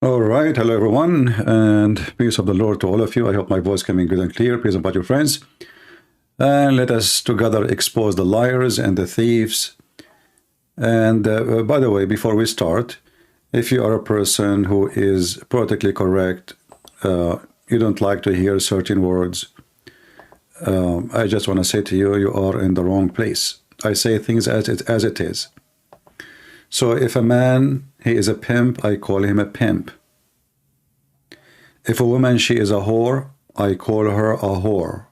All right, hello everyone, and peace of the Lord to all of you. I hope my voice coming good and clear. Peace about your friends, and let us together expose the liars and the thieves. And by the way, before we start, if you are a person who is politically correct, you don't like to hear certain words, I just want to say to you, you are in the wrong place. I say things as it is. So if a man, he is a pimp, I call him a pimp. If a woman, she is a whore, I call her a whore.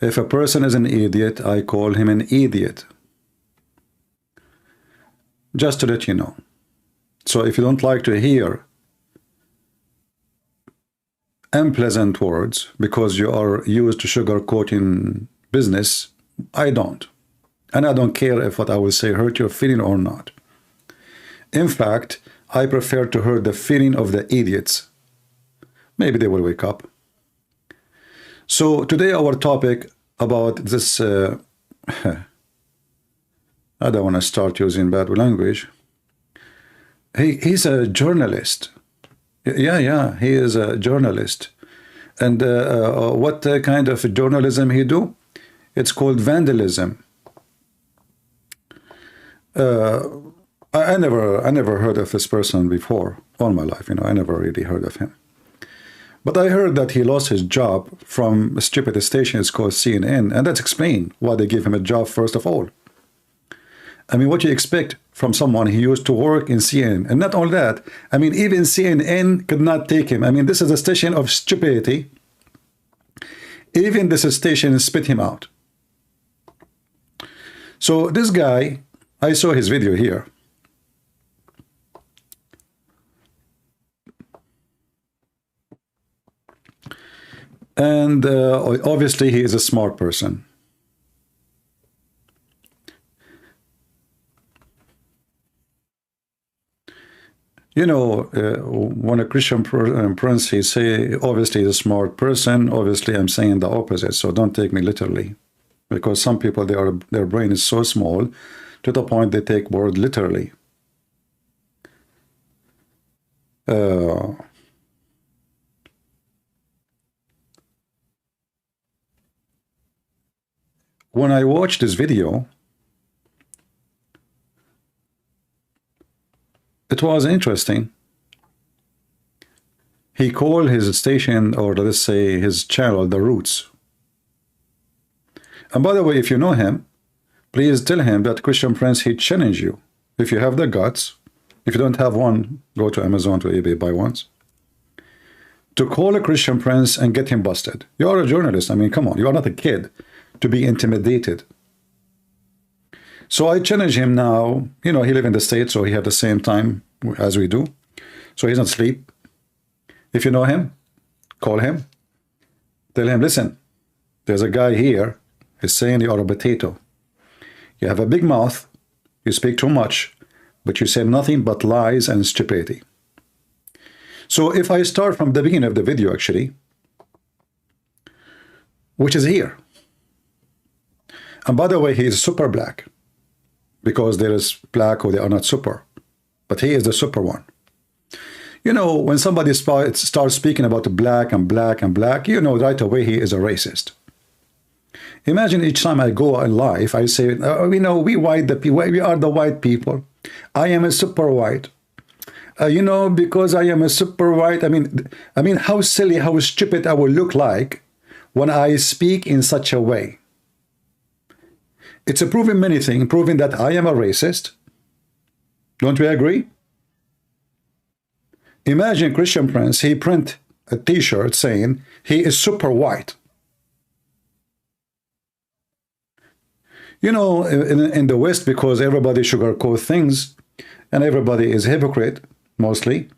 If a person is an idiot, I call him an idiot. Just to let you know. So if you don't like to hear unpleasant words because you are used to sugarcoating business, I don't. And I don't care if what I will say hurt your feeling or not. In fact, I prefer to hurt the feeling of the idiots. Maybe they will wake up. So today our topic about this, I don't want to start using bad language. He's a journalist. Yeah, he is a journalist. And what kind of journalism he do? It's called vandalism. I never heard of this person before all my life. I never really heard of him. But I heard that he lost his job from a stupid station. It's called CNN, and that's explained why they gave him a job first of all. I mean, what do you expect from someone who used to work in CNN? And not only that, I mean, even CNN could not take him. I mean, this is a station of stupidity. Even this station spit him out. So this guy, I saw his video here. And obviously he is a smart person. When a Christian prince, he say, obviously he's a smart person. Obviously I'm saying the opposite, so don't take me literally. Because some people, their brain is so small to the point they take word literally. When I watched this video, it was interesting. He called his station, or let's say his channel, The Roots. And by the way, if you know him, please tell him that Christian Prince, he challenged you. If you have the guts, if you don't have one, go to Amazon, to eBay, buy ones. To call a Christian Prince and get him busted. You are a journalist. I mean, come on, you are not a kid to be intimidated. So I challenge him now. He live in the States, so he have the same time as we do. So he's not asleep. If you know him, call him. Tell him, listen, there's a guy here. He's saying you are a potato. You have a big mouth. You speak too much, but you say nothing but lies and stupidity. So if I start from the beginning of the video, actually, which is here. And by the way, he is super black. Because there is black or they are not super. But he is the super one. When somebody starts speaking about black and black and black, right away he is a racist. Imagine each time I go in life, I say, we white, we are the white people. I am a super white. Because I am a super white, I mean, how silly, how stupid I will look like when I speak in such a way. It's proving many things, proving that I am a racist. Don't we agree? Imagine Christian Prince, he print a t-shirt saying he is super white. In the West, because everybody sugarcoat things, and everybody is hypocrite, mostly,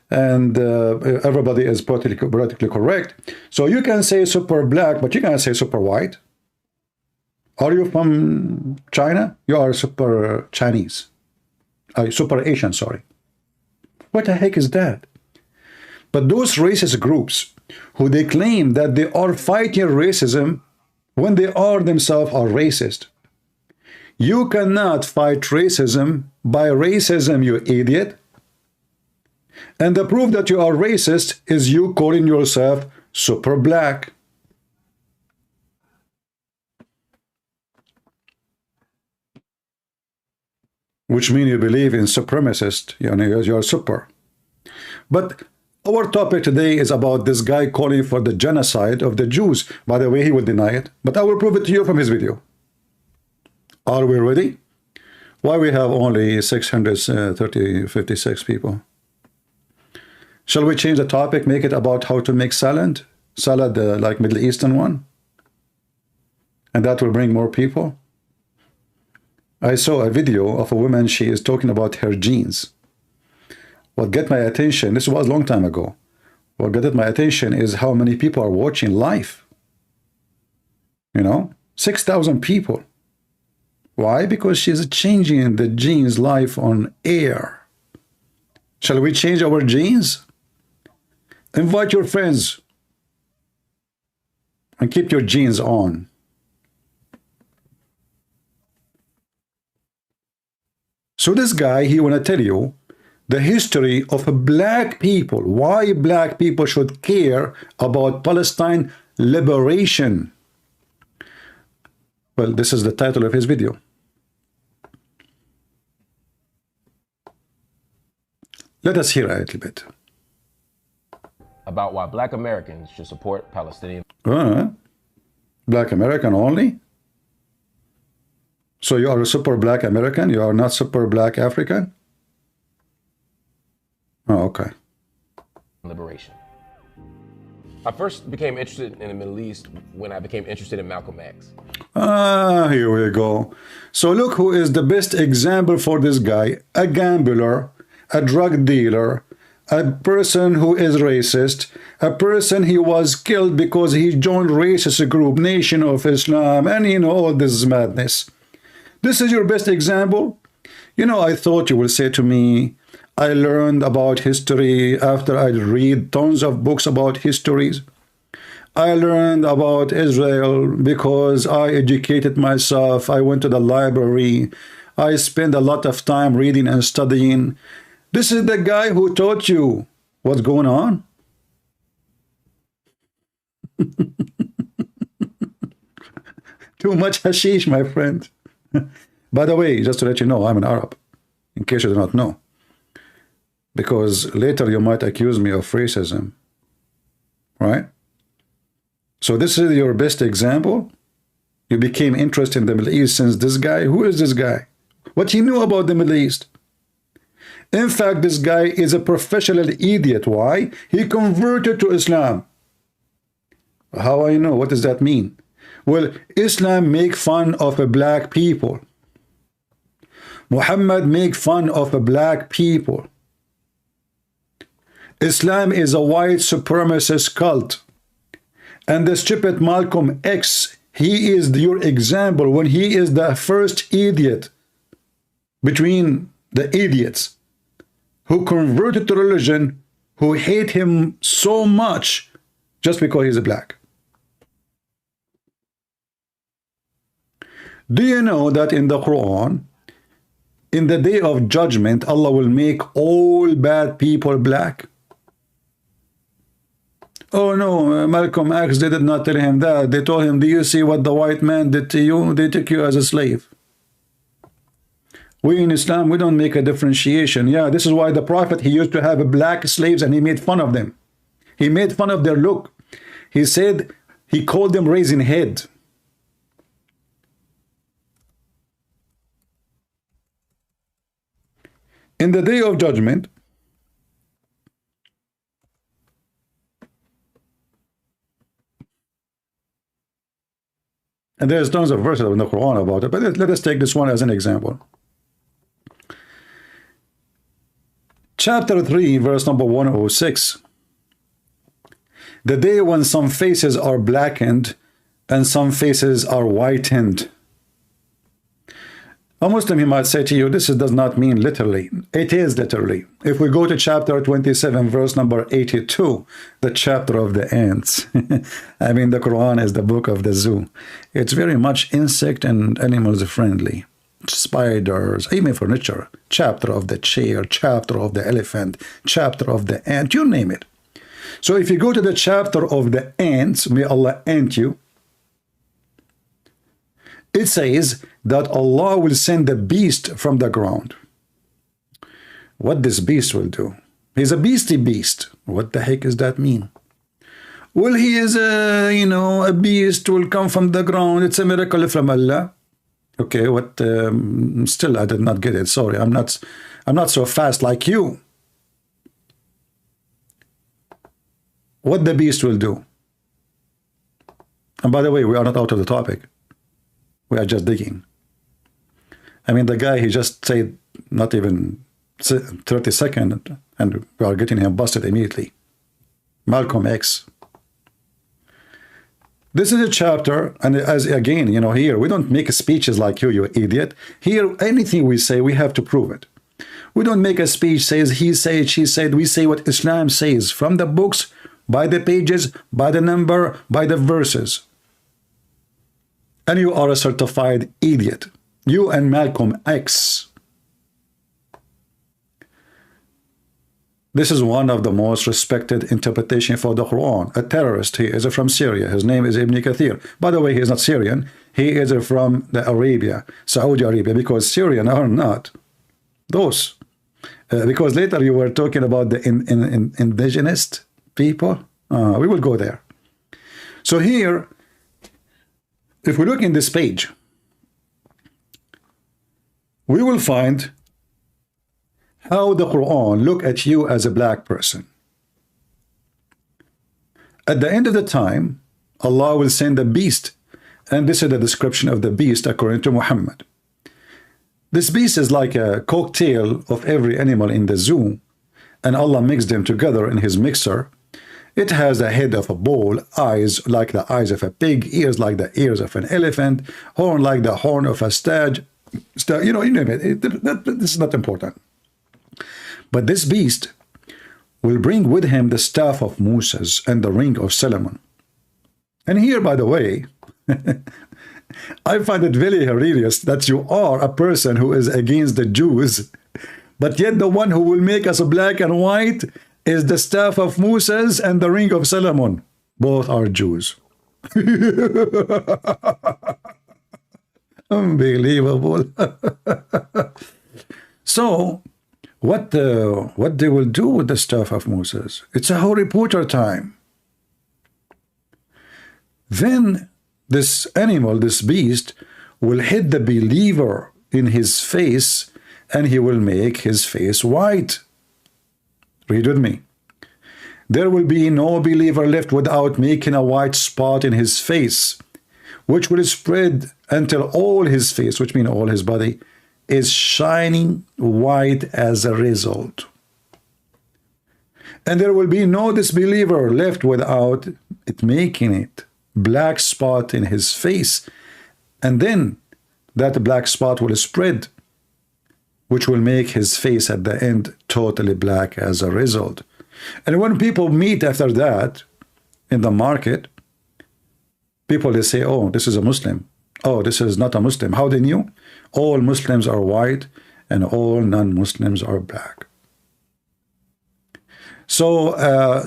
and everybody is politically correct. So you can say super black, but you can't say super white. Are you from China? You are super Chinese. Super Asian, sorry. What the heck is that? But those racist groups who they claim that they are fighting racism when they are themselves are racist. You cannot fight racism by racism, you idiot. And the proof that you are racist is you calling yourself super black. Which means you believe in supremacist, you're super. But our topic today is about this guy calling for the genocide of the Jews. By the way, he will deny it, but I will prove it to you from his video. Are we ready? Why we have only 56 people? Shall we change the topic, make it about how to make salad? Salad like Middle Eastern one? And that will bring more people? I saw a video of a woman, she is talking about her genes. What got my attention, this was a long time ago, what got my attention is how many people are watching live. 6,000 people. Why? Because she's changing the genes live on air. Shall we change our genes? Invite your friends and keep your genes on. So this guy, he want to tell you the history of black people, why black people should care about Palestine liberation. Well, this is the title of his video. Let us hear a little bit. About why black Americans should support Palestinian. Black American only? So you are a super black American? You are not super black African? Oh, okay. Liberation. I first became interested in the Middle East when I became interested in Malcolm X. Here we go. So look who is the best example for this guy. A gambler, a drug dealer, a person who is racist, a person he was killed because he joined racist group, Nation of Islam, and all this madness. This is your best example? I thought you will say to me, I learned about history after I read tons of books about histories. I learned about Israel because I educated myself. I went to the library. I spent a lot of time reading and studying. This is the guy who taught you what's going on. Too much hashish, my friend. By the way, just to let you know, I'm an Arab, in case you do not know. Because later you might accuse me of racism. Right? So this is your best example? You became interested in the Middle East since this guy? Who is this guy? What he knew about the Middle East? In fact, this guy is a professional idiot. Why? He converted to Islam. How I know? What does that mean? Well, Islam make fun of black people. Muhammad make fun of black people. Islam is a white supremacist cult. And the stupid Malcolm X, he is your example when he is the first idiot between the idiots who converted to religion, who hate him so much just because he's black. Do you know that in the Quran, in the day of judgment, Allah will make all bad people black? Oh no, Malcolm X, they did not tell him that. They told him, do you see what the white man did to you? They took you as a slave. We in Islam, we don't make a differentiation. Yeah, this is why the Prophet, he used to have black slaves and he made fun of them. He made fun of their look. He said, he called them raising head. In the day of judgment, and there's tons of verses in the Quran about it, but let us take this one as an example. Chapter 3, verse number 106. The day when some faces are blackened and some faces are whitened. A Muslim, he might say to you, this does not mean literally. It is literally. If we go to chapter 27, verse number 82, the chapter of the ants. I mean, the Quran is the book of the zoo. It's very much insect and animals friendly. spiders, even furniture, chapter of the chair, chapter of the elephant, chapter of the ant, you name it. So if you go to the chapter of the ants, may Allah ant you, it says that Allah will send a beast from the ground. What this beast will do? He's a beastie beast. What the heck does that mean? Well, he is a, a beast will come from the ground. It's a miracle from Allah. Okay, what? Still, I did not get it. Sorry, I'm not so fast like you. What the beast will do? And by the way, we are not out of the topic. We are just digging. I mean, the guy, he just said not even 30 seconds, and we are getting him busted immediately. Malcolm X. This is a chapter, and as again, here, we don't make speeches like you idiot. Here, anything we say, we have to prove it. We don't make a speech, says he said, she said. We say what Islam says, from the books, by the pages, by the number, by the verses. And you are a certified idiot. You and Malcolm X. This is one of the most respected interpretation for the Quran. A terrorist, he is from Syria. His name is Ibn Kathir. By the way, he is not Syrian. He is from the Arabia, Saudi Arabia, because Syrian are not those. Because later you were talking about the indigenous people. We will go there. So here, if we look in this page, we will find how the Quran look at you as a black person. At the end of the time, Allah will send a beast, and this is the description of the beast according to Muhammad. This beast is like a cocktail of every animal in the zoo, and Allah mixed them together in his mixer. It has the head of a bull, eyes like the eyes of a pig, ears like the ears of an elephant, horn like the horn of a stag. You name it. This is not important. But this beast will bring with him the staff of Moses and the ring of Solomon. And here, by the way, I find it very hilarious that you are a person who is against the Jews, but yet the one who will make us black and white is the staff of Moses and the ring of Solomon. Both are Jews. Unbelievable. So, what they will do with the staff of Moses? It's a Harry Potter time. Then this animal, this beast, will hit the believer in his face, and he will make his face white. Read with me. There will be no believer left without making a white spot in his face, which will spread until all his face, which means all his body, is shining white as a result. And there will be no disbeliever left without it making it black spot in his face, and then that black spot will spread, which will make his face at the end totally black as a result. And when people meet after that in the market, people, they say, oh, this is a Muslim. Oh, this is not a Muslim. How they knew? All Muslims are white and all non-Muslims are black. So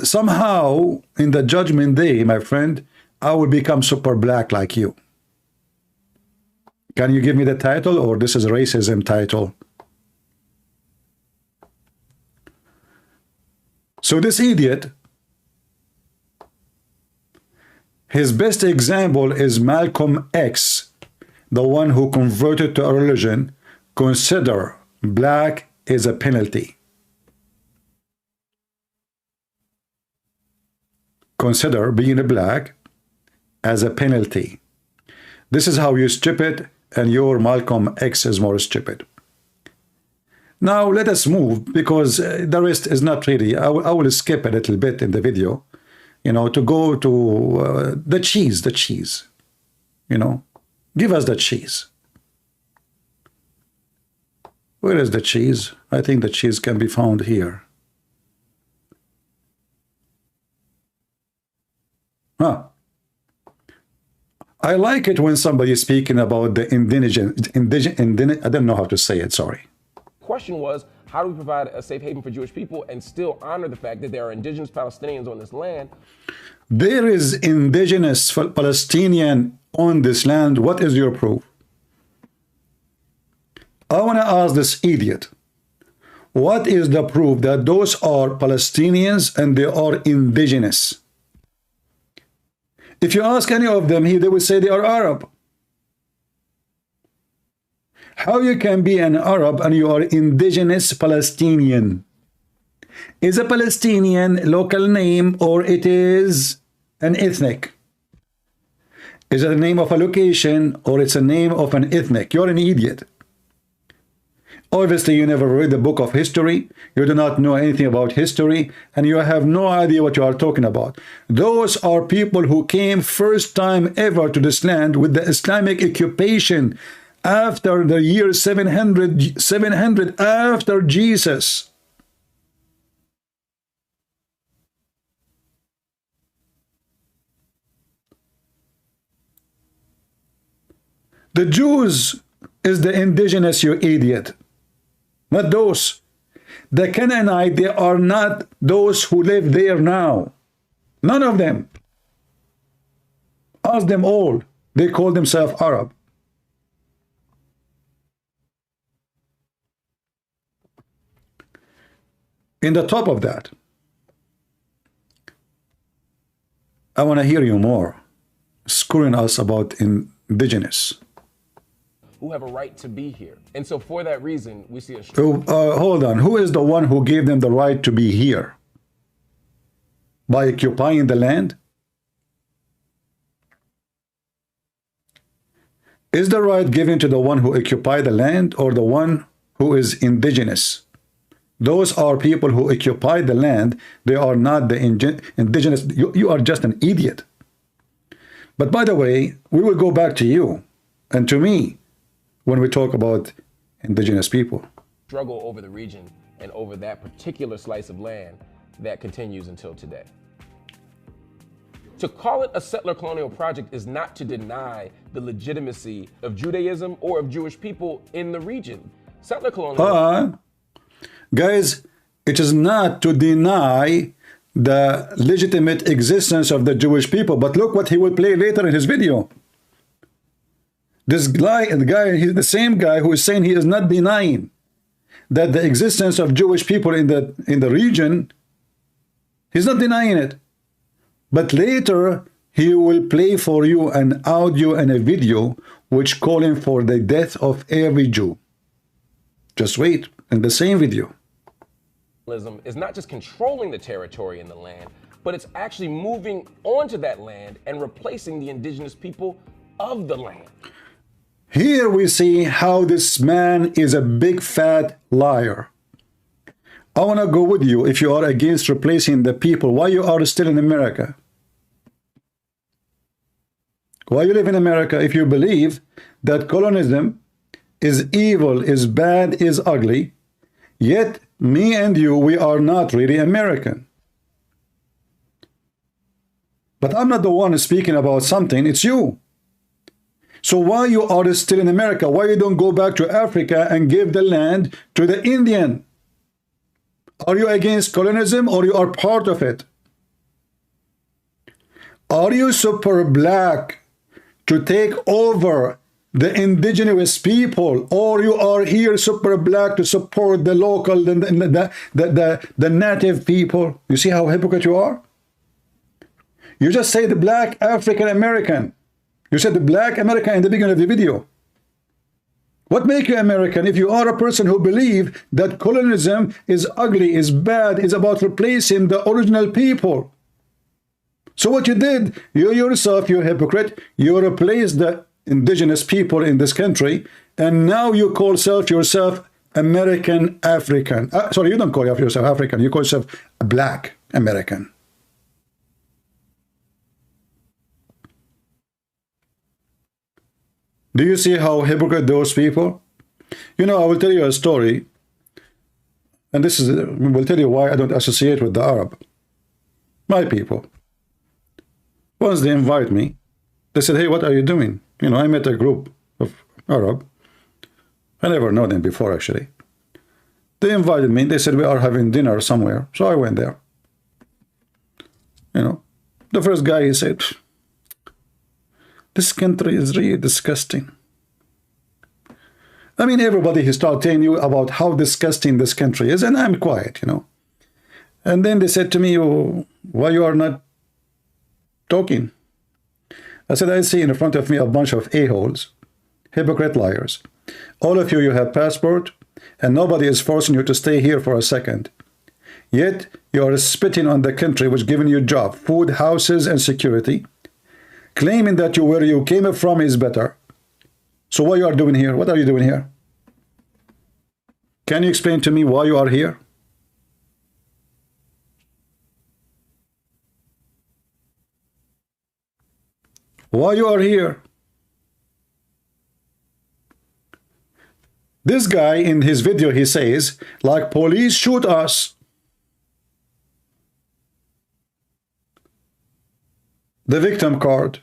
somehow in the judgment day, my friend, I will become super black like you. Can you give me the title, or this is a racism title? So this idiot, his best example is Malcolm X, the one who converted to a religion, consider black is a penalty. Consider being a black as a penalty. This is how you stupid, and your Malcolm X is more stupid. Now let us move, because the rest is not really, I will skip a little bit in the video, to go to the cheese, give us the cheese. Where is the cheese? I think the cheese can be found here. I like it when somebody is speaking about the I don't know how to say it, sorry. Question was, how do we provide a safe haven for Jewish people and still honor the fact that there are indigenous Palestinians on this land? There is indigenous Palestinian on this land. What is your proof? I want to ask this idiot, what is the proof that those are Palestinians and they are indigenous? If you ask any of them here, they will say they are Arab. How you can be an Arab and you are indigenous Palestinian? Is a Palestinian local name or it is an ethnic? Is it a name of a location or it's a name of an ethnic? You're an idiot. Obviously, you never read the book of history. You do not know anything about history, and you have no idea what you are talking about. Those are people who came first time ever to this land with the Islamic occupation after the year 700 after Jesus. The Jews is the indigenous, you idiot. Not those. The Canaanite, they are not those who live there now. None of them. Ask them all. They call themselves Arab. In the top of that, I want to hear you more screwing us about indigenous. Who have a right to be here. And so for that reason, we see a... hold on. Who is the one who gave them the right to be here? By occupying the land? Is the right given to the one who occupied the land or the one who is indigenous? Those are people who occupy the land. They are not the indigenous. You are just an idiot. But by the way, we will go back to you and to me when we talk about indigenous people. Struggle over the region and over that particular slice of land that continues until today. To call it a settler colonial project is not to deny the legitimacy of Judaism or of Jewish people in the region. Settler colonial... Guys, it is not to deny the legitimate existence of the Jewish people, but look what he will play later in his video. This guy, he's the same guy who is saying he is not denying that the existence of Jewish people in the region. He's not denying it. But later he will play for you an audio and a video which calling for the death of every Jew. Just wait in the same video. Is not just controlling the territory and the land, but it's actually moving onto that land and replacing the indigenous people of the land. Here we see how this man is a big fat liar. I want to go with you. If you are against replacing the people, why you are still in America? Why you live in America if you believe that colonialism is evil, is bad, is ugly, yet me and you, we are not really American. But I'm not the one speaking about something, it's you. So why you are still in America? Why you don't go back to Africa and give the land to the Indian? Are you against colonialism or you are part of it? Are you super black to take over the indigenous people, or you are here super black to support the local, the native people? You see how hypocrite you are? You just say the black African American. You said the black American in the beginning of the video. What makes you American if you are a person who believes that colonialism is ugly, is bad, is about replacing the original people? So what you did, you yourself, you hypocrite, you replaced the indigenous people in this country, and now you call yourself American African. Sorry, you don't call yourself African, you call yourself black American. Do you see how hypocrite those people? You know, I will tell you a story, and this will tell you why I don't associate with the Arab. My people. Once they invite me They said, hey, what are you doing? You know, I met a group of Arab. I never known them before, actually. They invited me. They said, we are having dinner somewhere. So I went there. You know, the first guy, he said, this country is really disgusting. I mean, everybody, he started telling you about how disgusting this country is, and I'm quiet, you know. And then they said to me, oh, why you are not talking? I said, I see in front of me a bunch of a-holes, hypocrite liars. All of you, you have passport, and nobody is forcing you to stay here for a second. Yet, you are spitting on the country which giving you job, food, houses, and security, claiming that where you came from is better. So what you are doing here? What are you doing here? Can you explain to me why you are here? Why you are here? This guy in his video, he says, like police shoot us. The victim card.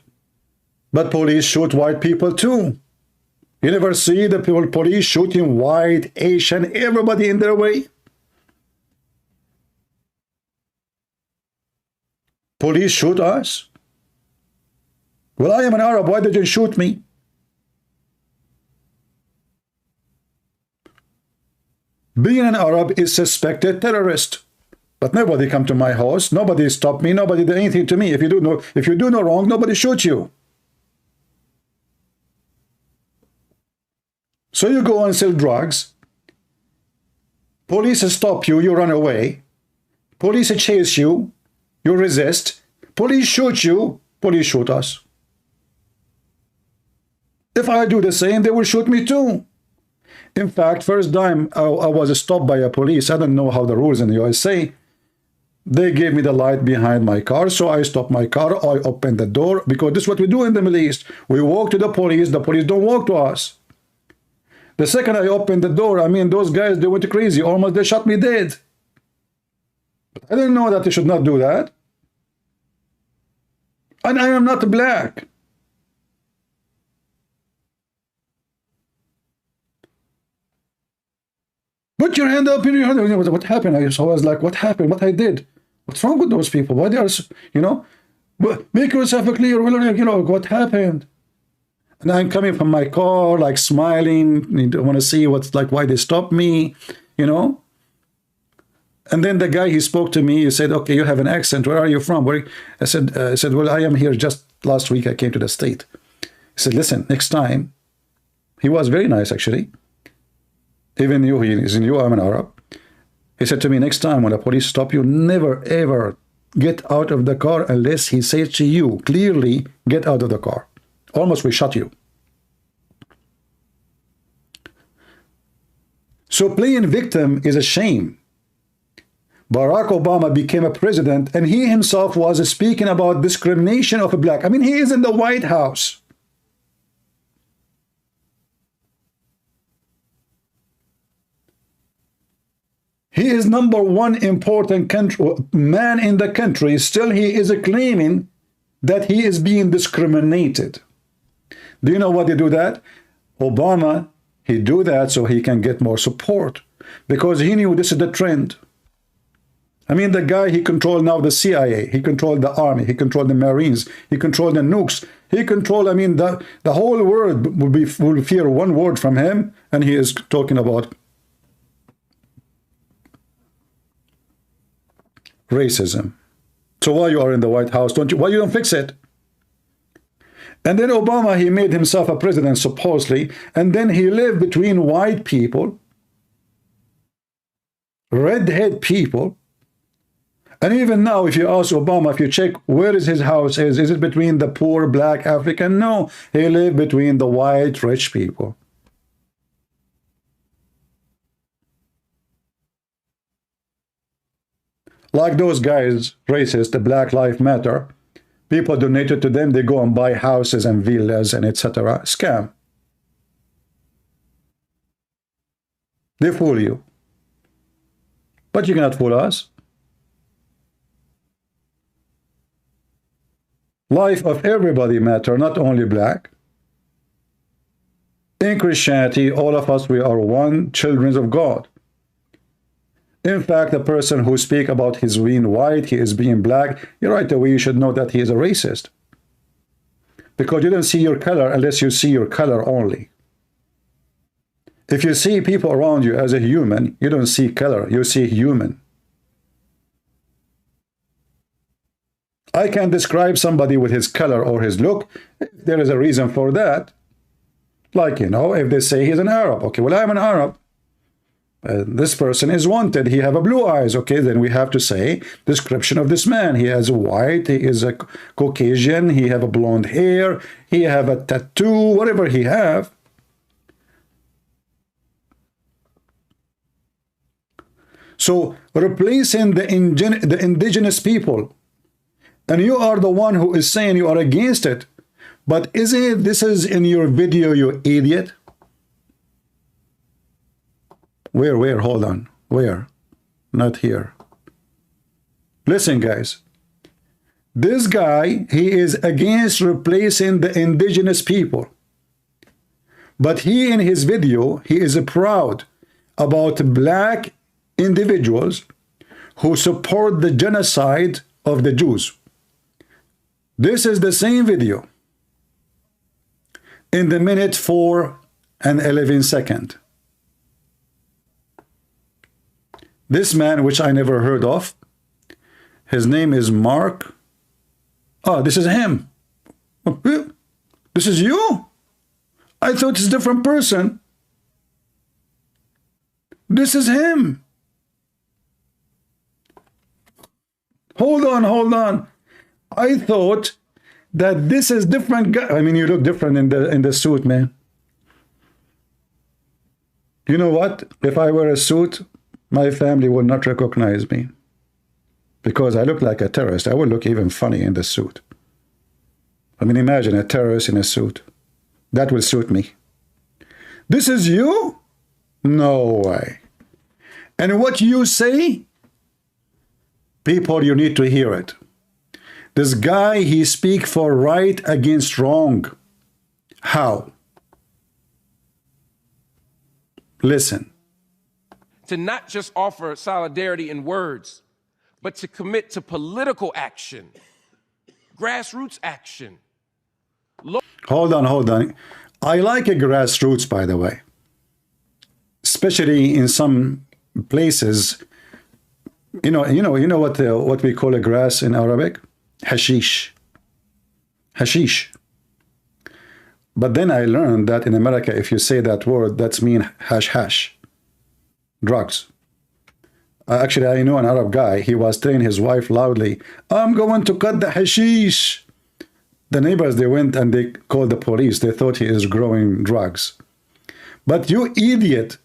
But police shoot white people too. You never see the police shooting white, Asian, everybody in their way. Police shoot us. Well, I am an Arab. Why did you shoot me? Being an Arab is suspected terrorist. But nobody come to my house. Nobody stopped me. Nobody did anything to me. If you do no wrong, nobody shoot you. So you go and sell drugs. Police stop you. You run away. Police chase you. You resist. Police shoot you. Police shoot us. If I do the same, they will shoot me too. In fact, first time I was stopped by a police, I don't know how the rules in the USA. They gave me the light behind my car, so I stopped my car. I opened the door, because this is what we do in the Middle East. We walk to the police don't walk to us. The second I opened the door, I mean, those guys, they went crazy. Almost they shot me dead. But I didn't know that they should not do that. And I am not black. Put your hand up in your hand. What happened? I was like, what happened? What I did? What's wrong with those people? Why they are, you know? Make yourself clear. You know, what happened? And I'm coming from my car, like smiling. I want to see what's like, why they stopped me, you know? And then the guy, he spoke to me. He said, okay, you have an accent. Where are you from? Where? I said, well, I am here just last week. I came to the state. He said, listen, next time. He was very nice, actually. Even you, he is in you, I'm an Arab. He said to me, next time when the police stop you, never, ever get out of the car unless he says to you, clearly, get out of the car. Almost we shot you. So playing victim is a shame. Barack Obama became a president, and he himself was speaking about discrimination of a black. I mean, he is in the White House. He is #1 important man in the country. Still, he is claiming that he is being discriminated. Do you know why they do that? Obama, he do that so he can get more support, because he knew this is the trend. I mean, the guy, he controlled now the CIA, he controlled the army, he controlled the Marines, he controlled the nukes, he controlled, I mean, the whole world will fear one word from him, and he is talking about racism. So why you are in the White House? Why you don't fix it? And then Obama, he made himself a president, supposedly, and then he lived between white people, redhead people. And even now, if you ask Obama, if you check where is his house is it between the poor black African? No, he lived between the white rich people. Like those guys, racist, the Black Lives Matter, people donated to them, they go and buy houses and villas and etc. Scam. They fool you. But you cannot fool us. Life of everybody matter, not only black. In Christianity, all of us, we are one, children of God. In fact, a person who speak about his being white, he is being black, right away you should know that he is a racist. Because you don't see your color unless you see your color only. If you see people around you as a human, you don't see color, you see human. I can describe somebody with his color or his look. There is a reason for that. Like, you know, if they say he's an Arab, okay, well, I'm an Arab. This person is wanted. He have a blue eyes. Okay, then we have to say description of this man. He has a white. He is a Caucasian. He have a blonde hair. He have a tattoo. Whatever he have. So replacing the indigenous people, and you are the one who is saying you are against it. But isn't it, this is in your video, you idiot? Where, hold on, where? Not here. Listen, guys. This guy, he is against replacing the indigenous people. But he, in his video, he is proud about black individuals who support the genocide of the Jews. This is the same video in the minute 4:11. This man, which I never heard of, his name is Mark. Oh, this is him. This is you? I thought it's a different person. This is him. Hold on. I thought that this is different guy. I mean, you look different in the suit, man. You know what? If I wear a suit, my family would not recognize me because I look like a terrorist. I would look even funny in the suit. I mean, imagine a terrorist in a suit. That will suit me. This is you? No way. And what you say, people, you need to hear it. This guy, he speak for right against wrong. How? Listen. To not just offer solidarity in words, but to commit to political action, grassroots action. Hold on. I like a grassroots, by the way. Especially in some places. You know what we call a grass in Arabic? Hashish. Hashish. But then I learned that in America, if you say that word, that's mean hash. Drugs. Actually, I know an Arab guy. He was telling his wife loudly, I'm going to cut the hashish. The neighbors, they went and they called the police. They thought he is growing drugs. But you idiot.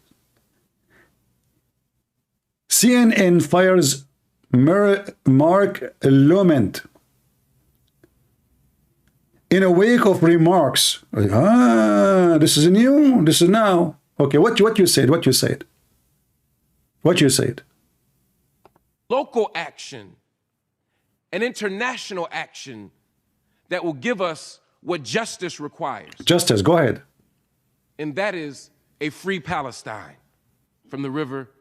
CNN fires Mark Lement in a wake of remarks. This is new. This is now. Okay, what you said? Local action and international action that will give us what justice requires. Justice, go ahead. And that is a free Palestine from the river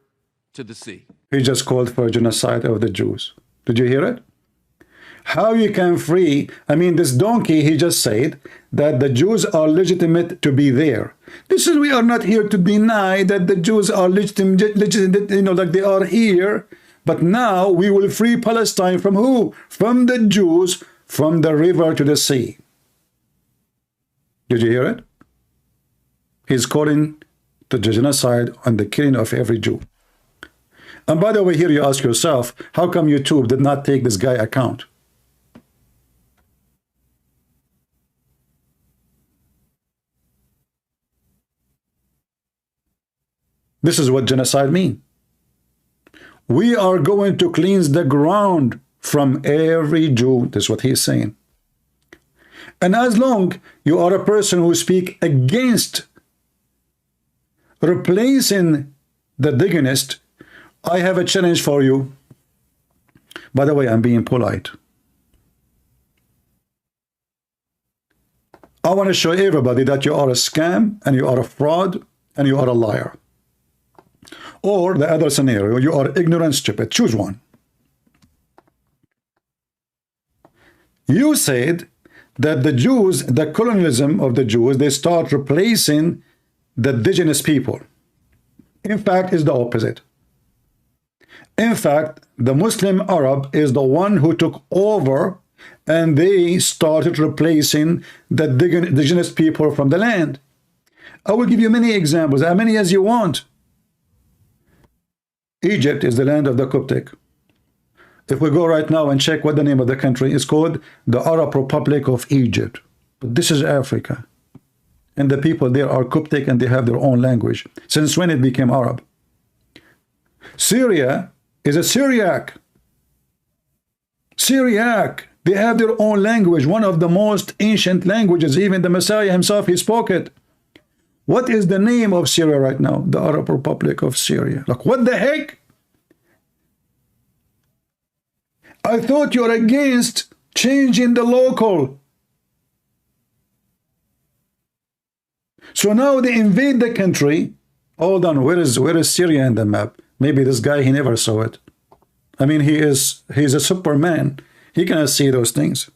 to the sea. He just called for genocide of the Jews. Did you hear it? How you can free, I mean, this donkey, he just said that the Jews are legitimate to be there. This is, we are not here to deny that the Jews are legitimate, like they are here. But now we will free Palestine from who? From the Jews, from the river to the sea. Did you hear it? He's calling to the genocide and the killing of every Jew. And by the way, here you ask yourself, how come YouTube did not take this guy account? This is what genocide means. We are going to cleanse the ground from every Jew. That's what he's saying. And as long you are a person who speak against replacing the dignist, I have a challenge for you. By the way, I'm being polite. I want to show everybody that you are a scam and you are a fraud and you are a liar. Or the other scenario, you are ignorant, stupid. Choose one. You said that the Jews, the colonialism of the Jews, they start replacing the indigenous people. In fact, it's the opposite. In fact, the Muslim Arab is the one who took over and they started replacing the indigenous people from the land. I will give you many examples, as many as you want. Egypt is the land of the Coptic. If we go right now and check what the name of the country is called, the Arab Republic of Egypt. But this is Africa. And the people there are Coptic and they have their own language. Since when it became Arab? Syria is a Syriac. Syriac. They have their own language, one of the most ancient languages. Even the Messiah himself, he spoke it. What is the name of Syria right now? The Arab Republic of Syria. Like, what the heck? I thought you're against changing the local. So now they invade the country. Hold on, where is Syria in the map? Maybe this guy, he never saw it. I mean, he's a Superman. He cannot see those things.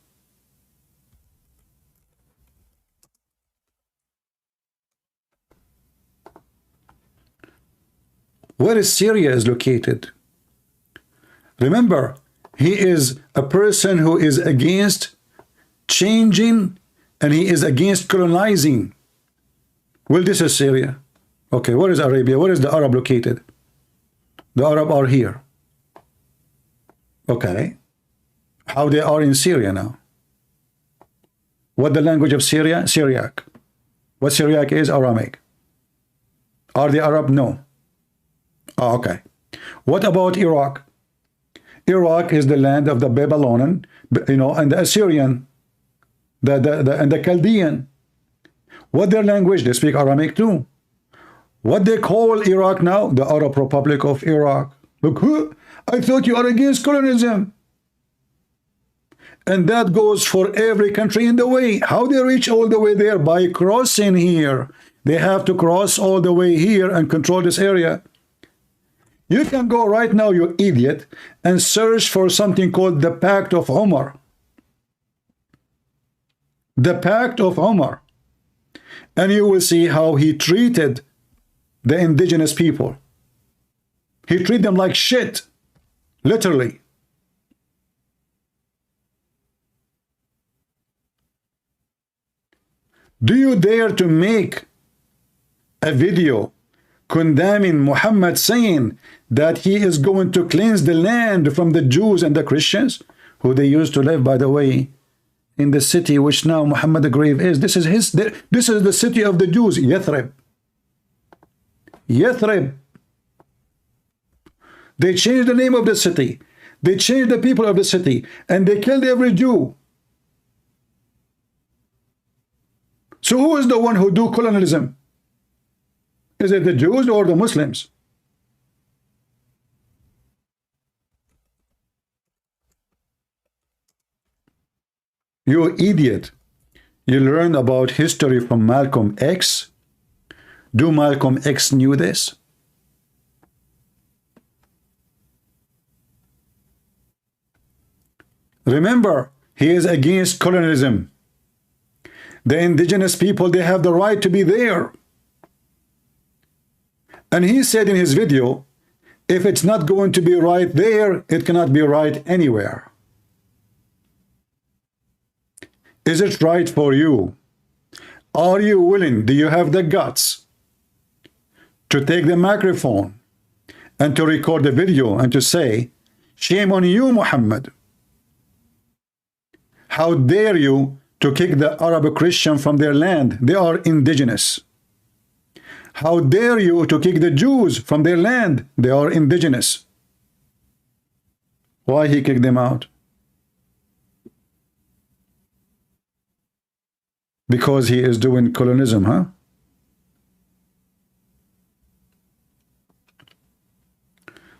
Where is Syria is located? Remember, he is a person who is against changing and he is against colonizing. Well, this is Syria. Okay, where is Arabia? Where is the Arab located? The Arab are here. Okay. How they are in Syria now? What the language of Syria? Syriac. What Syriac is? Aramaic. Are they Arab? No. Oh, okay. What about Iraq? Iraq is the land of the Babylonian, and the Assyrian, and the Chaldean. What their language? They speak Aramaic too. What they call Iraq now? The Arab Republic of Iraq. Look, who? I thought you are against colonialism. And that goes for every country in the way. How they reach all the way there? By crossing here. They have to cross all the way here and control this area. You can go right now, you idiot, and search for something called the Pact of Umar. The Pact of Umar. And you will see how he treated the indigenous people. He treated them like shit. Literally. Do you dare to make a video condemning Muhammad, saying that he is going to cleanse the land from the Jews and the Christians, who they used to live, by the way, in the city which now Muhammad the grave is? This is the city of the Jews, Yathrib. Yathrib. They changed the name of the city. They changed the people of the city, and they killed every Jew. So who is the one who do colonialism? Is it the Jews or the Muslims? You idiot. You learn about history from Malcolm X. Do Malcolm X knew this? Remember, he is against colonialism. The indigenous people, they have the right to be there. And he said in his video, if it's not going to be right there, it cannot be right anywhere. Is it right for you? Are you willing? Do you have the guts to take the microphone and to record the video and to say, shame on you, Muhammad? How dare you to kick the Arab Christian from their land? They are indigenous. How dare you to kick the Jews from their land? They are indigenous. Why he kicked them out? Because he is doing colonialism, huh?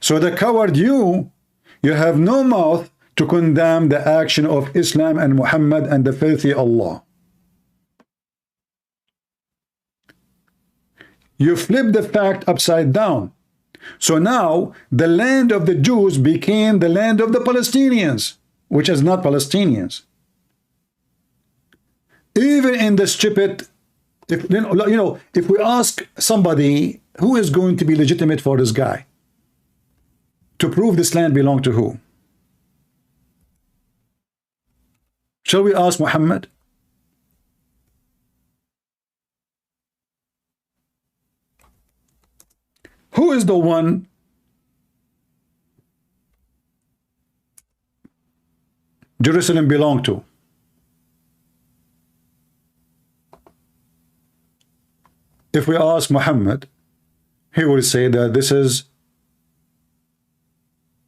So the coward you have no mouth to condemn the action of Islam and Muhammad and the filthy Allah. You flip the fact upside down. So now the land of the Jews became the land of the Palestinians, which is not Palestinians. Even in the stupid, if we ask somebody who is going to be legitimate for this guy to prove this land belonged to who? Shall we ask Muhammad? Who is the one Jerusalem belonged to? If we ask Muhammad, he will say that this is,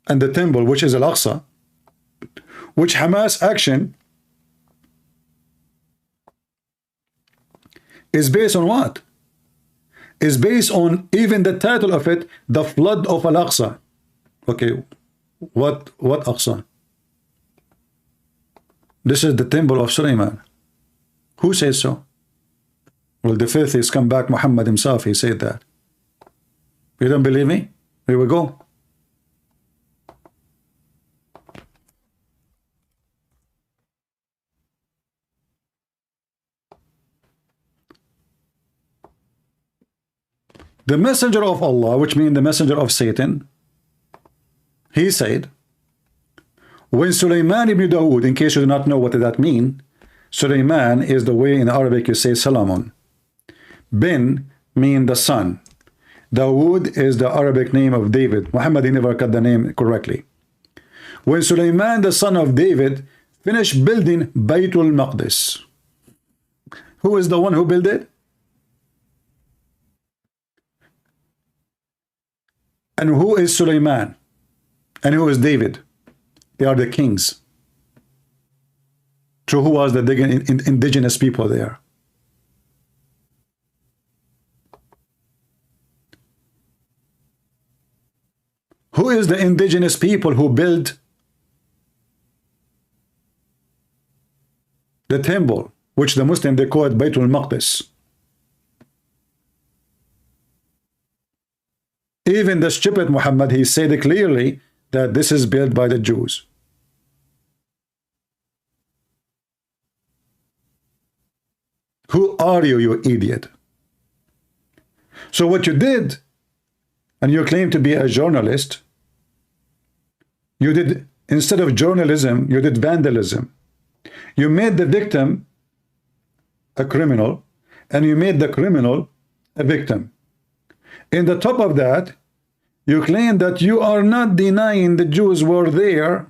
and the temple, which is Al-Aqsa, which Hamas action is based on what? Is based on even the title of it, the flood of Al-Aqsa. Okay, what Aqsa? This is the temple of Sulaiman. Who says so? Well, the fifth is come back, Muhammad himself, he said that. You don't believe me? Here we go. The messenger of Allah, which means the messenger of Satan, he said, when Sulaiman ibn Dawood, in case you do not know what that means, Sulaiman is the way in Arabic you say Solomon. Bin mean the son. Dawood is the Arabic name of David. Muhammad, he never got the name correctly. When Sulaiman, the son of David, finished building Baytul Maqdis, who is the one who built it? And who is Sulaiman? And who is David? They are the kings. So who was the indigenous people there? Who is the indigenous people who built the temple, which the Muslim they call it Baytul Maqdis? Even the stupid Muhammad, he said clearly that this is built by the Jews. Who are you, you idiot? So what you did, and you claim to be a journalist, you did, instead of journalism, you did vandalism. You made the victim a criminal, and you made the criminal a victim. In the top of that, you claim that you are not denying the Jews were there,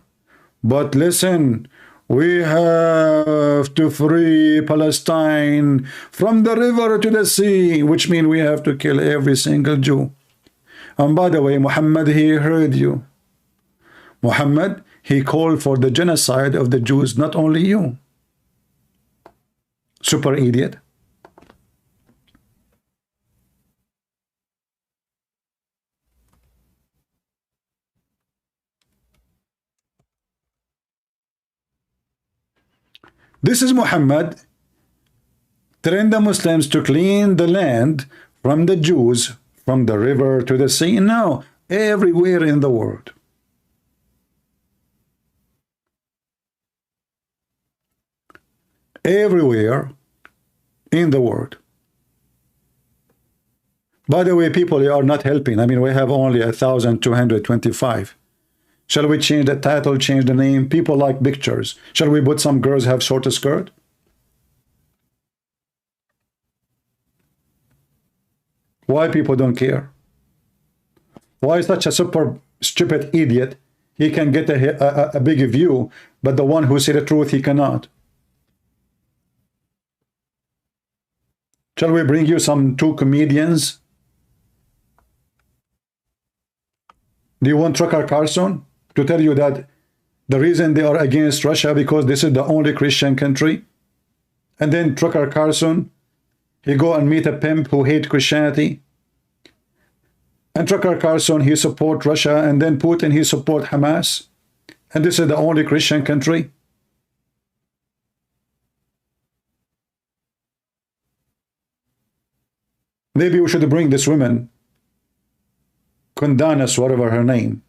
but listen, we have to free Palestine from the river to the sea, which means we have to kill every single Jew. And by the way, Muhammad, he heard you. Muhammad, he called for the genocide of the Jews, not only you. Super idiot. This is Muhammad telling the Muslims to clean the land from the Jews, from the river to the sea. No, everywhere in the world. Everywhere in the world. By the way, people, you are not helping. I mean, we have only 1,225. Shall we change the title, change the name? People like pictures. Shall we put some girls have shorter skirt? Why people don't care? Why such a super stupid idiot? He can get a big view, but the one who say the truth, he cannot. Shall we bring you some two comedians? Do you want Tucker Carlson to tell you that the reason they are against Russia because this is the only Christian country? And then Tucker Carlson, he go and meet a pimp who hate Christianity. And Tucker Carlson, he support Russia, and then Putin, he support Hamas. And this is the only Christian country. Maybe we should bring this woman, Condanas, whatever her name.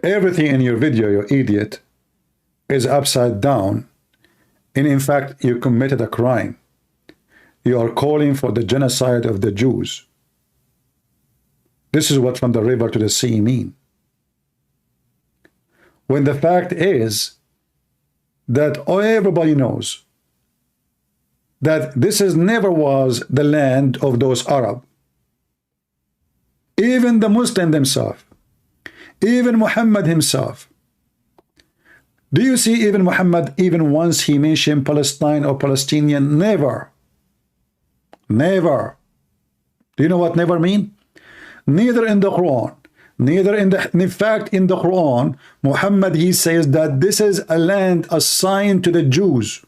Everything in your video, you idiot, is upside down. And in fact, you committed a crime. You are calling for the genocide of the Jews. This is what from the river to the sea mean. When the fact is that everybody knows that this is never was the land of those Arab. Even the Muslim themselves, even Muhammad himself. Do you see even Muhammad, even once he mentioned Palestine or Palestinian? Never. Never. Do you know what never mean? Neither in the Quran, neither in fact in the Quran, Muhammad, he says that this is a land assigned to the Jews.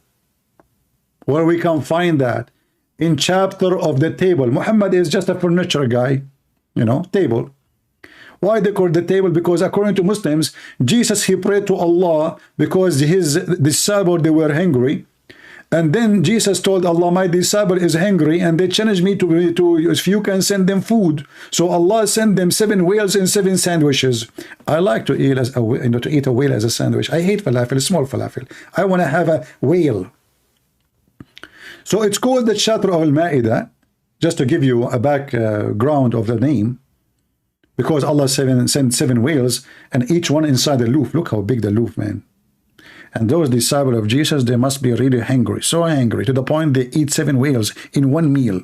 Where we can find that? In chapter of the table. Muhammad is just a furniture guy, you know, table. Why they call the table? Because according to Muslims, Jesus, he prayed to Allah because his disciples, they were hungry. And then Jesus told Allah, my disciple is hungry, and they challenged me to if you can send them food. So Allah sent them 7 whales and 7 sandwiches. I like to eat to eat a whale as a sandwich. I hate falafel, small falafel. I want to have a whale. So it's called the chapter of Al-Ma'idah, just to give you a background of the name. Because Allah sent 7 whales, and each one inside the loaf. Look how big the loaf, man. And those disciples of Jesus, they must be really hungry, so hungry, to the point they eat 7 whales in one meal.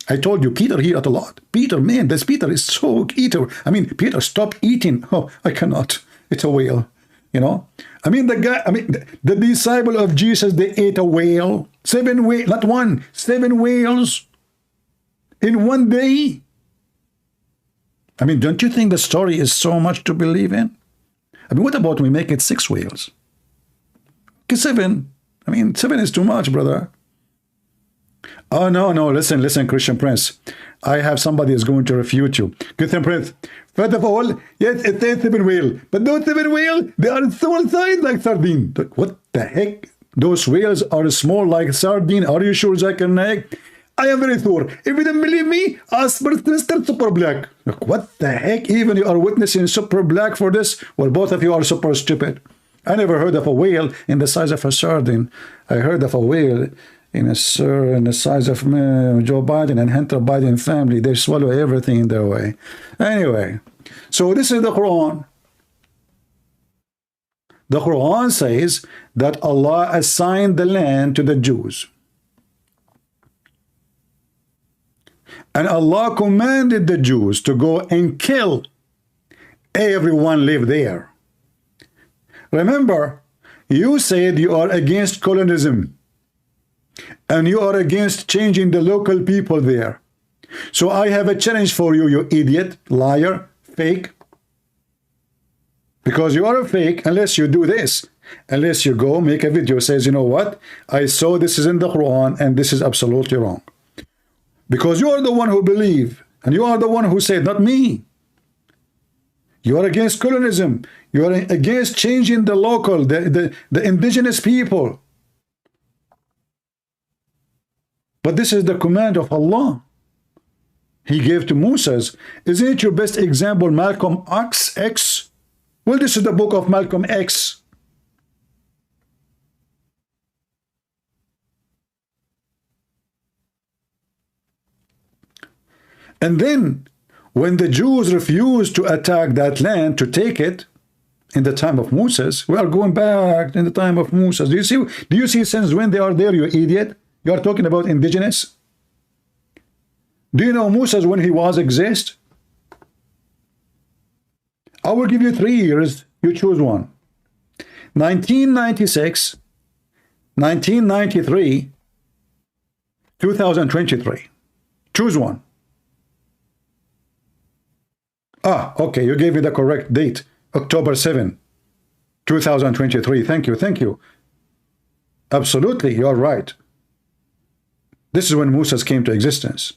I told you, Peter here ate a lot. Peter, man, this Peter is so eater. I mean, Peter, stop eating. Oh, I cannot. It's a whale, you know. I mean, the disciple of Jesus, they ate a whale. 7 whales, not one, 7 whales in one day. I mean, don't you think the story is so much to believe in? I mean, what about we make it 6 whales? Okay, 7. I mean, 7 is too much, brother. Oh, no, listen, Christian Prince. I have somebody is going to refute you. Christian Prince, first of all, yes, it's a 7 whale. But those 7 whales, they are small size like sardine. What the heck? Those whales are small like sardine. Are you sure, Zakir Naik? I am very sure. If you don't believe me, ask Mr. Super Black. Look, what the heck? Even you are witnessing Super Black for this? Well, both of you are super stupid. I never heard of a whale in the size of a sardine. I heard of a whale in the size of Joe Biden and Hunter Biden family. They swallow everything in their way. Anyway, so this is the Quran. The Quran says that Allah assigned the land to the Jews. And Allah commanded the Jews to go and kill everyone live there. Remember, you said you are against colonialism. And you are against changing the local people there. So I have a challenge for you, you idiot, liar, fake. Because you are a fake unless you do this. Unless you go make a video says, you know what? I saw this is in the Quran and this is absolutely wrong. Because you are the one who believe, and you are the one who said, not me. You are against colonialism. You are against changing the local, the indigenous people. But this is the command of Allah. He gave to Moses. Isn't it your best example, Malcolm X? Well, this is the book of Malcolm X. And then, when the Jews refused to attack that land, to take it, in the time of Moses, we are going back in the time of Moses. Do you see since when they are there, you idiot? You are talking about indigenous? Do you know Moses when he was exist? I will give you 3 years, you choose one. 1996, 1993, 2023. Choose one. Ah, okay, you gave me the correct date. October 7, 2023. Thank you. Absolutely, you're right. This is when Moses came to existence.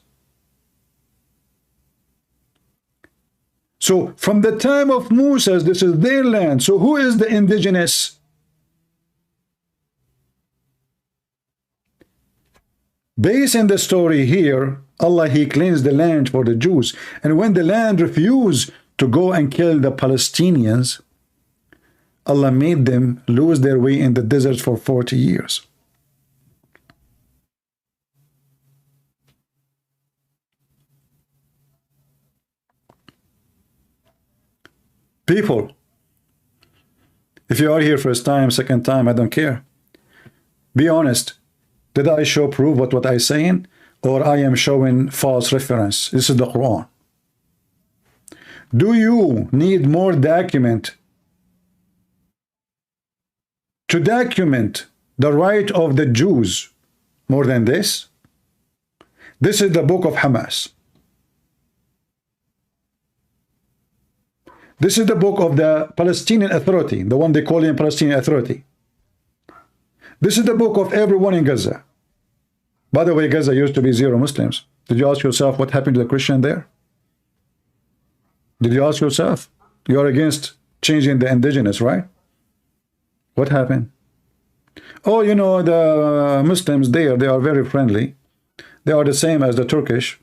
So from the time of Moses, this is their land. So who is the indigenous? Based on the story here, Allah, he cleansed the land for the Jews. And when the land refused to go and kill the Palestinians, Allah made them lose their way in the desert for 40 years. People, if you are here first time, second time, I don't care. Be honest. Did I show proof what I saying, or I am showing false reference? This is the Quran. Do you need more document to document the right of the Jews more than this? This is the book of Hamas. This is the book of the Palestinian Authority, the one they call in Palestinian Authority. This is the book of everyone in Gaza. By the way, Gaza used to be 0 Muslims. Did you ask yourself what happened to the Christian there? Did you ask yourself? You are against changing the indigenous, right? What happened? Oh, you know, the Muslims there, they are very friendly. They are the same as the Turkish.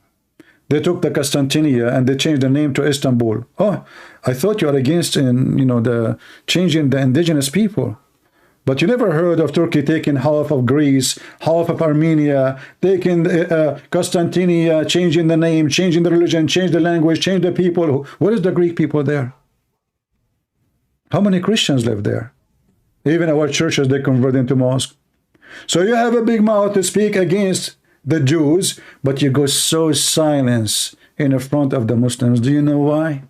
They took the Constantinia and they changed the name to Istanbul. Oh, I thought you are against, the changing the indigenous people. But you never heard of Turkey taking half of Greece, half of Armenia, taking Constantinia, changing the name, changing the religion, change the language, change the people. What is the Greek people there? How many Christians live there? Even our churches, they convert into mosque. So you have a big mouth to speak against the Jews, but you go so silent in the front of the Muslims. Do you know why?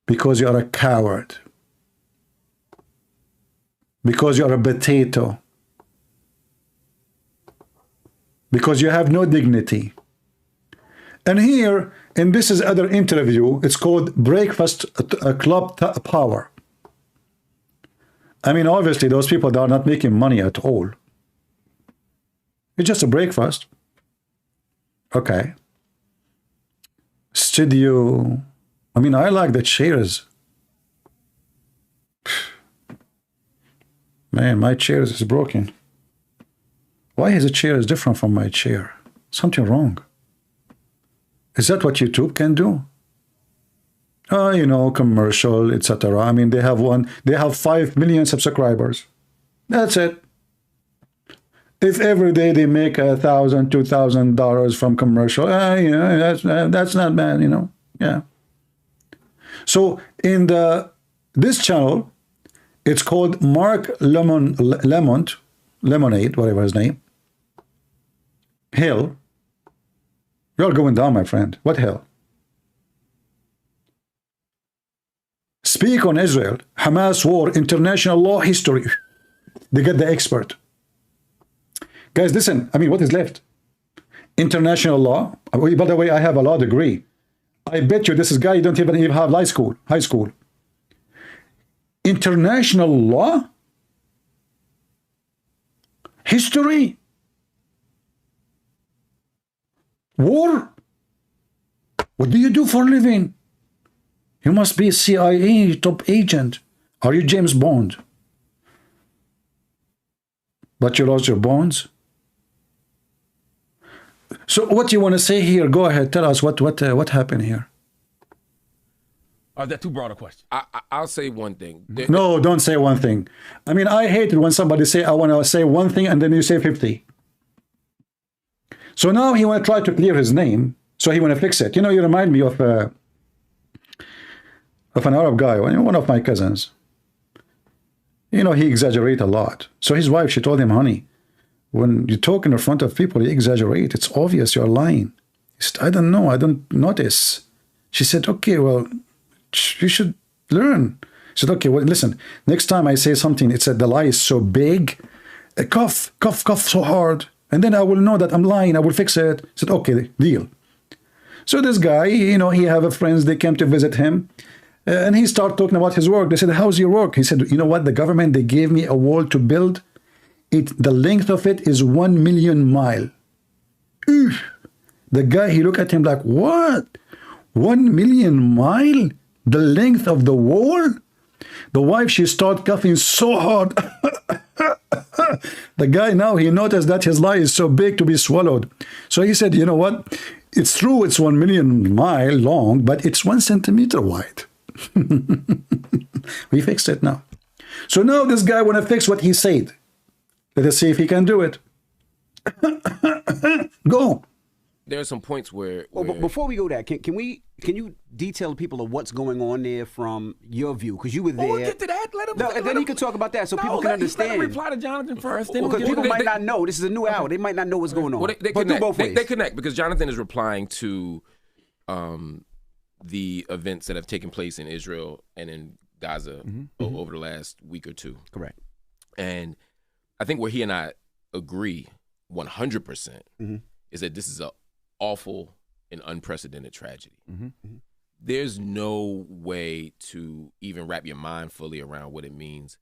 Because you are a coward. Because you are a potato. Because you have no dignity. And here, and this is other interview, it's called Breakfast Club Power. I mean, obviously, those people are not making money at all. It's just a breakfast. Okay. Studio. I mean, I like the chairs. Man, my chair is broken. Why is the chair different from my chair? Something wrong. Is that what YouTube can do? Commercial, etc. I mean, they have 5 million subscribers. That's it. If every day they make $1,000, $2,000 from commercial, that's not bad, Yeah. So in this channel, it's called Mark Lemonade, whatever his name. Hell. You're going down, my friend. What hell? Speak on Israel, Hamas war, international law, history. They get the expert. Guys, listen. I mean, what is left? International law. By the way, I have a law degree. I bet you this is guy you don't even have high school. International law? History? War? What do you do for a living? You must be a CIA top agent. Are you James Bond? But you lost your bonds? So what you want to say here? Go ahead. Tell us what happened here. That's too broad a question. I'll say one thing. No, don't say one thing. I mean, I hate it when somebody say, I want to say one thing and then you say 50. So now he want to try to clear his name. So he want to fix it. You remind me of an Arab guy, one of my cousins. He exaggerates a lot. So his wife, she told him, honey, when you talk in the front of people, you exaggerate. It's obvious you're lying. He said, I don't know. I don't notice. She said, okay, well, you should learn. She said, okay, well, listen, next time I say something, it said the lie is so big, cough so hard, and then I will know that I'm lying. I will fix it. I said, okay, deal. So this guy, he have friends, they came to visit him, and he started talking about his work. They said, how's your work? He said, you know what? The government, they gave me a wall to build. The length of it is 1 million miles. The guy, he looked at him like, what? 1,000,000 miles, the length of the wall. The wife, she started coughing so hard. The guy now, he noticed that his lie is so big to be swallowed. So he said, you know what? It's true it's 1,000,000 miles long, but it's 1 centimeter wide. We fixed it now. So now this guy want to fix what he said. Let us see if he can do it. Go. There are some points where. Well, but before we go there, can you detail people of what's going on there from your view? Because you were there. We'll get to that. Let him. No, and then he can talk about that so people can understand. Let him reply to Jonathan first. Because people might not know. This is a new hour. They might not know what's going on. Well, they but connect. do both ways. They connect because Jonathan is replying to the events that have taken place in Israel and in Gaza over the last week or two. Correct. And I think where he and I agree 100% is that this is a awful and unprecedented tragedy. There's no way to even wrap your mind fully around what it means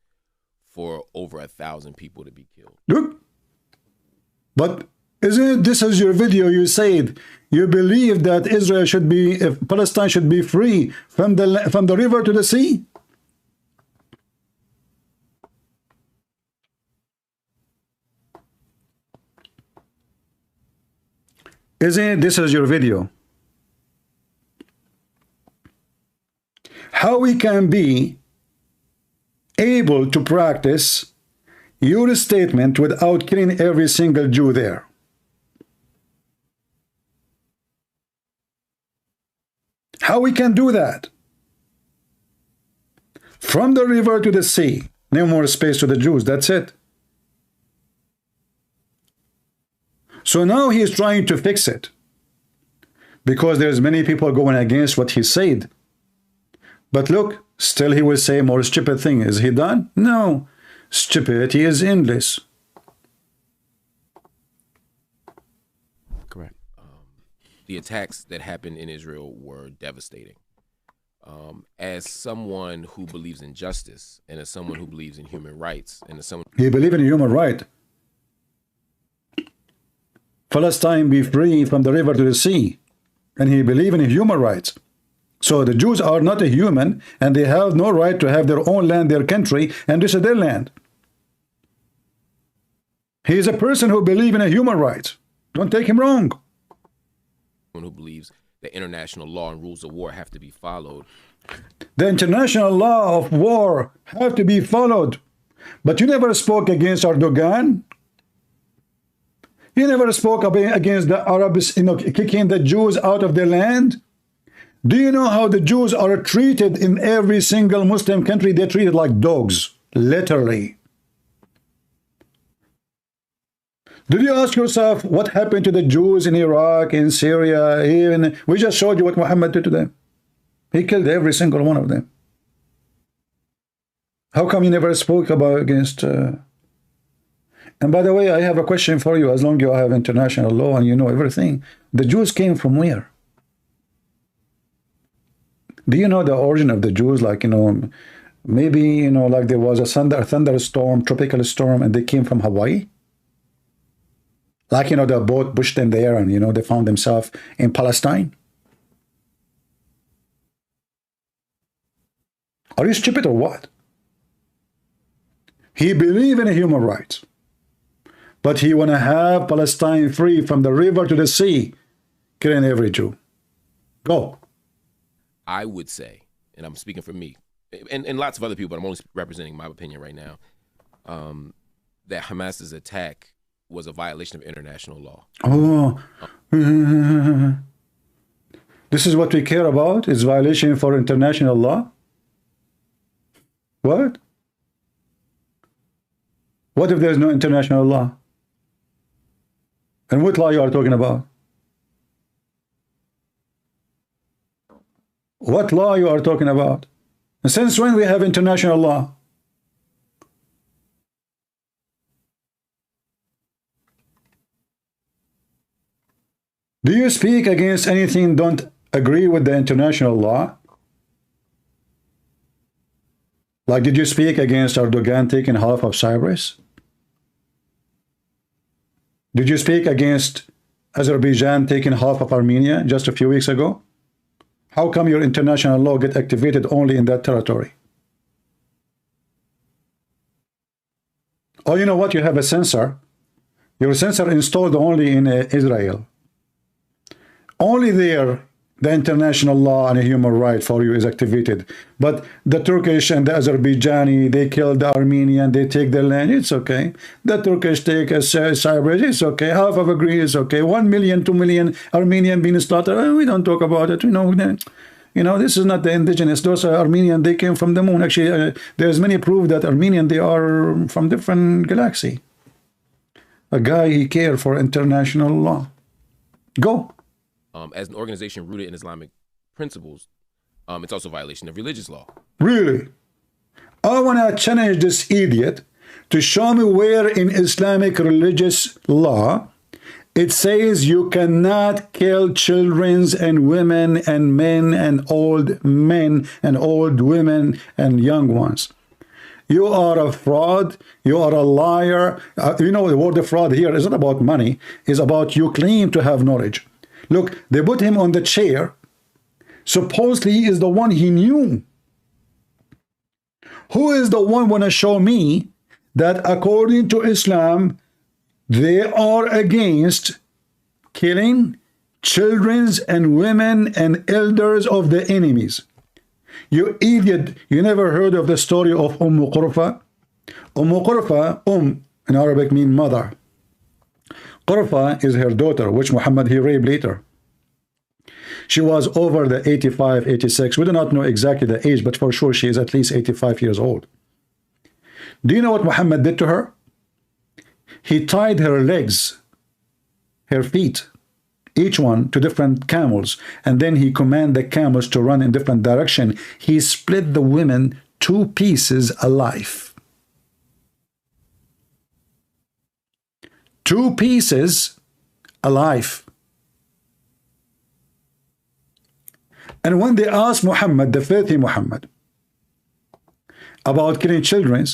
for over 1,000 people to be killed. Look, but isn't this is your video? You said you believe that Israel should be, if Palestine should be free from the river to the sea. Isn't this is your video? How we can be able to practice your statement without killing every single Jew there? How we can do that? From the river to the sea, no more space to the Jews, that's it. So now he is trying to fix it because there's many people going against what he said. But look, still he will say more stupid thing. Is he done? No. Stupidity is endless. Correct. The attacks that happened in Israel were devastating. As someone who believes in justice and as someone who believes in human rights and as someone... He believes in human right. Palestine be free from the river to the sea. And he believes in human rights. So the Jews are not a human, and they have no right to have their own land, their country, and this is their land. He is a person who believes in a human rights. Don't take him wrong. Who believes that international law and rules of war have to be followed. The international law of war have to be followed. But you never spoke against Erdogan. You never spoke against the Arabs, kicking the Jews out of their land. Do you know how the Jews are treated in every single Muslim country? They're treated like dogs, literally. Did you ask yourself what happened to the Jews in Iraq, in Syria, even? We just showed you what Muhammad did to them. He killed every single one of them. How come you never spoke about against... And by the way, I have a question for you. As long as you have international law and you know everything, the Jews came from where? Do you know the origin of the Jews? Like, maybe, like there was a thunderstorm, tropical storm, and they came from Hawaii? Like, the boat pushed them there and, they found themselves in Palestine? Are you stupid or what? He believed in human rights. But he want to have Palestine free from the river to the sea, killing every Jew. Go. I would say, and I'm speaking for me, and lots of other people, but I'm only representing my opinion right now, that Hamas's attack was a violation of international law. Oh, this is what we care about? It's violation for international law? What? What if there's no international law? And what law you are talking about? What law you are talking about? And since when we have international law? Do you speak against anything don't agree with the international law? Like, did you speak against Erdogan taking half of Cyprus? Did you speak against Azerbaijan taking half of Armenia just a few weeks ago? How come your international law get activated only in that territory? Oh, you know what? You have a sensor. Your sensor installed only in Israel. Only there the international law and human right for you is activated. But the Turkish and the Azerbaijani, they killed the Armenian, they take their land, it's okay. The Turkish take Cyprus, it's okay. Half of a Greece, is okay. 1 million, 2 million Armenian being slaughtered, we don't talk about it. You know, this is not the indigenous. Those are Armenian, they came from the moon. Actually, there's many proof that Armenian, they are from different galaxy. A guy, he cared for international law. Go. As an organization rooted in Islamic principles, it's also a violation of religious law. Really? I want to challenge this idiot to show me where in Islamic religious law it says you cannot kill children and women and men and old women and young ones. You are a fraud. You are a liar. You know, the word of fraud here is not about money. It's about you claim to have knowledge. Look, they put him on the chair. Supposedly he is the one he knew. Who is the one want to show me that according to Islam, they are against killing children and women and elders of the enemies? You idiot, you never heard of the story of Qurfa? Qurfa, in Arabic means mother. Qurfa is her daughter, which Muhammad he raped later. She was over the 85, 86. We do not know exactly the age, but for sure she is at least 85 years old. Do you know what Muhammad did to her? He tied her legs, her feet, each one to different camels, and then he commanded the camels to run in different direction. He split the women 2 pieces alive. 2 pieces alive. And when they asked Muhammad, the filthy Muhammad, about killing children,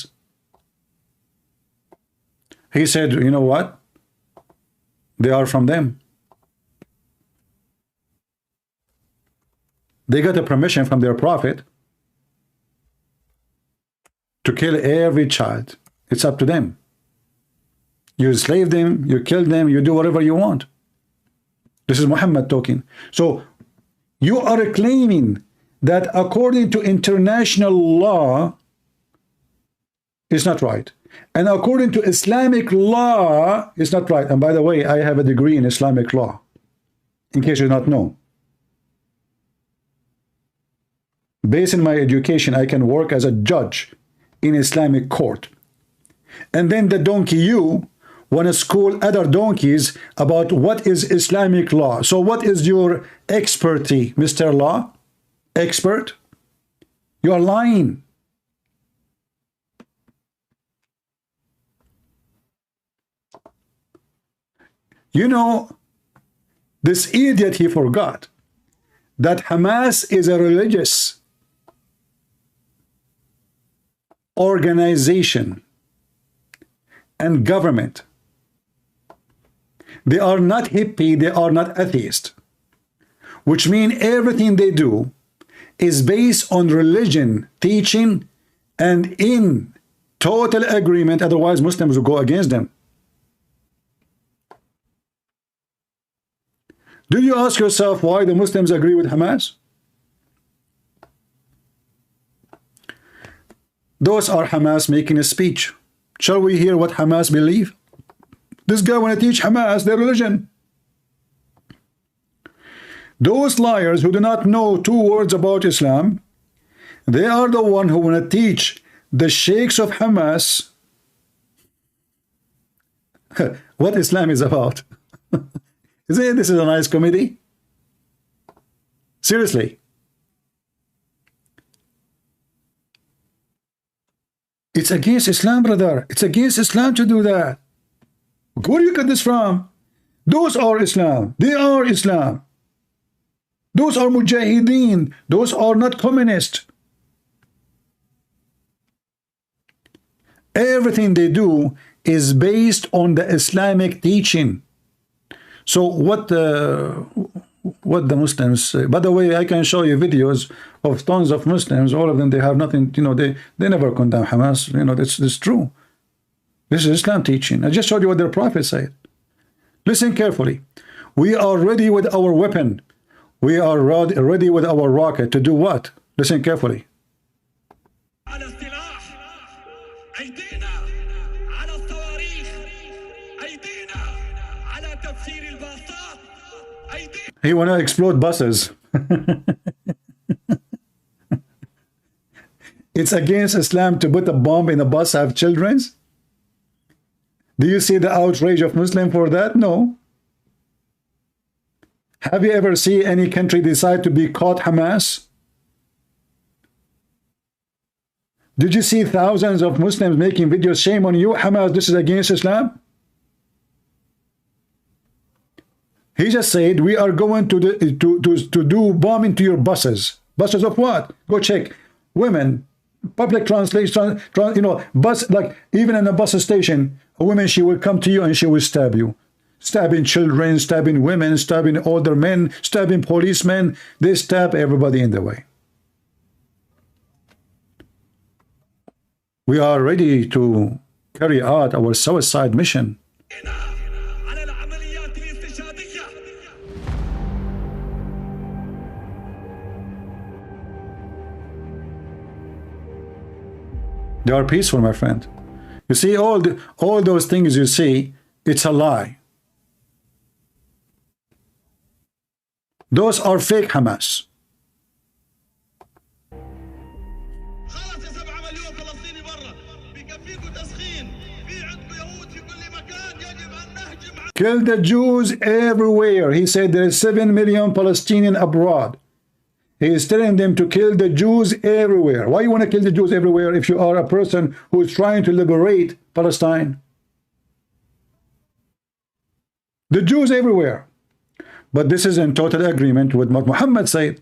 he said, you know what? They are from them. They got a permission from their prophet to kill every child. It's up to them. You enslave them, you kill them, you do whatever you want. This is Muhammad talking. So you are claiming that according to international law, it's not right. And according to Islamic law, it's not right. And by the way, I have a degree in Islamic law, in case you do not know. Based on my education, I can work as a judge in Islamic court. And then the donkey you want to school other donkeys about what is Islamic law. So what is your expertise, Mr. Law? Expert? You are lying. You know, this idiot, he forgot that Hamas is a religious organization and government. They are not hippie, they are not atheist, which means everything they do is based on religion, teaching, and in total agreement, otherwise Muslims will go against them. Do you ask yourself why the Muslims agree with Hamas? Those are Hamas making a speech. Shall we hear what Hamas believe? This guy want to teach Hamas their religion. Those liars who do not know 2 words about Islam, they are the one who want to teach the sheikhs of Hamas what Islam is about. Isn't this is a nice comedy? Seriously. It's against Islam, brother. It's against Islam to do that. Where do you get this from? Those are Islam. They are Islam. Those are Mujahideen. Those are not communist. Everything they do is based on the Islamic teaching. So what what the Muslims say. By the way, I can show you videos of tons of Muslims. All of them, they have nothing, you know, they never condemn Hamas. You know, that's true. This is Islam teaching. I just showed you what their prophet said. Listen carefully. We are ready with our weapon. We are ready with our rocket to do what? Listen carefully. He want to explode buses. It's against Islam to put a bomb in a bus, have children. Do you see the outrage of Muslim for that? No. Have you ever seen any country decide to boycott Hamas? Did you see thousands of Muslims making videos? Shame on you, Hamas, this is against Islam? He just said, we are going to do bombing to your buses. Buses of what? Go check. Women, public translation, you know, bus, like even in a bus station, a woman, she will come to you and she will stab you. Stabbing children, stabbing women, stabbing older men, stabbing policemen. They stab everybody in the way. We are ready to carry out our suicide mission. They are peaceful, my friend. You see, all those things you see, it's a lie. Those are fake Hamas. Kill the Jews everywhere. He said there is 7 million Palestinians abroad. He is telling them to kill the Jews everywhere. Why you want to kill the Jews everywhere if you are a person who is trying to liberate Palestine? The Jews everywhere. But this is in total agreement with what Muhammad said.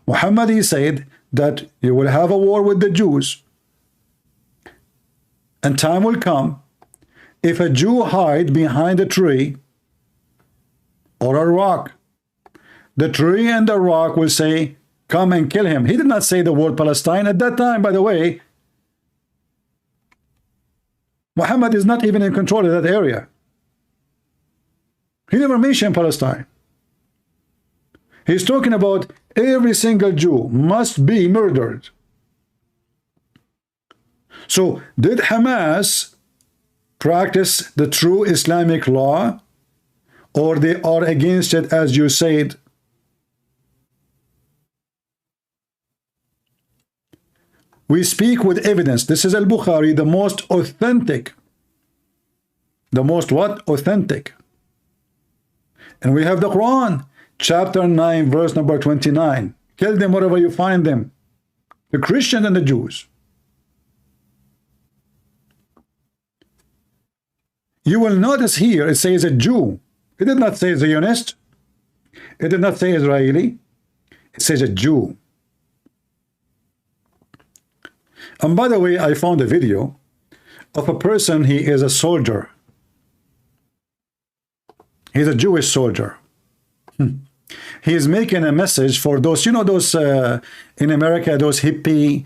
Muhammad, he said that you will have a war with the Jews. And time will come, if a Jew hide behind a tree or a rock, the tree and the rock will say, come and kill him. He did not say the word Palestine at that time, by the way. Muhammad is not even in control of that area. He never mentioned Palestine. He's talking about every single Jew must be murdered. So, did Hamas practice the true Islamic law, or they are against it, as you said? We speak with evidence. This is Al-Bukhari, the most authentic. The most what? Authentic. And we have the Quran, chapter 9, verse number 29. Kill them wherever you find them. The Christians and the Jews. You will notice here it says a Jew. It did not say Zionist. It did not say Israeli. It says a Jew. And by the way, I found a video of a person, he is a soldier. He's a Jewish soldier. He is making a message for those, you know, those in America, those hippie,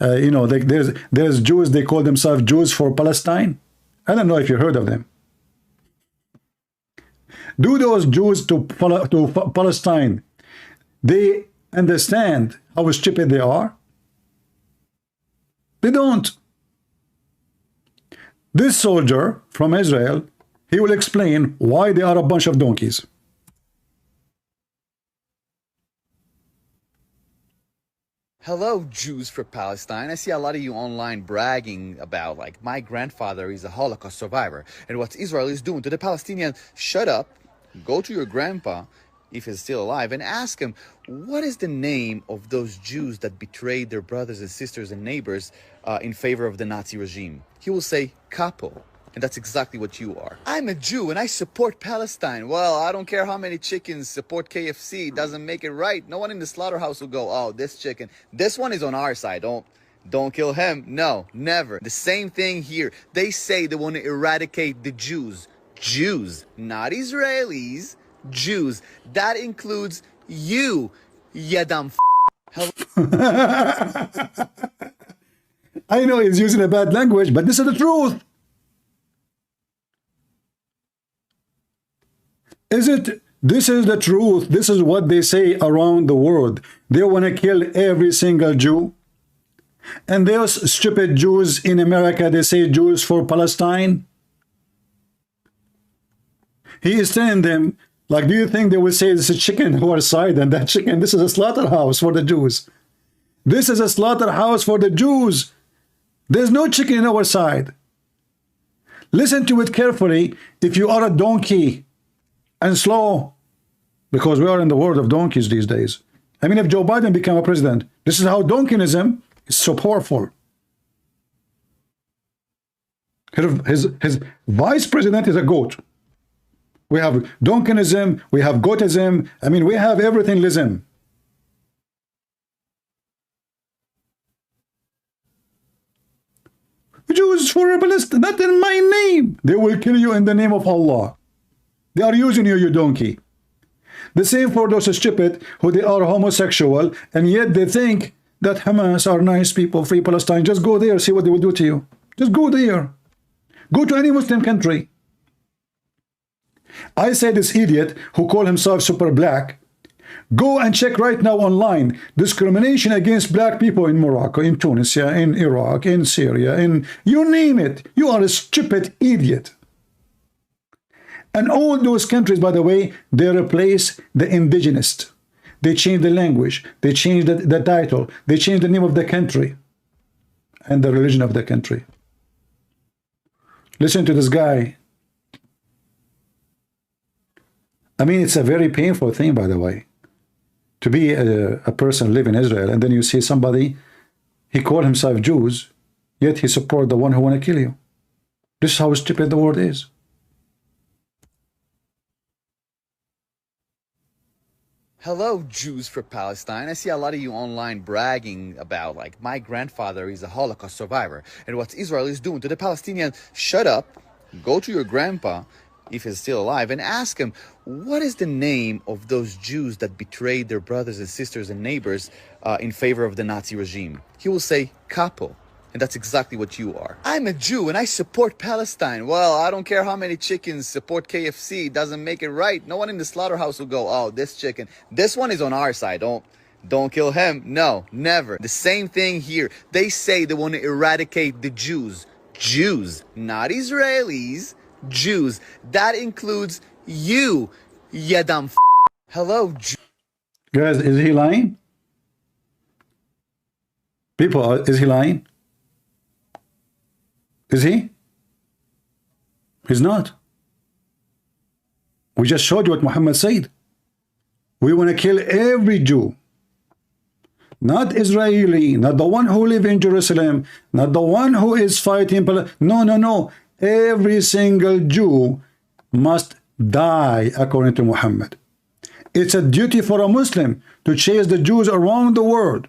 you know, there's Jews, they call themselves Jews for Palestine. I don't know if you heard of them. Do those Jews to Palestine, they understand how stupid they are? They don't. This soldier from Israel, he will explain why they are a bunch of donkeys. Hello, Jews for Palestine. I see a lot of you online bragging about, like, my grandfather is a Holocaust survivor, and what Israel is doing to the Palestinians. Shut up, go to your grandpa, if he's still alive, and ask him, what is the name of those Jews that betrayed their brothers and sisters and neighbors in favor of the Nazi regime? He will say, capo. And that's exactly what you are. I'm a Jew and I support Palestine. Well, I don't care how many chickens support KFC. It doesn't make it right. No one in the slaughterhouse will go, oh, this chicken, this one is on our side. Don't kill him. No, never. The same thing here. They say they want to eradicate the Jews. Jews, not Israelis. Jews. That includes you dumb I know he's using a bad language, but this is the truth. Is it? This is the truth. This is what they say around the world. They want to kill every single Jew. And those stupid Jews in America, they say Jews for Palestine. He is telling them, like, do you think they will say this is a chicken who are side and that chicken? This is a slaughterhouse for the Jews. This is a slaughterhouse for the Jews. There's no chicken in our side. Listen to it carefully. If you are a donkey and slow, because we are in the world of donkeys these days. I mean, if Joe Biden became a president, this is how donkeysm is so powerful. His vice president is a goat. We have donkeysm, we have goatism. I mean, we have everything-lism. Jews for Palestine, not in my name. They will kill you in the name of Allah. They are using you, you donkey. The same for those stupid who they are homosexual, and yet they think that Hamas are nice people, free Palestine. Just go there, see what they will do to you. Just go there. Go to any Muslim country. I say this idiot who call himself super black, go and check right now online discrimination against black people in Morocco, in Tunisia, in Iraq, in Syria, in you name it. You are a stupid idiot. And all those countries, by the way, they replace the indigenous. They change the language. They change the title. They change the name of the country and the religion of the country. Listen to this guy. I mean, it's a very painful thing, by the way, to be a person live in Israel, and then you see somebody, he called himself Jews, yet he support the one who want to kill you. This is how stupid the world is. Hello, Jews for Palestine. I see a lot of you online bragging about, like, my grandfather is a Holocaust survivor, and what Israel is doing to the Palestinians. Shut up, go to your grandpa, if he's still alive, and ask him, what is the name of those Jews that betrayed their brothers and sisters and neighbors in favor of the Nazi regime? He will say, capo. And that's exactly what you are. I'm a Jew and I support Palestine. Well, I don't care how many chickens support KFC. It doesn't make it right. No one in the slaughterhouse will go, oh, this chicken, this one is on our side. Don't kill him. No, never. The same thing here. They say they want to eradicate the Jews. Jews, not Israelis. Jews. That includes you, dumb Hello, Jew. Guys, is he lying? People, is he lying? Is he? He's not. We just showed you what Muhammad said. We want to kill every Jew. Not Israeli, not the one who live in Jerusalem, not the one who is fighting. No, no, no. Every single Jew must die according to Muhammad. It's a duty for a Muslim to chase the Jews around the world.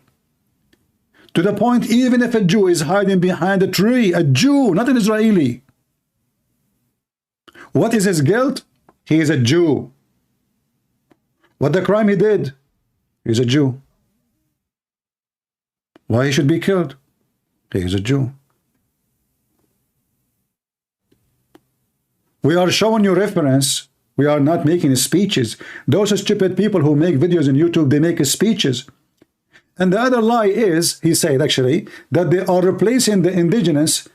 To the point, even if a Jew is hiding behind a tree, a Jew, not an Israeli. What is his guilt? He is a Jew. What the crime he did? He's a Jew. Why he should be killed? He is a Jew. We are showing you reference. We are not making speeches. Those stupid people who make videos on YouTube, they make speeches. And the other lie is, he said actually, that they are replacing the indigenous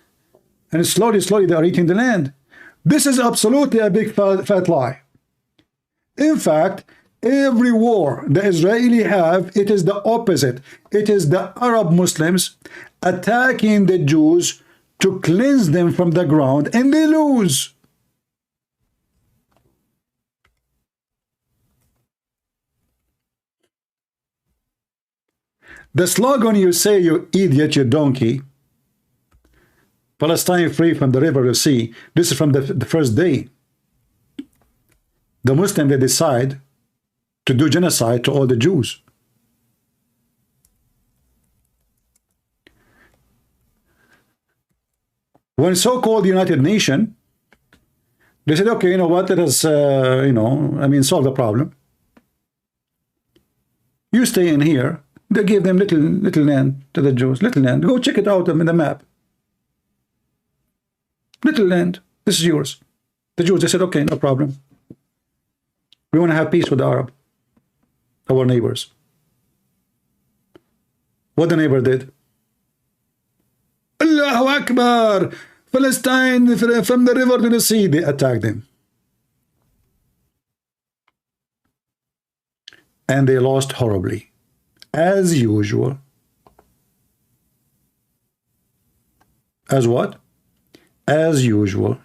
and slowly they are eating the land. This is absolutely a big fat lie. In fact, every war the Israeli have, it is the opposite. It is the Arab Muslims attacking the Jews to cleanse them from the ground, and they lose. The slogan you say, you idiot, you donkey, Palestine free from the river to sea, this is from the first day. The Muslims, they decide to do genocide to all the Jews. When so-called United Nations, they said, okay, you know what, let us, solve the problem. You stay in here. They gave them little land to the Jews. Little land. Go check it out on the map. Little land. This is yours. The Jews, they said, okay, no problem. We want to have peace with the Arab, our neighbors. What the neighbor did? Allahu Akbar! Palestine from the river to the sea. They attacked them. And they lost horribly. As usual. As what? As usual.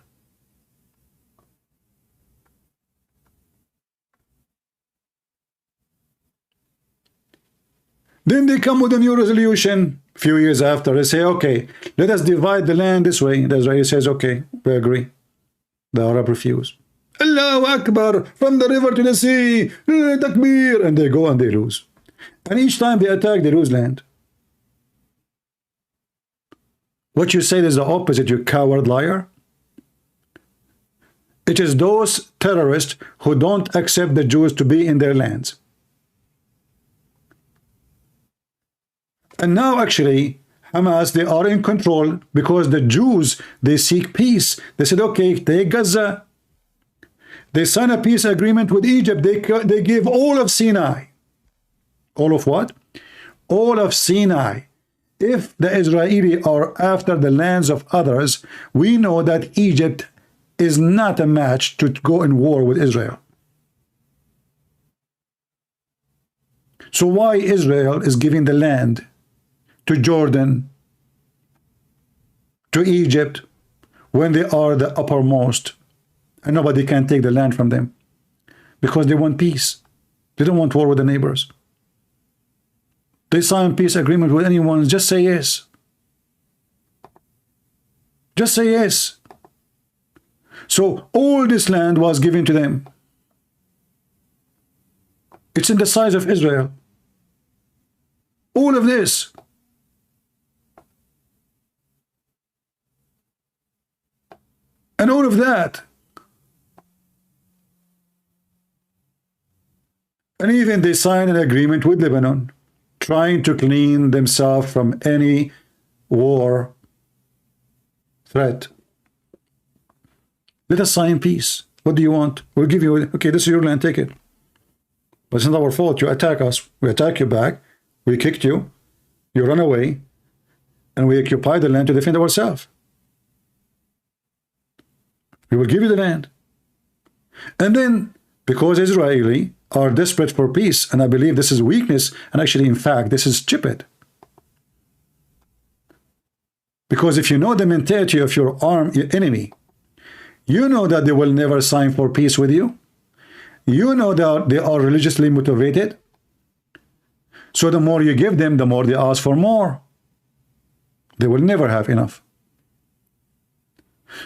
Then they come with a new resolution a few years after. They say, okay, let us divide the land this way. The Israeli says, okay, we agree. The Arab refuse. Allahu Akbar, from the river to the sea, takbir, and they go and they lose. And each time they attack, they lose land. What you said is the opposite, you coward liar. It is those terrorists who don't accept the Jews to be in their lands. And now actually, Hamas, they are in control because the Jews, they seek peace. They said, okay, take Gaza. They sign a peace agreement with Egypt. They give all of Sinai. All of what? All of Sinai. If the Israeli are after the lands of others, we know that Egypt is not a match to go in war with Israel. So why Israel is giving the land to Jordan, to Egypt, when they are the uppermost and nobody can take the land from them? Because they want peace. They don't want war with the neighbors. They sign peace agreement with anyone, just say yes. Just say yes. So all this land was given to them. It's in the size of Israel. All of this. And all of that. And even they signed an agreement with Lebanon, trying to clean themselves from any war threat. Let us sign peace. What do you want? We'll give you, okay, this is your land, take it. But it's not our fault. You attack us. We attack you back. We kicked you. You run away. And we occupy the land to defend ourselves. We will give you the land. And then, because Israeli are desperate for peace, and I believe this is weakness, and actually, in fact, this is stupid. Because if you know the mentality of your enemy, you know that they will never sign for peace with you. You know that they are religiously motivated. So the more you give them, the more they ask for more. They will never have enough.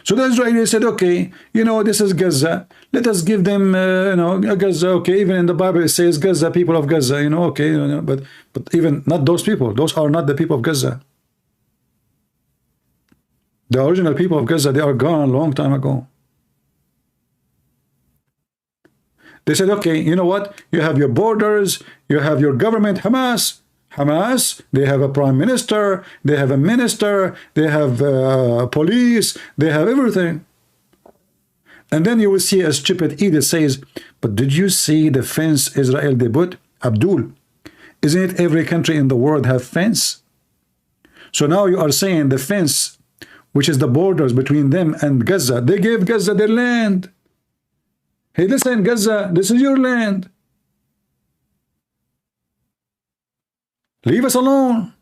So the Israelis said, okay, you know, this is Gaza. Let us give them, Gaza, okay. Even in the Bible it says Gaza, people of Gaza, okay. But even not those people. Those are not the people of Gaza. The original people of Gaza, they are gone a long time ago. They said, okay, you know what? You have your borders, you have your government, Hamas. Hamas, they have a prime minister, they have a minister, they have police, they have everything. And then you will see a stupid idiot says, but did you see the fence Israel they put? Abdul, isn't it every country in the world have fence? So now you are saying the fence, which is the borders between them and Gaza, they gave Gaza their land. Hey, listen, Gaza, this is your land. Leave us alone.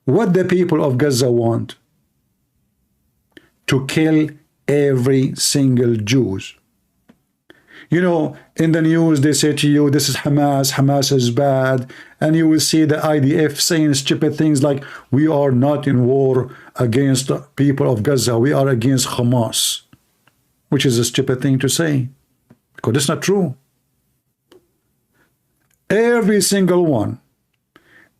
What the people of Gaza want? To kill every single Jew. You know, in the news they say to you, this is Hamas, Hamas is bad. And you will see the IDF saying stupid things like, we are not in war against the people of Gaza, we are against Hamas. Which is a stupid thing to say, because it's not true. Every single one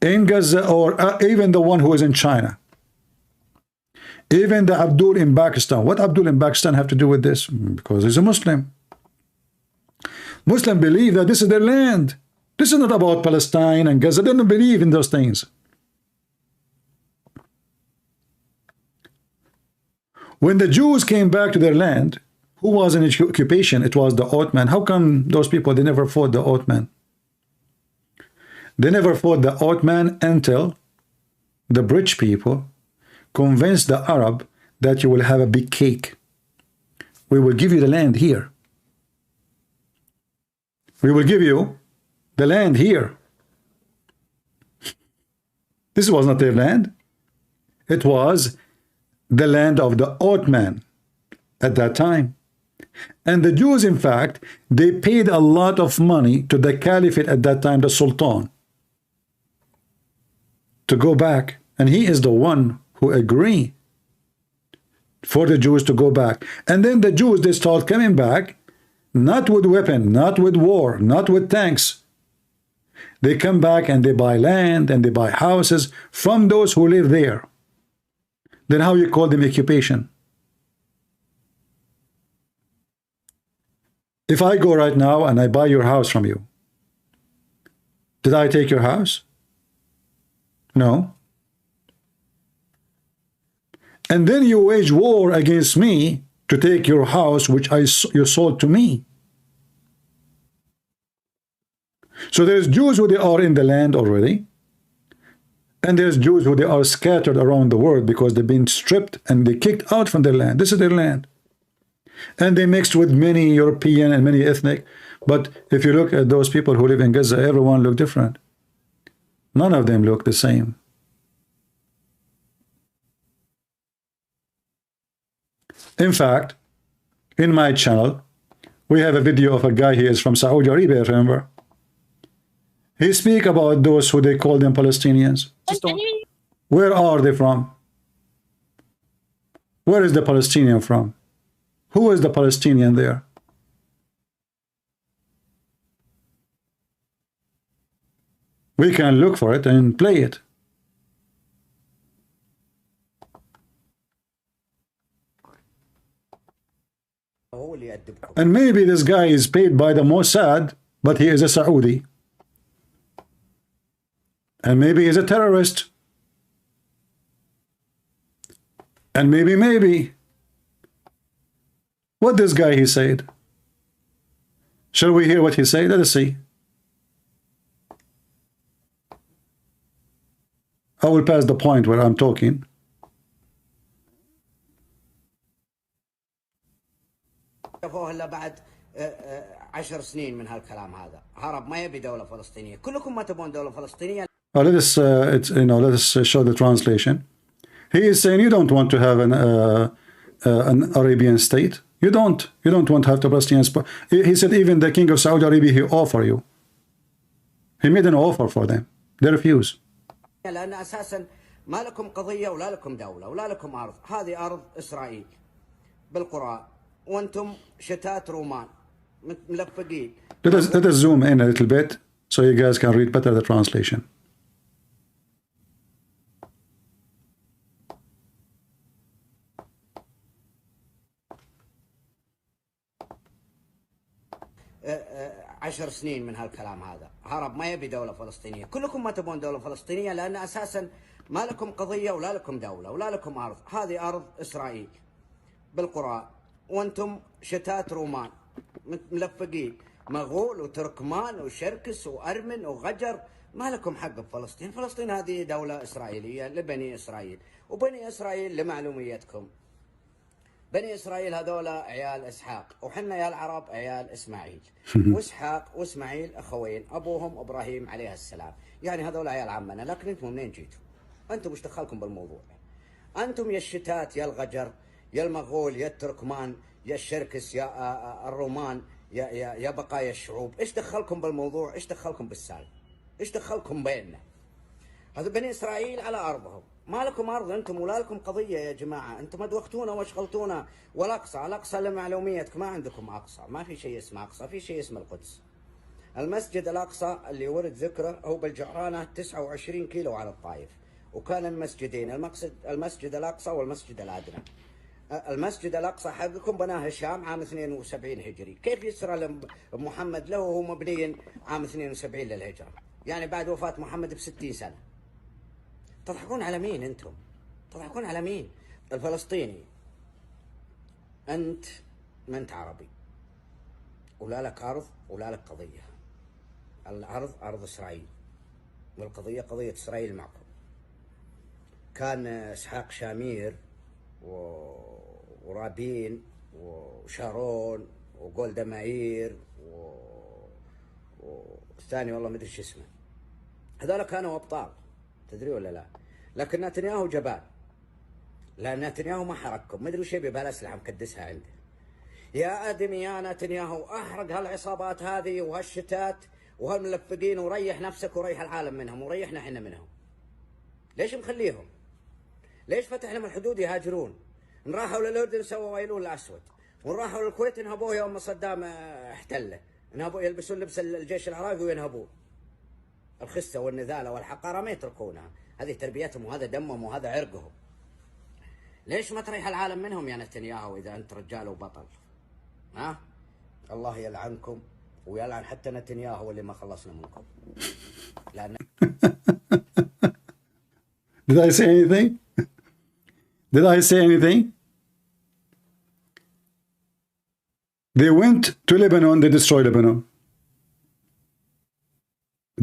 in Gaza, or even the one who is in China, even the Abdul in Pakistan. What Abdul in Pakistan have to do with this? Because he's a Muslim. Muslims believe that this is their land. This is not about Palestine and Gaza. They don't believe in those things. When the Jews came back to their land, who was in occupation? It was the Ottoman. How come those people, they never fought the Ottoman? They never fought the Ottoman until the British people convinced the Arab that you will have a big cake. We will give you the land here. We will give you the land here. This was not their land. It was the land of the Ottoman at that time. And the Jews, in fact, they paid a lot of money to the Caliphate at that time, the Sultan, to go back. And he is the one who agreed for the Jews to go back. And then the Jews, they start coming back, not with weapon, not with war, not with tanks. They come back and they buy land and they buy houses from those who live there. Then how you call them occupation? If I go right now and I buy your house from you, did I take your house? No. And then you wage war against me to take your house, which you sold to me. So there's Jews who they are in the land already, and there's Jews who they are scattered around the world because they've been stripped and they kicked out from their land. This is their land. And they mixed with many European and many ethnic. But if you look at those people who live in Gaza, everyone look different. None of them look the same. In fact, in my channel, we have a video of a guy here is from Saudi Arabia, remember? He speak about those who they call them Palestinians. Where are they from? Where is the Palestinian from? Who is the Palestinian there? We can look for it and play it. And maybe this guy is paid by the Mossad, but he is a Saudi. And maybe he's a terrorist. And maybe. What this guy he said? Shall we hear what he said? Let us see. I will pass the point where I'm talking. شافوه بعد 10 سنين من هالكلام هذا هرب ما يبي دولة فلسطينية كلكم ما تبون دولة فلسطينية. Let us let us show the translation. He is saying you don't want to have an Arabian state. You don't want to have the Palestinians. He said even the king of Saudi Arabia he offer you. He made an offer for them. They refuse. لأن أساسا ما لكم قضية ولا لكم دولة ولا لكم أرض. هذه أرض إسرائيل بالقرآن وأنتم شتات رومان ملفقين. Let us zoom in a little bit so you guys can read better the translation. عشر سنين من هالكلام هذا هرب ما يبي دولة فلسطينية كلكم ما تبون دولة فلسطينية لأن أساسا ما لكم قضية ولا لكم دولة ولا لكم أرض. هذه أرض إسرائيل بالقرآن وأنتم شتات رومان ملفقين مغول وتركمان وشركس وأرمن وغجر. ما لكم حق بفلسطين. فلسطين هذه دولة إسرائيلية لبني إسرائيل. وبني إسرائيل لمعلوميتكم بني إسرائيل هذولا عيال إسحاق وحنا يا العرب عيال إسماعيل. وإسحاق وإسماعيل أخوين أبوهم إبراهيم عليه السلام. يعني هذولا عيال عمنا. لكن أنتم منين جيتوا؟ أنتم وش دخلكم بالموضوع؟ أنتم يا الشتات يا الغجر يا المغول يا التركمان يا الشركس يا الرومان يا بقايا الشعوب. إيش دخلكم بالموضوع؟ إيش دخلكم بالسالفة؟ إيش دخلكم بيننا؟ هذا بني إسرائيل على أرضهم. ما لكم أرض أنتم ولا لكم قضية يا جماعة. أنتم أدوختونا واشغلتونا. والأقصى الأقصى لمعلوميتك ما عندكم أقصى. ما في شيء اسمه أقصى. في شيء اسمه القدس. المسجد الأقصى اللي ورد ذكره هو بالجعرانة 29 كيلو على الطائف. وكان المسجدين المسجد الأقصى والمسجد الأدنى. المسجد الأقصى حقكم بناه الشام عام 72 هجري، كيف يسرى محمد له وهو مبني عام 72 للهجرة؟ يعني بعد وفاة محمد ب60 سنة. تضحكون على مين أنتم؟ تضحكون على مين؟ الفلسطيني أنت ما أنت عربي، ولا لك أرض ولا لك قضية. الأرض أرض إسرائيل، والقضية قضية إسرائيل معكم. كان إسحاق شامير ورابين وشارون وجولدا مائير والثاني والله ما ادري شو اسمه، هذول كانوا ابطال، تدري ولا لا؟ لكن نتنياهو جبان، لان نتنياهو ما حرككم، ما ادري وش يبي بهالاسلحه مكدسها عنده. يا ادمي يا نتنياهو، احرق هالعصابات هذه وهالشتات وهالملفقين، وريح نفسك وريح العالم منهم وريحنا احنا منهم. ليش مخليهم؟ ليش فتح لهم الحدود يهاجرون؟ ان راحوا للاردن سووا ويلون الاسود، وان راحوا للكويت انهبوه يوم صدام احتله، انهبوا يلبسون لبس الجيش العراقي وينهبوه. الخسه والنذاله والحقاره ما يتركونها، هذه تربيتهم وهذا دمهم وهذا عرقهم. ليش ما تريح العالم منهم يا نتنياهو اذا انت رجال وبطل؟ ها؟ الله يلعنكم ويلعن حتى نتنياهو اللي ما خلصنا منكم. لان Did I say anything? Did I say anything? They went to Lebanon, they destroyed Lebanon.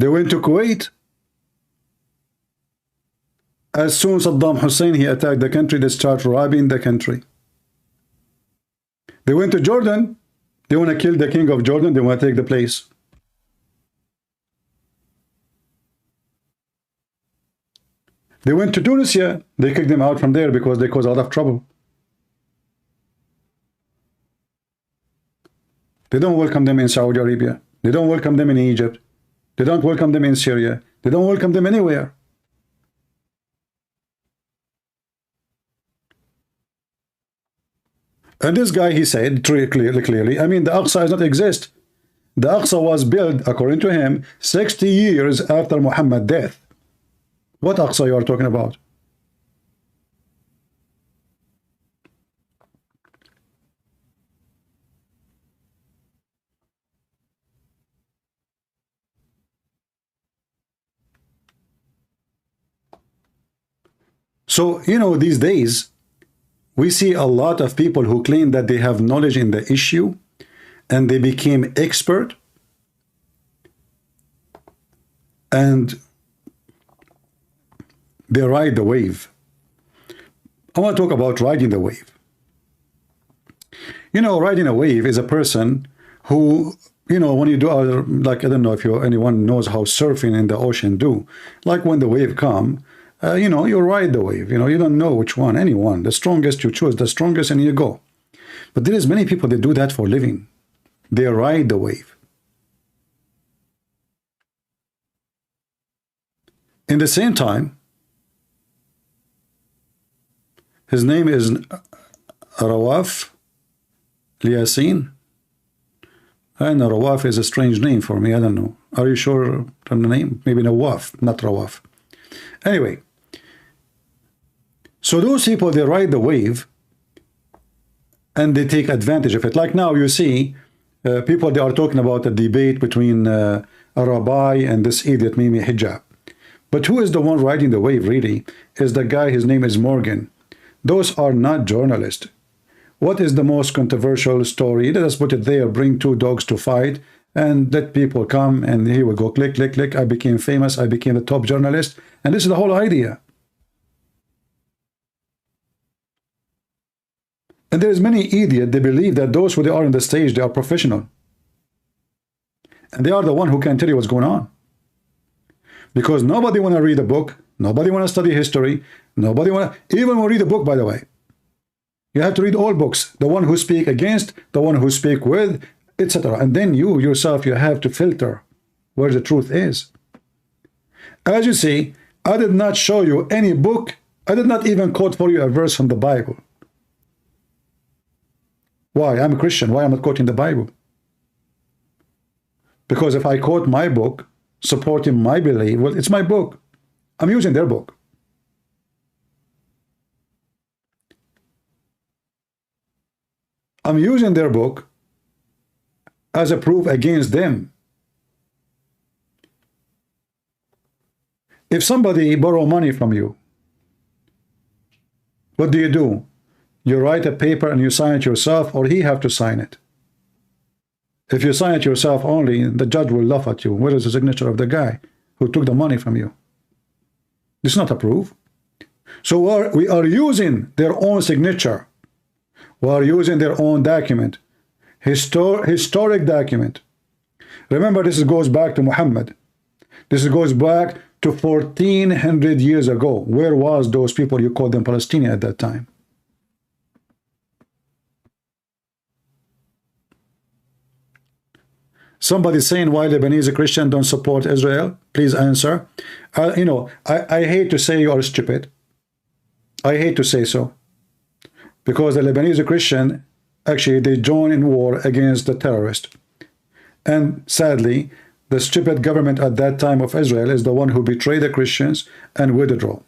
They went to Kuwait. As soon as Saddam Hussein he attacked the country, they start robbing the country. They went to Jordan. They want to kill the king of Jordan. They want to take the place. They went to Tunisia. They kicked them out from there because they caused a lot of trouble. They don't welcome them in Saudi Arabia. They don't welcome them in Egypt. They don't welcome them in Syria. They don't welcome them anywhere. And this guy, he said clearly, I mean, the Aqsa does not exist. The Aqsa was built, according to him, 60 years after Muhammad's death. What Aqsa you are talking about? So, you know, these days, we see a lot of people who claim that they have knowledge in the issue and they became expert, and they ride the wave. I want to talk about riding the wave. You know, riding a wave is a person who, you know, when you do, like, I don't know if anyone knows how surfing in the ocean do. Like when the wave come, you know, you ride the wave. You know, you don't know which one, anyone. The strongest, you choose the strongest and you go. But there is many people that do that for a living. They ride the wave. In the same time, his name is Rawaf Liasin. And Rawaf is a strange name for me. I don't know. Are you sure from the name? Maybe Nawaf, not Rawaf. Anyway, so those people, they ride the wave and they take advantage of it. Like now you see people, they are talking about a debate between a rabbi and this idiot Mimi Hijab. But who is the one riding the wave really? Is the guy, his name is Morgan. Those are not journalists. What is the most controversial story? Let us put it there, bring two dogs to fight and let people come and here we go, click, click, click. I became famous, I became the top journalist. And this is the whole idea. And there's many idiots, they believe that those who they are on the stage, they are professional. And they are the one who can tell you what's going on. Because nobody want to read a book, nobody want to study history, nobody want to even read a book, by the way. You have to read all books, the one who speak against, the one who speak with, etc. And then you yourself, you have to filter where the truth is. As you see, I did not show you any book. I did not even quote for you a verse from the Bible. Why? I'm a Christian. Why am I not quoting the Bible? Because if I quote my book, supporting my belief, well, it's my book. I'm using their book. I'm using their book as a proof against them. If somebody borrow money from you, what do? You write a paper and you sign it yourself, or he have to sign it? If you sign it yourself only, the judge will laugh at you. Where is the signature of the guy who took the money from you? This is not a proof. So we are using their own signature. We are using their own document. Historic document. Remember, this goes back to Muhammad. This goes back to 1400 years ago. Where was those people you called them Palestinians at that time? Somebody saying why Lebanese Christians don't support Israel? Please answer. You know, I hate to say you are stupid. I hate to say so. Because the Lebanese Christian, actually, they join in war against the terrorists. And sadly, the stupid government at that time of Israel is the one who betrayed the Christians and withdraw.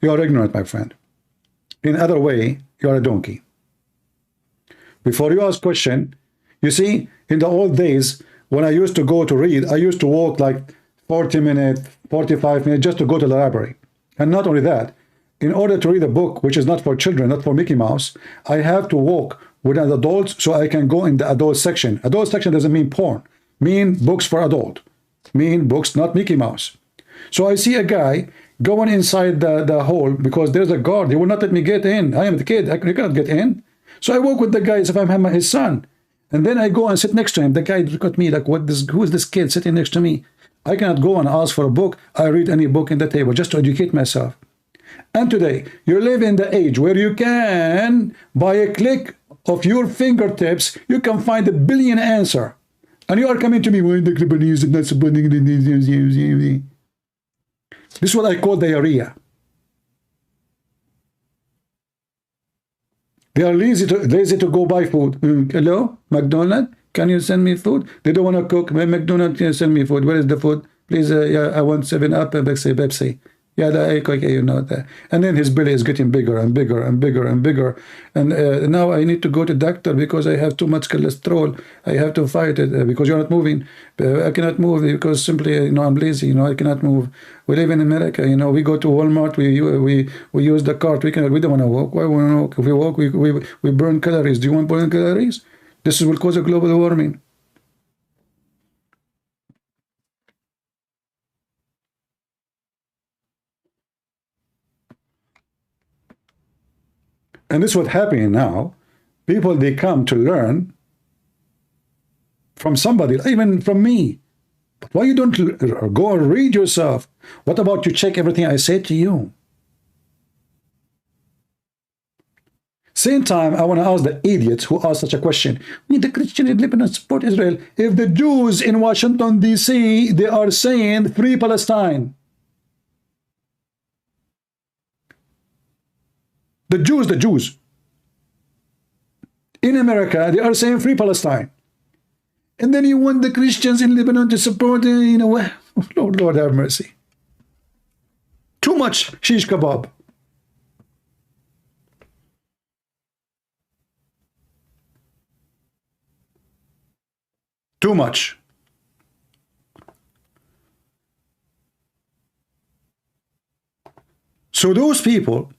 You are ignorant, my friend. In other way, you are a donkey. Before you ask question, you see, in the old days, when I used to go to read, I used to walk like 40 minutes, 45 minutes just to go to the library. And not only that, in order to read a book which is not for children, not for Mickey Mouse, I have to walk with an adult so I can go in the adult section. Adult section doesn't mean porn. Mean books for adult. Mean books, not Mickey Mouse. So I see a guy going inside the hole because there's a guard. He will not let me get in. I am the kid. I cannot get in. So I walk with the guy as if I'm his son. And then I go and sit next to him. The guy look at me like, who is this kid sitting next to me? I cannot go and ask for a book. I read any book in the table just to educate myself. And today, you live in the age where you can, by a click of your fingertips, you can find a billion answer. And you are coming to me, well, the Lebanese are not supporting the... This is what I call diarrhea. They are lazy to go buy food. Hello, McDonald's, can you send me food? They don't want to cook. McDonald's can send me food. Where is the food? Please, yeah, I want 7-Up and Pepsi. Yeah, okay, you know that. And then his belly is getting bigger and bigger and bigger and bigger. And now I need to go to doctor because I have too much cholesterol. I have to fight it because you're not moving. I cannot move because simply, you know, I'm lazy. You know, I cannot move. We live in America. You know, we go to Walmart. We use the cart. We don't want to walk. Why want to walk? If we walk, we burn calories. Do you want to burn calories? This will cause a global warming. And this is what's happening now. People, they come to learn from somebody, even from me. But why you don't go and read yourself? What about you check everything I say to you? Same time, I want to ask the idiots who ask such a question. Need the Christian in Lebanon support Israel? If the Jews in Washington, D.C., they are saying free Palestine. The Jews in America, they are saying free Palestine. And then you want the Christians in Lebanon to support, you know, Lord have mercy. Too much shish kebab. Too much. So those people,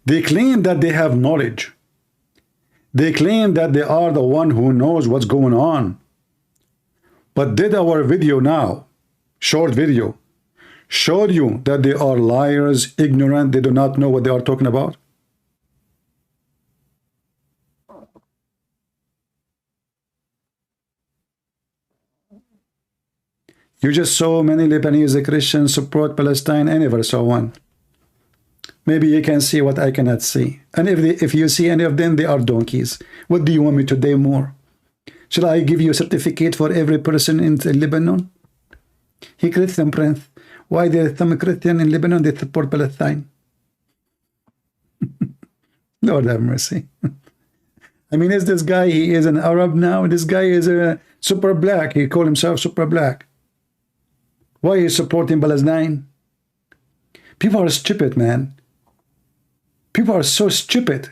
they claim that they have knowledge. They claim that they are the one who knows what's going on. But did our video now, short video, showed you that they are liars, ignorant, they do not know what they are talking about? You just saw many Lebanese Christians support Palestine. I never saw one. Maybe you can see what I cannot see. And if you see any of them, they are donkeys. What do you want me to do more? Shall I give you a certificate for every person in Lebanon? He Christian prince. Why there some Christian in Lebanon, they support Palestine? Lord have mercy. I mean, is this guy, he is an Arab now? This guy is a super black. He called himself super black. Why is he supporting Palestine? People are stupid, man. People are so stupid.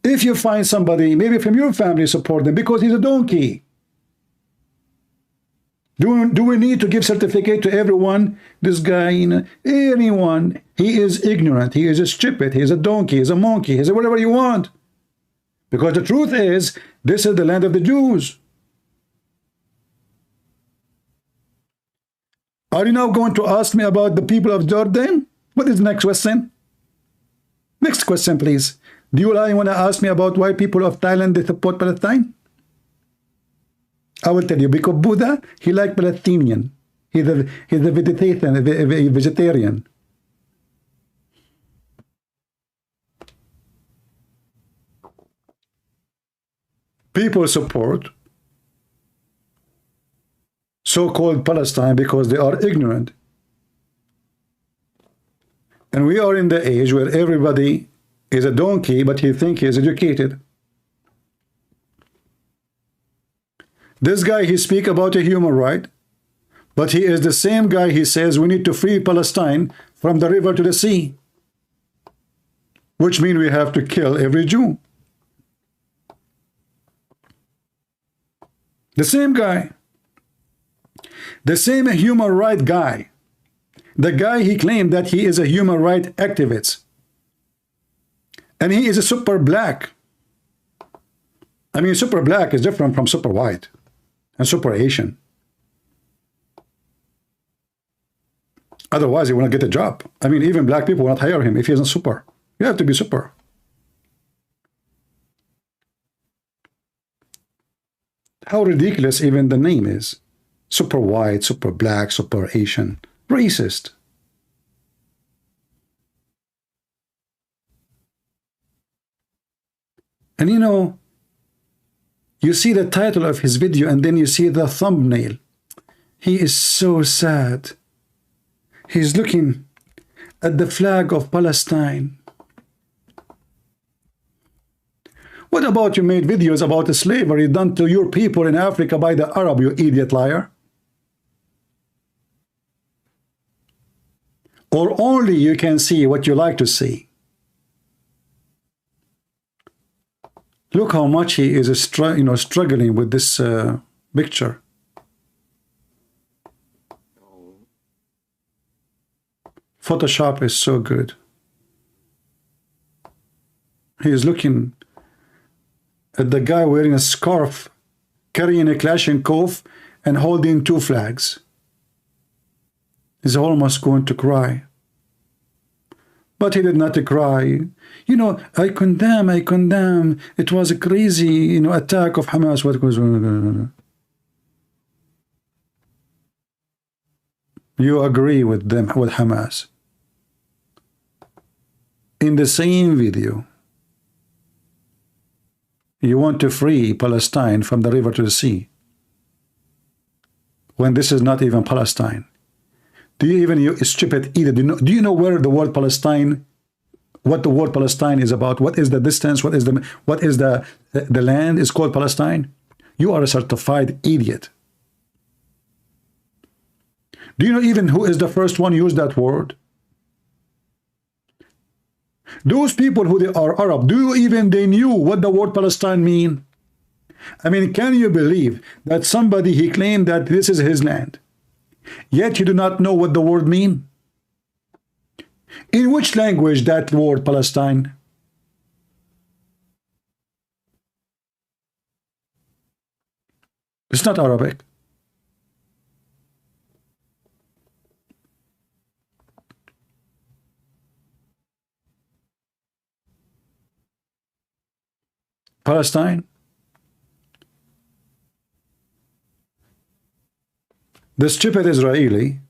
If you find somebody, maybe from your family, support them because he's a donkey. Do we need to give certificate to everyone? This guy, you know, anyone, he is ignorant, he is a stupid, he is a donkey, he is a monkey, he is whatever you want. Because the truth is, this is the land of the Jews. Are you now going to ask me about the people of Jordan? What is the next question? Next question, please. Do you want to ask me about why people of Thailand they support Palestine? I will tell you, because Buddha, he liked Palestinian. He's a vegetarian. People support so-called Palestine because they are ignorant. And we are in the age where everybody is a donkey, but he thinks he is educated. This guy, he speaks about a human right, but he is the same guy, he says we need to free Palestine from the river to the sea, which means we have to kill every Jew. The same guy. The same human right guy. The guy he claimed that he is a human right activist. And he is a super black. I mean, super black is different from super white and super Asian. Otherwise, he will not get a job. I mean, even black people will not hire him if he isn't super. You have to be super. How ridiculous even the name is. Super white, super black, super Asian. Racist. And you know, you see the title of his video and then you see the thumbnail. He is so sad. He's looking at the flag of Palestine. What about you made videos about the slavery done to your people in Africa by the Arab, you idiot liar? Or only you can see what you like to see? Look how much he is struggling with this picture. Photoshop is so good. He is looking at the guy wearing a scarf, carrying a Kalashnikov and holding two flags. He's almost going to cry. But he did not cry. You know, I condemn. It was a crazy, attack of Hamas. What goes on? You agree with them, with Hamas. In the same video, you want to free Palestine from the river to the sea, when this is not even Palestine. Do you even, you stupid idiot, do you know where the word Palestine, what the word Palestine is about? What is the distance? What is the land is called Palestine? You are a certified idiot. Do you know even who is the first one who used that word? Those people who they are Arab, they knew what the word Palestine mean? I mean, can you believe that somebody, he claimed that this is his land, yet you do not know what the word mean? In which language that word Palestine? It's not Arabic. Palestine. The stupid Israeli,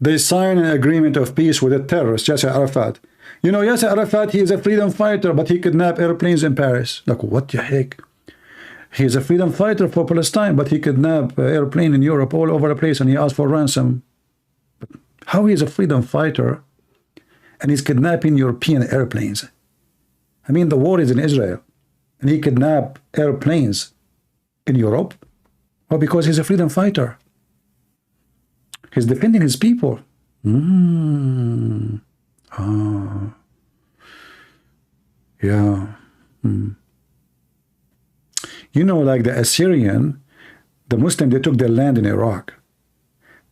they sign an agreement of peace with a terrorist, Yasser Arafat. You know, Yasser Arafat, he is a freedom fighter, but he kidnapped airplanes in Paris. Like, what the heck? He is a freedom fighter for Palestine, but he kidnapped airplane in Europe all over the place, and he asked for ransom. But how he is a freedom fighter, and he's kidnapping European airplanes? I mean, the war is in Israel, and he kidnapped airplanes in Europe? Well, because he's a freedom fighter. He's defending his people. Yeah. You know, like the Assyrian, the Muslim, they took their land in Iraq.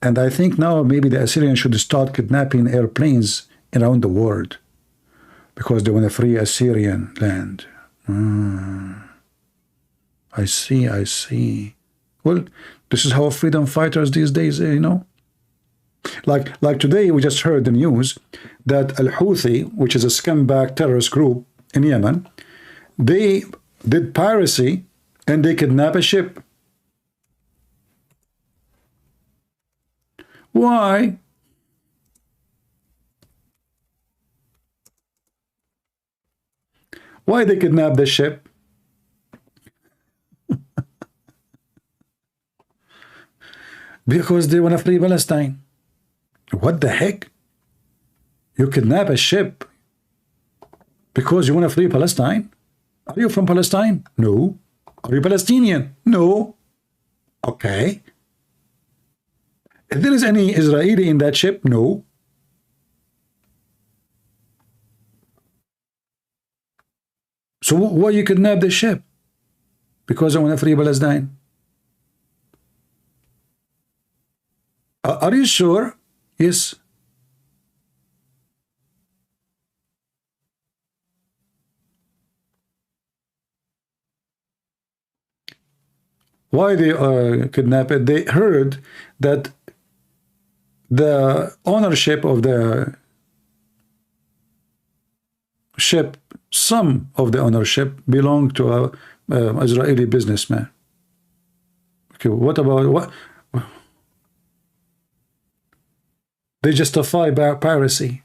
And I think now maybe the Assyrians should start kidnapping airplanes around the world because they want to free Assyrian land. I see, I see. Well, this is how freedom fighters these days, you know. Like today, we just heard the news that Al-Houthi, which is a scumbag terrorist group in Yemen, they did piracy and they kidnapped a ship. Why? Why they kidnapped the ship? Because they want to free Palestine. What the heck? You kidnap a ship because you want to free Palestine? Are you from Palestine? No. Are you Palestinian? No. Okay. If there is any Israeli in that ship, no. So why you kidnap the ship? Because I want to free Palestine. Are you sure? Yes. Why they kidnap it? They heard that the ownership of the ship, some of the ownership belonged to a Israeli businessman. Okay, what about what? They justify piracy.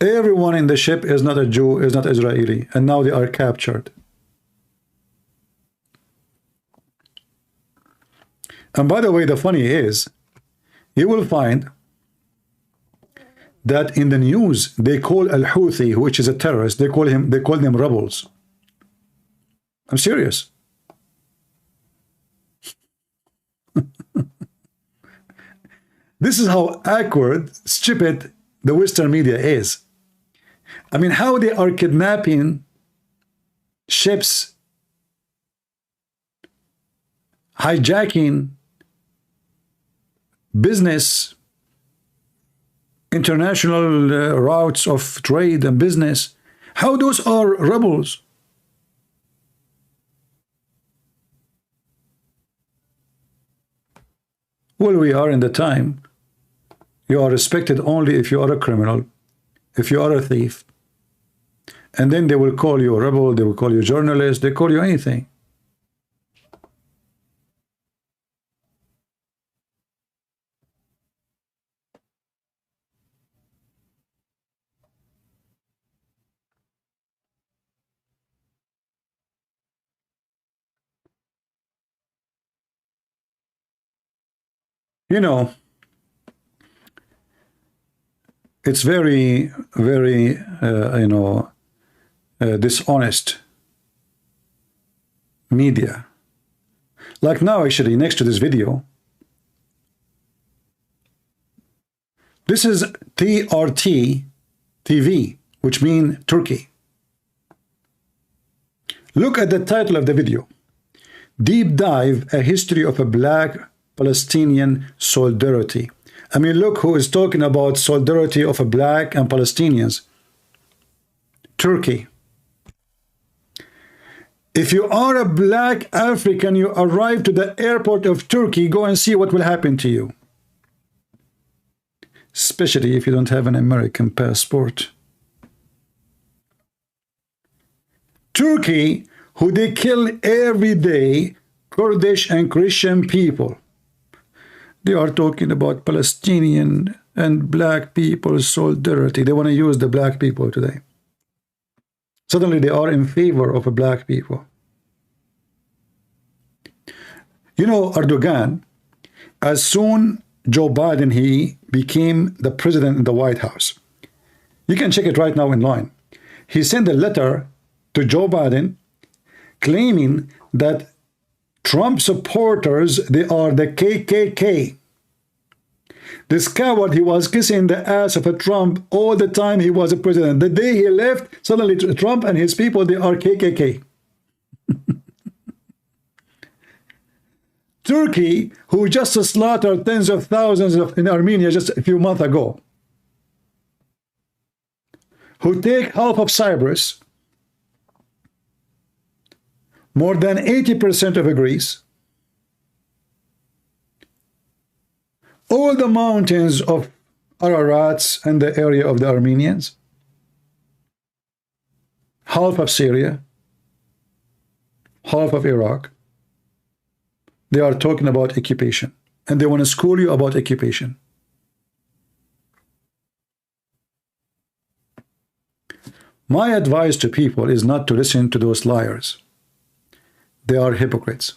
Everyone in the ship is not a Jew, is not Israeli, and now they are captured. And by the way, the funny is, you will find that in the news they call Al-Houthi, which is a terrorist, they call them rebels. I'm serious. This is how awkward, stupid the Western media is. I mean, how they are kidnapping ships, hijacking business, international routes of trade and business. How those are rebels? Well, we are in the time you are respected only if you are a criminal, if you are a thief. And then they will call you a rebel, they will call you a journalist, they call you anything. You know, it's very, very, dishonest media. Like now, actually, next to this video, this is TRT TV, which means Turkey. Look at the title of the video. Deep Dive, a history of a black Palestinian solidarity. I mean, look who is talking about solidarity of a black and Palestinians. Turkey. If you are a black African, you arrive to the airport of Turkey, go and see what will happen to you. Especially if you don't have an American passport. Turkey, who they kill every day, Kurdish and Christian people. They are talking about Palestinian and black people's solidarity. They want to use the black people today. Suddenly they are in favor of black people. You know, Erdogan, as soon Joe Biden, he became the president in the White House. You can check it right now in line. He sent a letter to Joe Biden claiming that Trump supporters, they are the KKK. This coward, he was kissing the ass of a Trump all the time he was a president. The day he left, suddenly Trump and his people, they are KKK. Turkey, who just slaughtered tens of thousands in Armenia just a few months ago, who take half of Cyprus, more than 80% of Greece, all the mountains of Ararats and the area of the Armenians, half of Syria, half of Iraq. They are talking about occupation, and they want to school you about occupation. My advice to people is not to listen to those liars. They are hypocrites.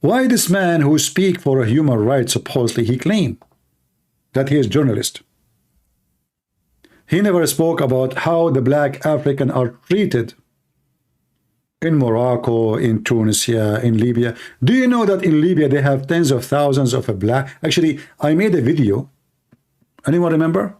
Why this man who speaks for human rights, supposedly he claimed that he is a journalist? He never spoke about how the black Africans are treated in Morocco, in Tunisia, in Libya. Do you know that in Libya they have tens of thousands of black? Actually, I made a video. Anyone remember?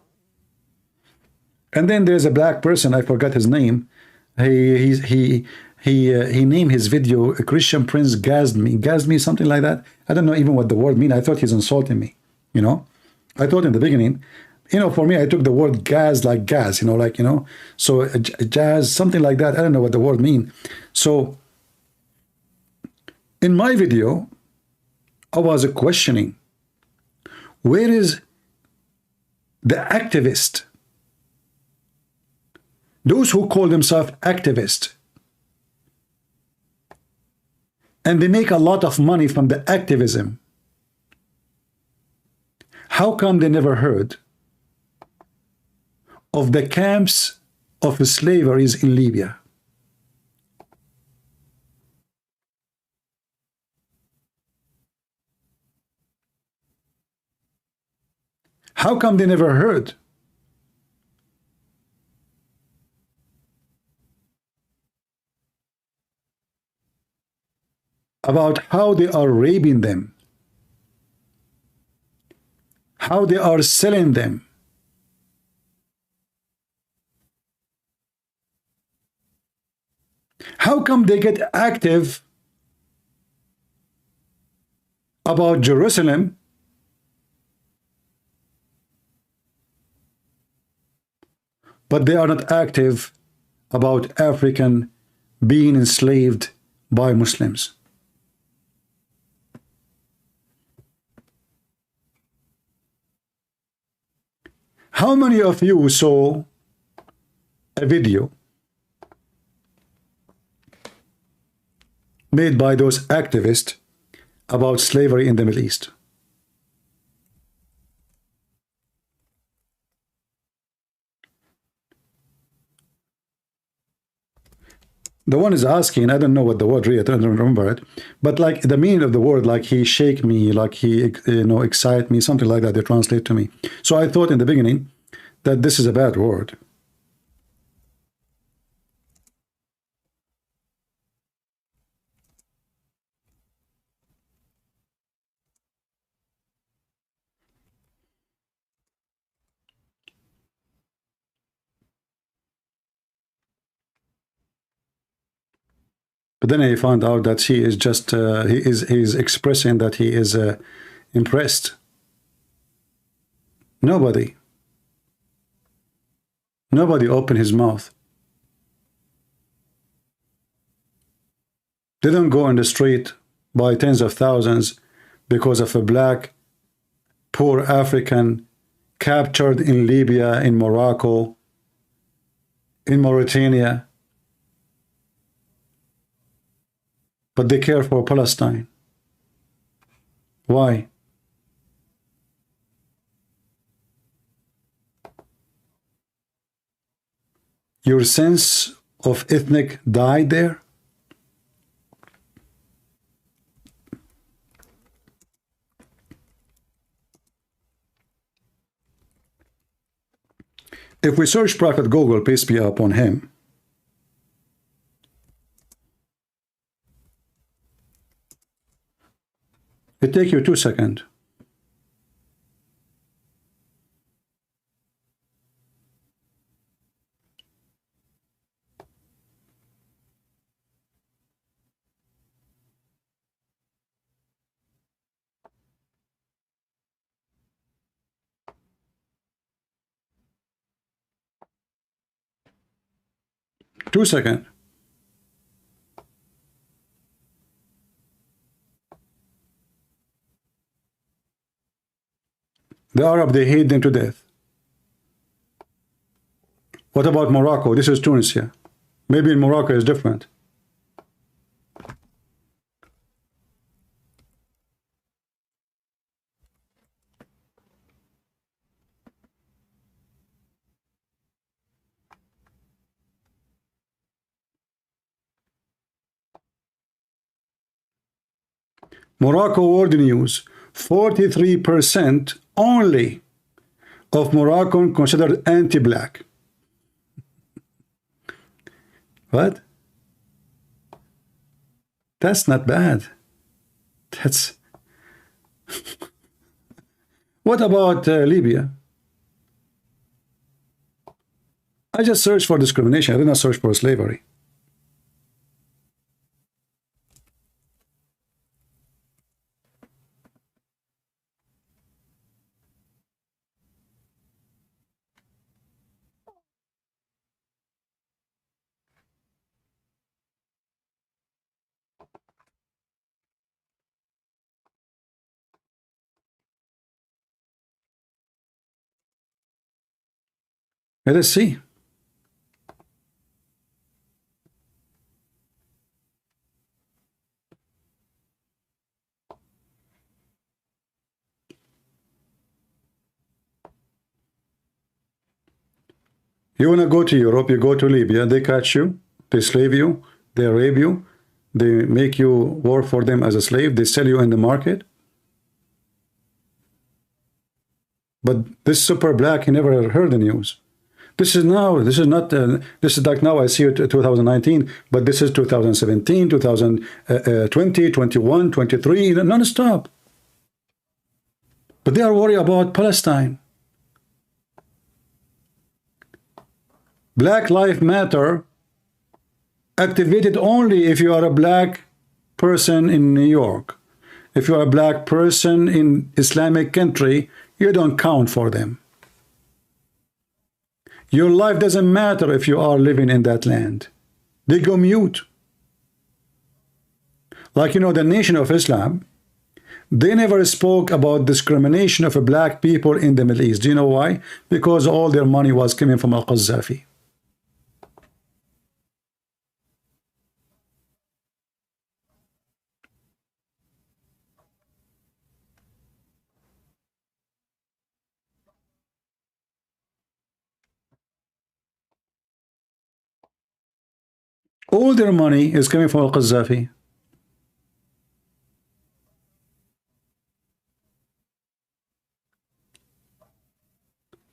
And then there's a black person, I forgot his name. He named his video Christian Prince gassed me, something like that. I don't know even what the word means. I thought he's insulting me, you know. I thought in the beginning, you know, for me, I took the word gas like gas, you know, like, you know, so jazz, something like that. I don't know what the word means. So in my video, I was questioning, where is the activist? Those who call themselves activists, and they make a lot of money from the activism. How come they never heard of the camps of slavery in Libya? How come they never heard about how they are raping them, how they are selling them? How come they get active about Jerusalem, but they are not active about African being enslaved by Muslims? How many of you saw a video made by those activists about slavery in the Middle East? The one is asking, I don't know what the word really, I don't remember it, but like the meaning of the word, like he shake me, like he, you know, excite me, something like that, they translate to me. So I thought in the beginning that this is a bad word. But then I found out that he is just, he's expressing that he is impressed. Nobody opened his mouth. They don't go in the street by tens of thousands because of a black, poor African captured in Libya, in Morocco, in Mauritania. But they care for Palestine. Why? Your sense of ethnic died there? If we search Prophet Google, peace be upon him, It takes you 2 seconds. Two seconds. The Arab, they hate them to death. What about Morocco? This is Tunisia. Maybe in Morocco is different. Morocco World News, 43% only of Moroccan considered anti-black. What? That's not bad. That's... What about Libya? I just searched for discrimination. I did not search for slavery. Let us see. You want to go to Europe, you go to Libya, they catch you, they slave you, they rape you, they make you work for them as a slave, they sell you in the market. But this super black, he never heard the news. This is now, this is not, this is like now I see it 2019, but this is 2017, 2020, 21, 23, non-stop. But they are worried about Palestine. Black Lives Matter activated only if you are a black person in New York. If you are a black person in Islamic country, you don't count for them. Your life doesn't matter if you are living in that land. They go mute. Like, you know, the Nation of Islam, they never spoke about discrimination of black people in the Middle East. Do you know why? Because all their money was coming from Al-Qaddafi. All their money is coming from Al-Qaddafi.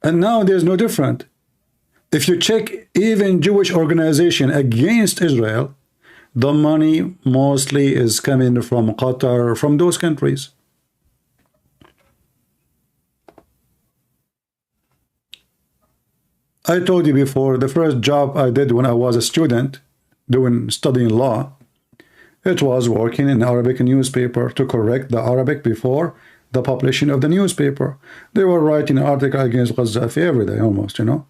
And now there's no different. If you check even Jewish organization against Israel, the money mostly is coming from Qatar, from those countries. I told you before, the first job I did when I was a student, studying law, it was working in Arabic newspaper to correct the Arabic before the publishing of the newspaper. They were writing an article against Qaddafi every day almost, you know.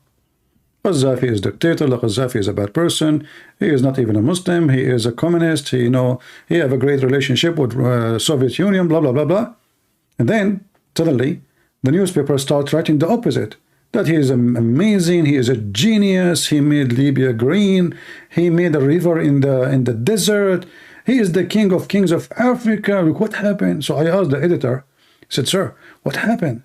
Qaddafi is dictator, Qaddafi is a bad person, he is not even a Muslim, he is a communist, he, you know, he have a great relationship with Soviet Union, blah, blah, blah, blah. And then, suddenly, the newspaper starts writing the opposite. That he is amazing, he is a genius, he made Libya green, he made a river in the desert, he is the king of kings of Africa. Look what happened. So I asked the editor, I said, sir, what happened?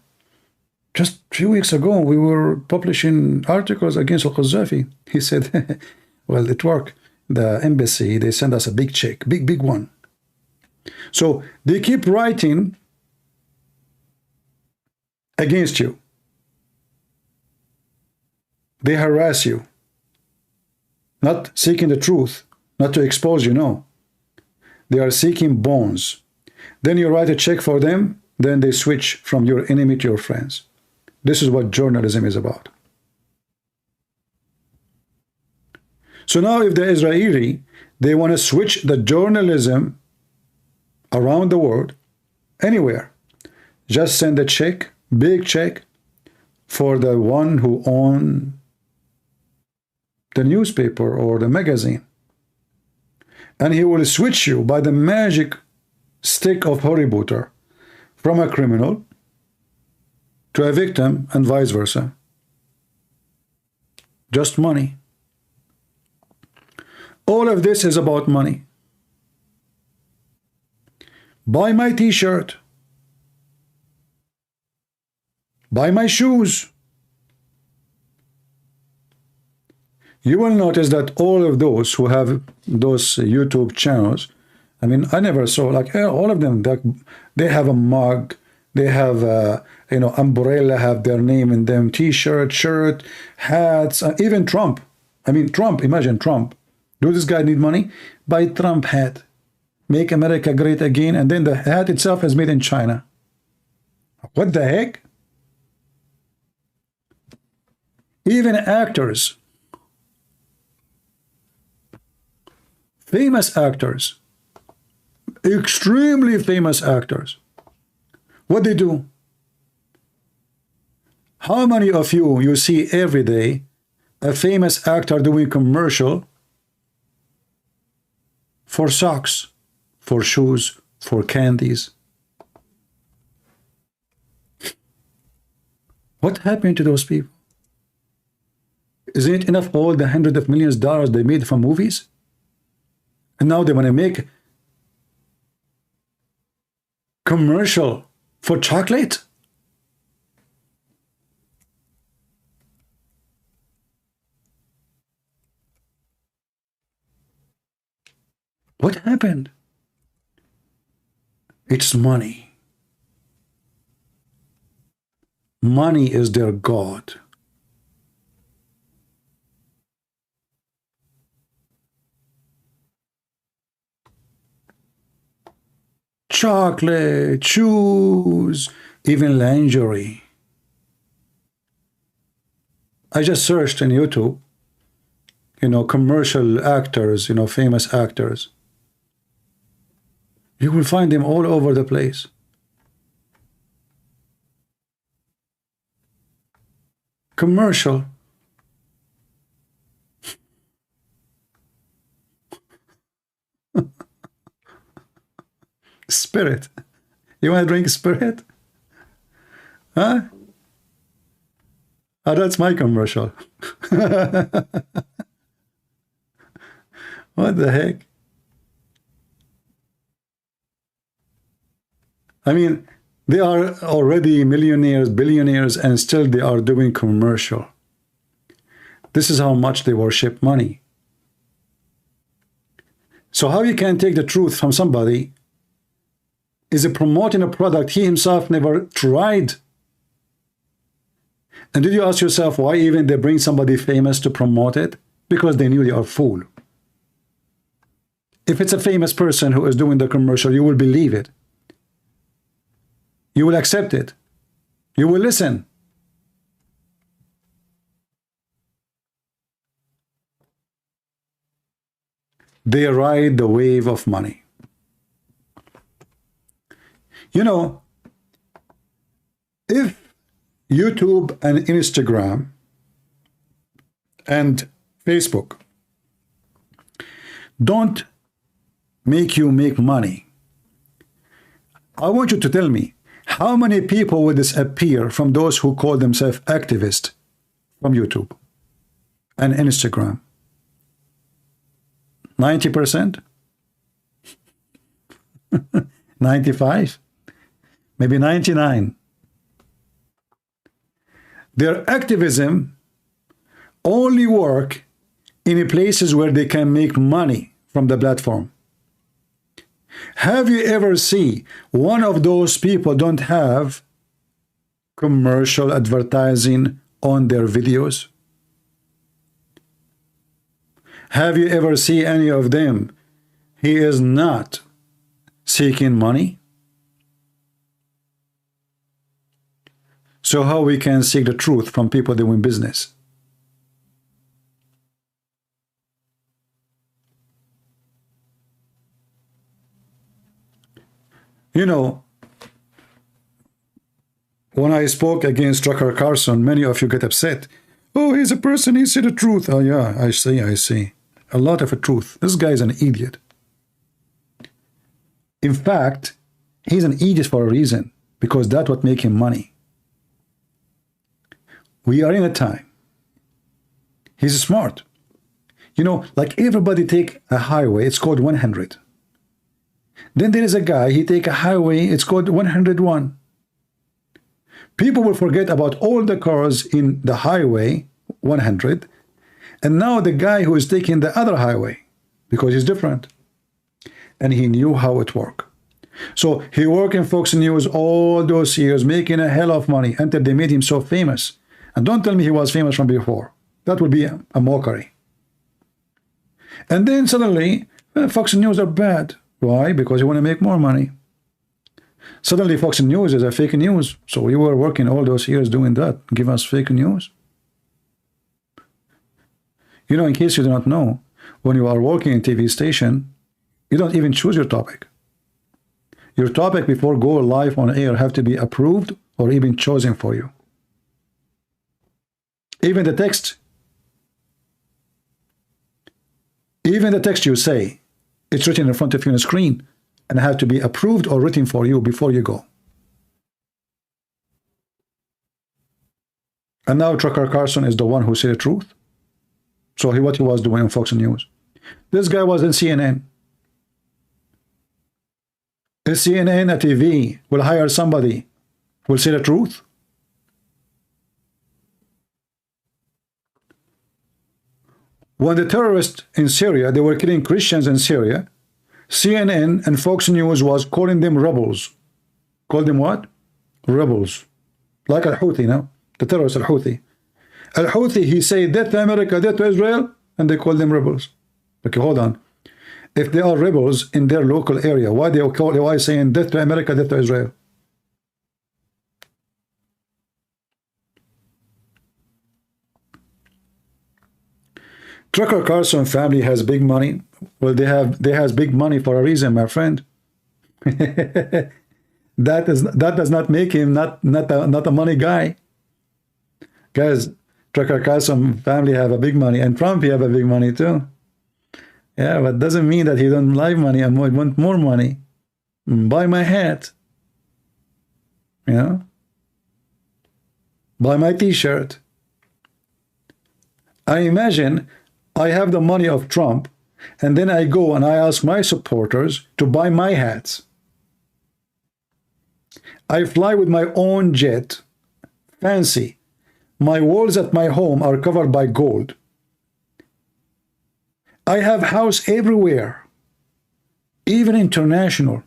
Just a few weeks ago we were publishing articles against Al-Qaddafi. He said, well, it worked. The embassy, they send us a big check, big one. So they keep writing against you. They harass you, not seeking the truth, not to expose you, no. They are seeking bones. Then you write a check for them, then they switch from your enemy to your friends. This is what journalism is about. So now if the Israeli, they want to switch the journalism around the world, anywhere, just send a check, big check, for the one who owns the newspaper or the magazine. And he will switch you by the magic stick of Harry Potter from a criminal to a victim and vice versa. Just money. All of this is about money. Buy my t-shirt. Buy my shoes. You will notice that all of those who have those YouTube channels, I mean, I never saw, like, all of them, they have a mug, they have a, umbrella, have their name in them, t-shirt, shirt, hats, even Trump. I mean, Trump, imagine Trump. Do this guy need money? Buy Trump hat. Make America great again, and then the hat itself is made in China. What the heck? Even actors, famous actors, extremely famous actors, what they do? How many of you see every day a famous actor doing commercial for socks, for shoes, for candies? What happened to those people? Isn't it enough all the hundreds of millions of dollars they made from movies? And now they want to make commercial for chocolate? What happened? It's money. Money is their God. Chocolate, shoes, even lingerie. I just searched on YouTube, commercial actors, famous actors. You will find them all over the place. Commercial. Spirit. You want to drink Spirit? Huh? Oh, that's my commercial. What the heck? I mean, they are already millionaires, billionaires, and still they are doing commercial. This is how much they worship money. So how you can take the truth from somebody is promoting a product he himself never tried? And did you ask yourself why even they bring somebody famous to promote it? Because they knew they are a fool. If it's a famous person who is doing the commercial, you will believe it. You will accept it. You will listen. They ride the wave of money. If YouTube and Instagram and Facebook don't make you make money, I want you to tell me how many people will disappear from those who call themselves activists from YouTube and Instagram? 90%? 95? Maybe 99. Their activism only work in places where they can make money from the platform. Have you ever seen one of those people don't have commercial advertising on their videos? Have you ever seen any of them? He is not seeking money So how we can seek the truth from people doing business? You know, when I spoke against Tucker Carlson, many of you get upset. Oh, he's a person, he said the truth. Oh yeah, I see. A lot of a truth. This guy is an idiot. In fact, he's an idiot for a reason, because that's what makes him money. We are in a time. He's smart. You know, like everybody take a highway, it's called 100. Then there is a guy, he take a highway, it's called 101. People will forget about all the cars in the highway 100, and now the guy who is taking the other highway, because he's different, and he knew how it worked. So he worked in Fox News all those years, making a hell of money until they made him so famous. And don't tell me he was famous from before. That would be a mockery. And then suddenly, Fox News are bad. Why? Because you want to make more money. Suddenly Fox News is a fake news. So you were working all those years doing that. Give us fake news. You know, in case you do not know, when you are working in TV station, you don't even choose your topic. Your topic before go live on air have to be approved or even chosen for you. Even the text you say, it's written in front of you on the screen and have to be approved or written for you before you go. And now Tucker Carlson is the one who said the truth. So what he was doing on Fox News. This guy was in CNN. Is CNN a TV will hire somebody who will say the truth? When the terrorists in Syria, they were killing Christians in Syria, CNN and Fox News was calling them rebels. Called them what? Rebels. Like Al-Houthi, no? The terrorist Al-Houthi. Al-Houthi, he said, death to America, death to Israel, and they call them rebels. Okay, hold on. If they are rebels in their local area, why saying death to America, death to Israel? Tucker Carlson family has big money. Well, they has big money for a reason, my friend. that does not make him not a money guy. Guys, Tucker Carlson family have a big money, and Trump he have a big money too. Yeah, but doesn't mean that he don't like money and want more money. Buy my hat. You know? Buy my t-shirt. I imagine I have the money of Trump, and then I go and I ask my supporters to buy my hats. I fly with my own jet, fancy. My walls at my home are covered by gold. I have house everywhere, even international.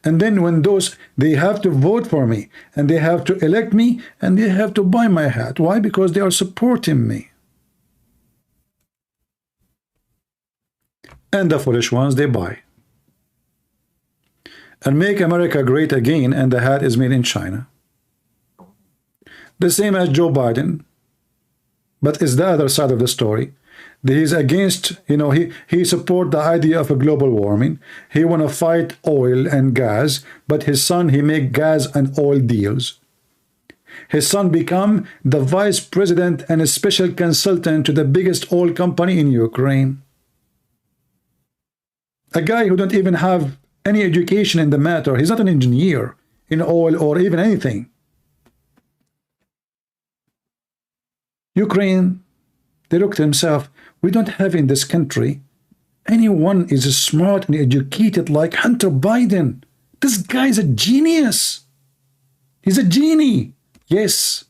And then when they have to vote for me, and they have to elect me, and they have to buy my hat. Why? Because they are supporting me. And the foolish ones, they buy. And make America great again, and the hat is made in China. The same as Joe Biden. But it's the other side of the story. He's against, you know, he support the idea of a global warming. He want to fight oil and gas, but his son, he make gas and oil deals. His son become the vice president and a special consultant to the biggest oil company in Ukraine. A guy who don't even have any education in the matter. He's not an engineer in oil or even anything. Ukraine, they look to themselves, we don't have in this country anyone is smart and educated like Hunter Biden. This guy's a genius. He's a genie. Yes.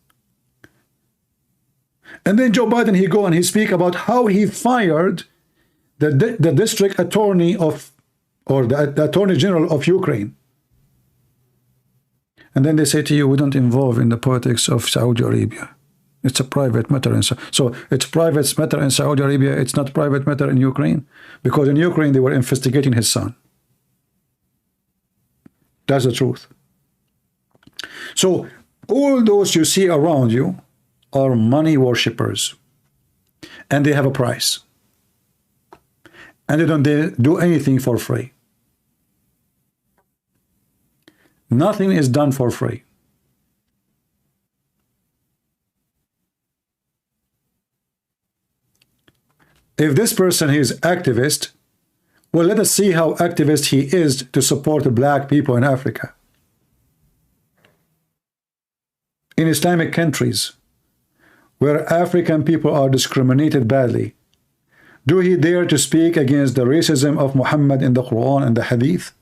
And then Joe Biden, he go and he speak about how he fired the district attorney of, or the attorney general of Ukraine. And then they say to you, we don't involve in the politics of Saudi Arabia. It's a private matter. So it's private matter in Saudi Arabia. It's not private matter in Ukraine. Because in Ukraine, they were investigating his son. That's the truth. So All those you see around you are money worshippers, and they have a price, and they don't do anything for free. Nothing is done for free. If this person is activist, well, let us see how activist he is to support black people in Africa. In Islamic countries, where African people are discriminated badly, do he dare to speak against the racism of Muhammad in the Qur'an and the Hadith?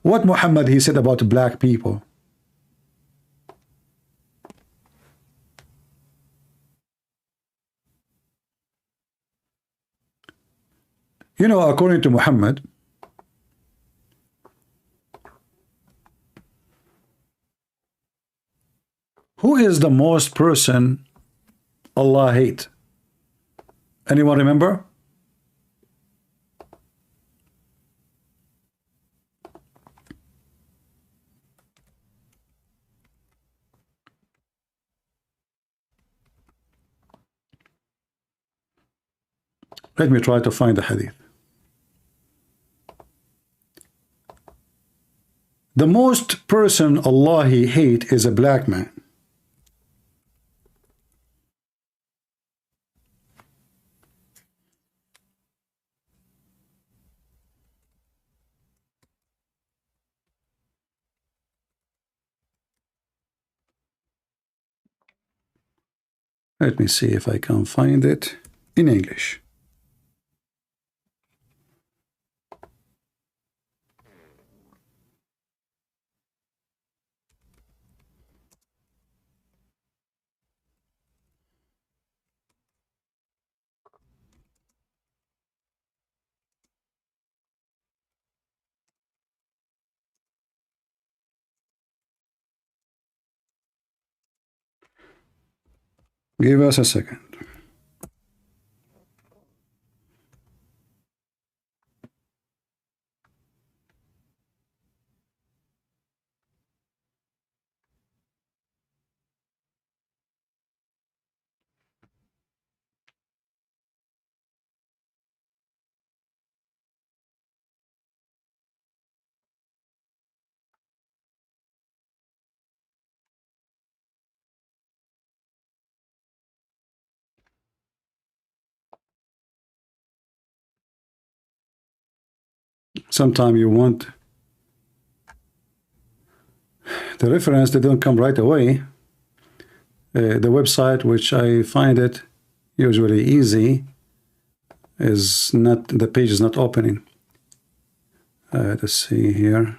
What Muhammad he said about black people? You know, according to Muhammad, who is the most person Allah hate? Anyone remember? Let me try to find the hadith. The most person Allah he hate is a black man. Let me see if I can find it in English. Give us a second. Sometimes you want the reference, they don't come right away. The website, which I find it usually easy, is not, the page is not opening. Let's see here.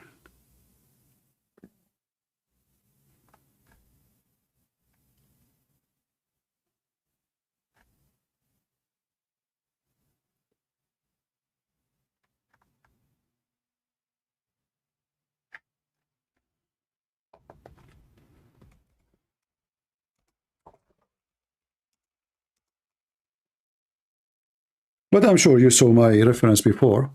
But I'm sure you saw my reference before.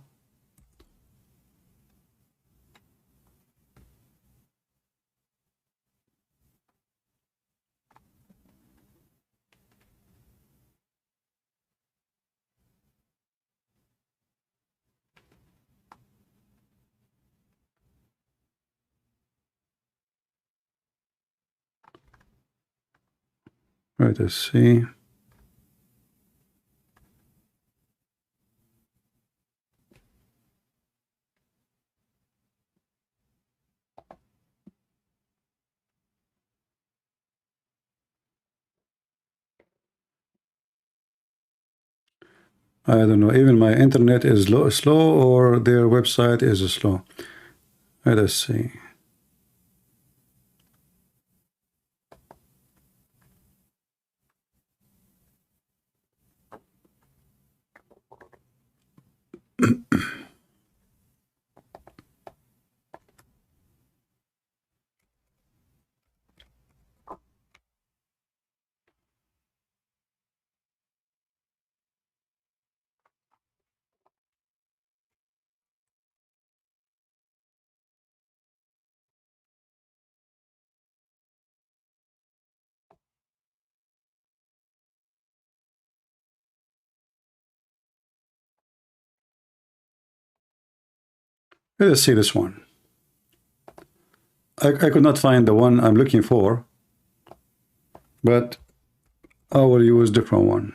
Right, let's see. I don't know, even my internet is slow, or their website is slow. Let us see. Let's see this one. I could not find the one I'm looking for, but I will use different one.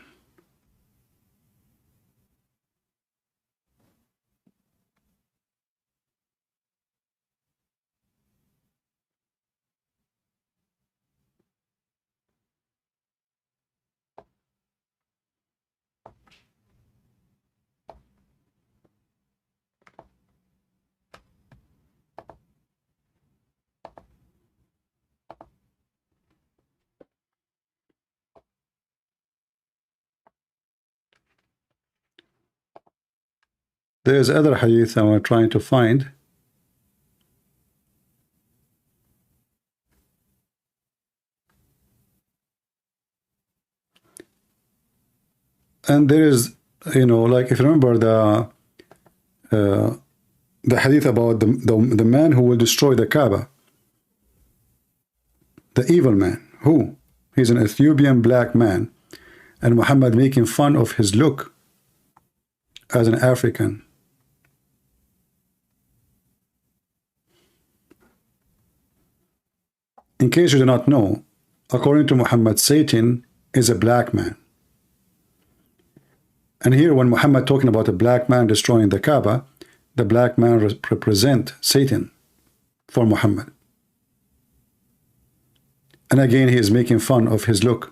There's other hadith I'm trying to find. And there is, you know, like if you remember the hadith about the man who will destroy the Kaaba, the evil man. Who? He's an Ethiopian black man, and Muhammad making fun of his look as an African. In case you do not know, according to Muhammad, Satan is a black man. And here when Muhammad talking about a black man destroying the Kaaba, the black man represent Satan for Muhammad. And again, he is making fun of his look.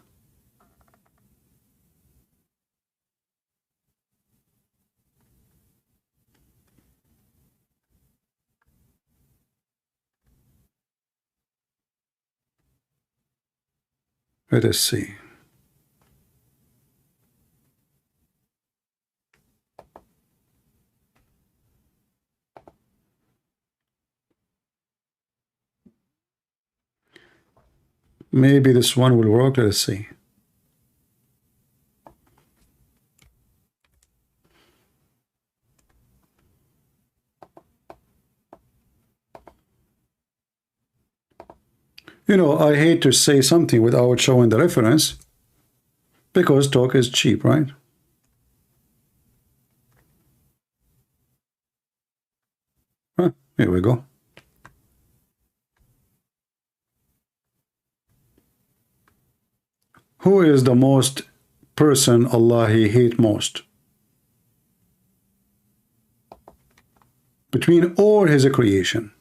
Let us see. Maybe this one will work. Let us see. You know, I hate to say something without showing the reference, because talk is cheap, right? Here we go. Who is the most person Allah he hate most? Between all his creation.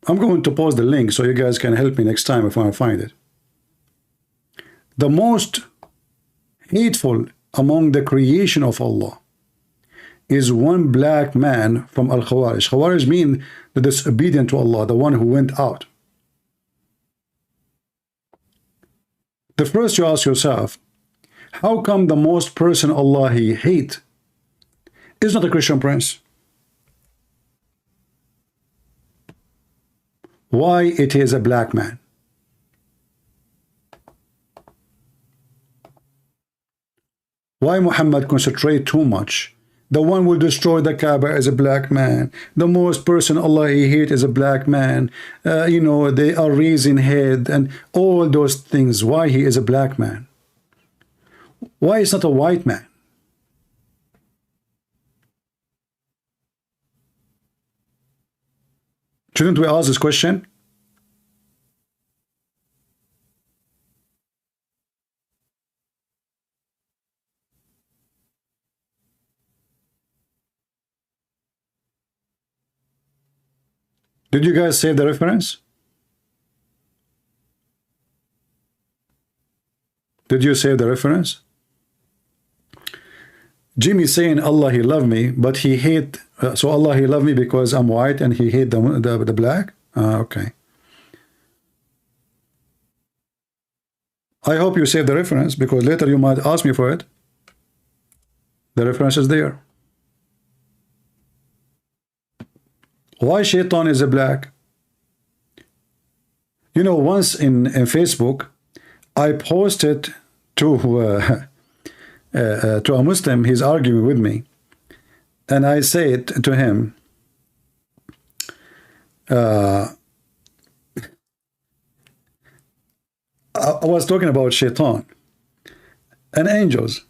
I'm going to post the link so you guys can help me next time if I find it. The most hateful among the creation of Allah is one black man from Al-Khawarij. Khawarij mean the disobedient to Allah, the one who went out. The first you ask yourself, how come the most person Allah he hate is not a Christian prince? Why it is a black man? Why Muhammad concentrate too much? The one who will destroy the Kaaba is a black man. The most person Allah he hate is a black man. You know, they are raising head and all those things. Why he is a black man? Why is not a white man? Shouldn't we ask this question? Did you guys save the reference? Did you save the reference? Jimmy saying Allah he love me, but he hate. So Allah he love me because I'm white and he hate the black. Okay. I hope you save the reference because later you might ask me for it. The reference is there. Why Shaitan is a black? You know, once in Facebook, I posted to a Muslim. He's arguing with me, and I said to him, I was talking about Shaitan and angels.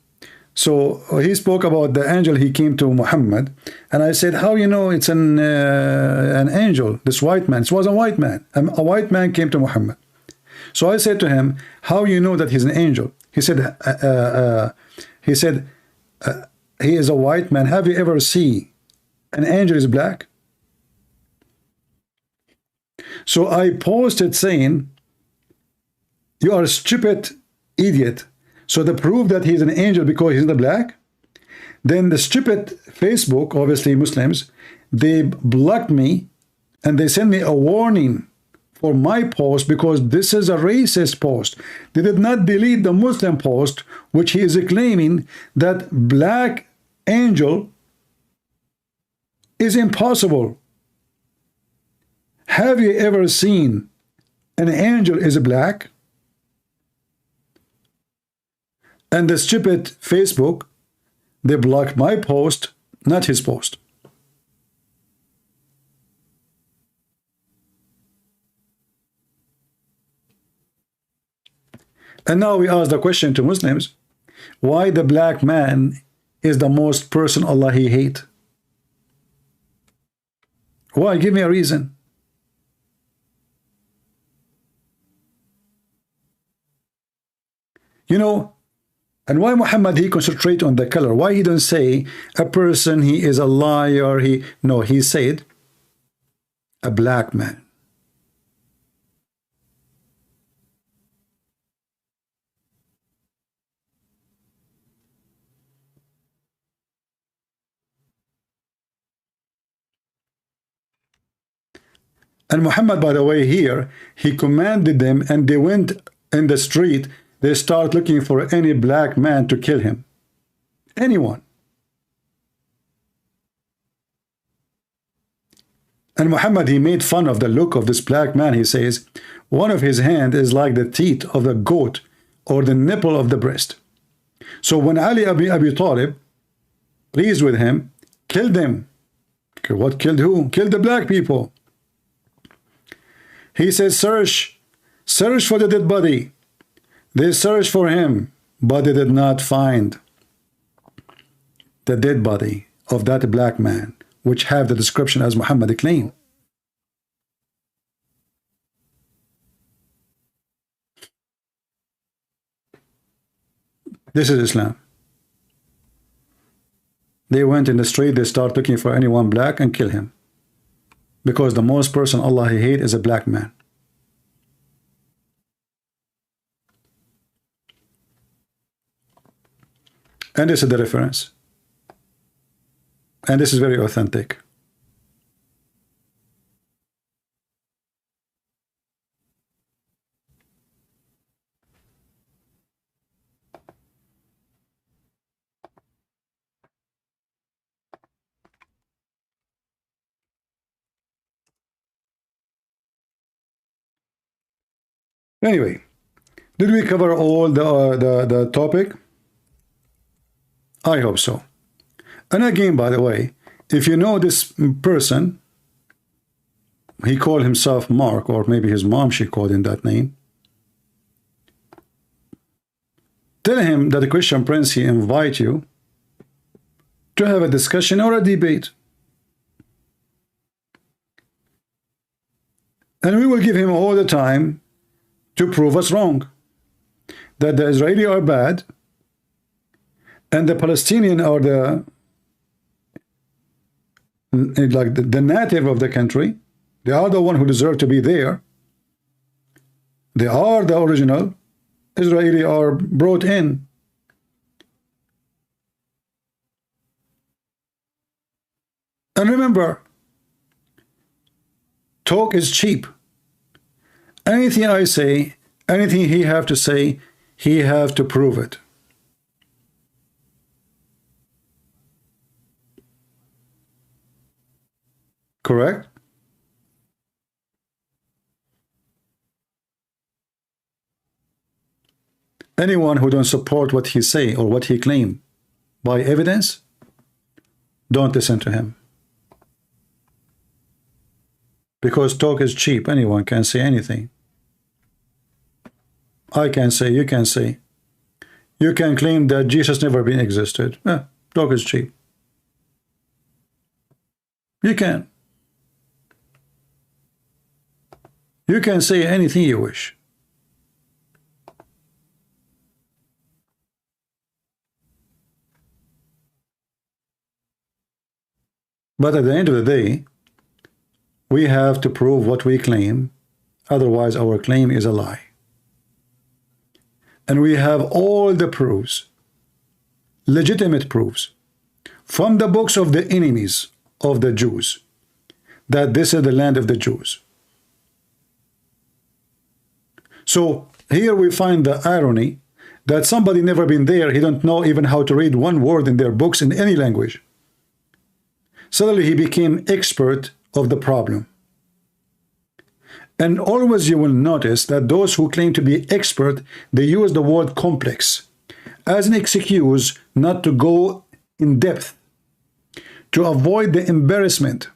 So he spoke about the angel he came to Muhammad, and I said, how you know it's an angel, this white man? It was a white man. A white man came to Muhammad. So I said to him, how you know that he's an angel? He said, he is a white man. Have you ever seen an angel is black? So I posted saying, you are a stupid idiot. So the proof that he's an angel because he's not black. Then the stupid Facebook, obviously Muslims, they blocked me and they sent me a warning for my post because this is a racist post. They did not delete the Muslim post, which he is claiming that black angel is impossible. Have you ever seen an angel is black? And the stupid Facebook, they blocked my post, not his post. And now we ask the question to Muslims, why the black man is the most person Allah he hate? Why? Give me a reason. You know, and why Muhammad he concentrate on the color? Why he don't say a person he is a liar? No, he said a black man. And Muhammad, by the way, here he commanded them, and they went in the street. They start looking for any black man to kill him. Anyone. And Muhammad, he made fun of the look of this black man. He says, one of his hand is like the teeth of the goat or the nipple of the breast. So when Ali Abi Talib, pleased with him, killed them. Okay, what killed who? Killed the black people. He says, search for the dead body. They searched for him, but they did not find the dead body of that black man, which have the description as Muhammad claimed. This is Islam. They went in the street, they start looking for anyone black and kill him. Because the most person Allah he hate is a black man. And this is the reference. And this is very authentic. Anyway, did we cover all the topic? I hope so. And again, by the way, if you know this person, he called himself Mark, or maybe his mom she called him that name. Tell him that the Christian Prince he invite you to have a discussion or a debate. And we will give him all the time to prove us wrong. That the Israeli are bad, and the Palestinian are the native of the country. They are the one who deserve to be there. They are the original. Israeli are brought in. And remember, talk is cheap. Anything I say, anything he have to say, he have to prove it. Correct? Anyone who don't support what he say or what he claim by evidence, don't listen to him. Because talk is cheap. Anyone can say anything. I can say, you can say. you can claim that Jesus never been existed. Talk is cheap. You can. You can say anything you wish. But at the end of the day, we have to prove what we claim. Otherwise, our claim is a lie. And we have all the proofs, legitimate proofs, from the books of the enemies of the Jews, that this is the land of the Jews. So here we find the irony that somebody never been there, he don't know even how to read one word in their books in any language. Suddenly he became expert of the problem. And always you will notice that those who claim to be expert, they use the word complex as an excuse not to go in depth, to avoid the embarrassment.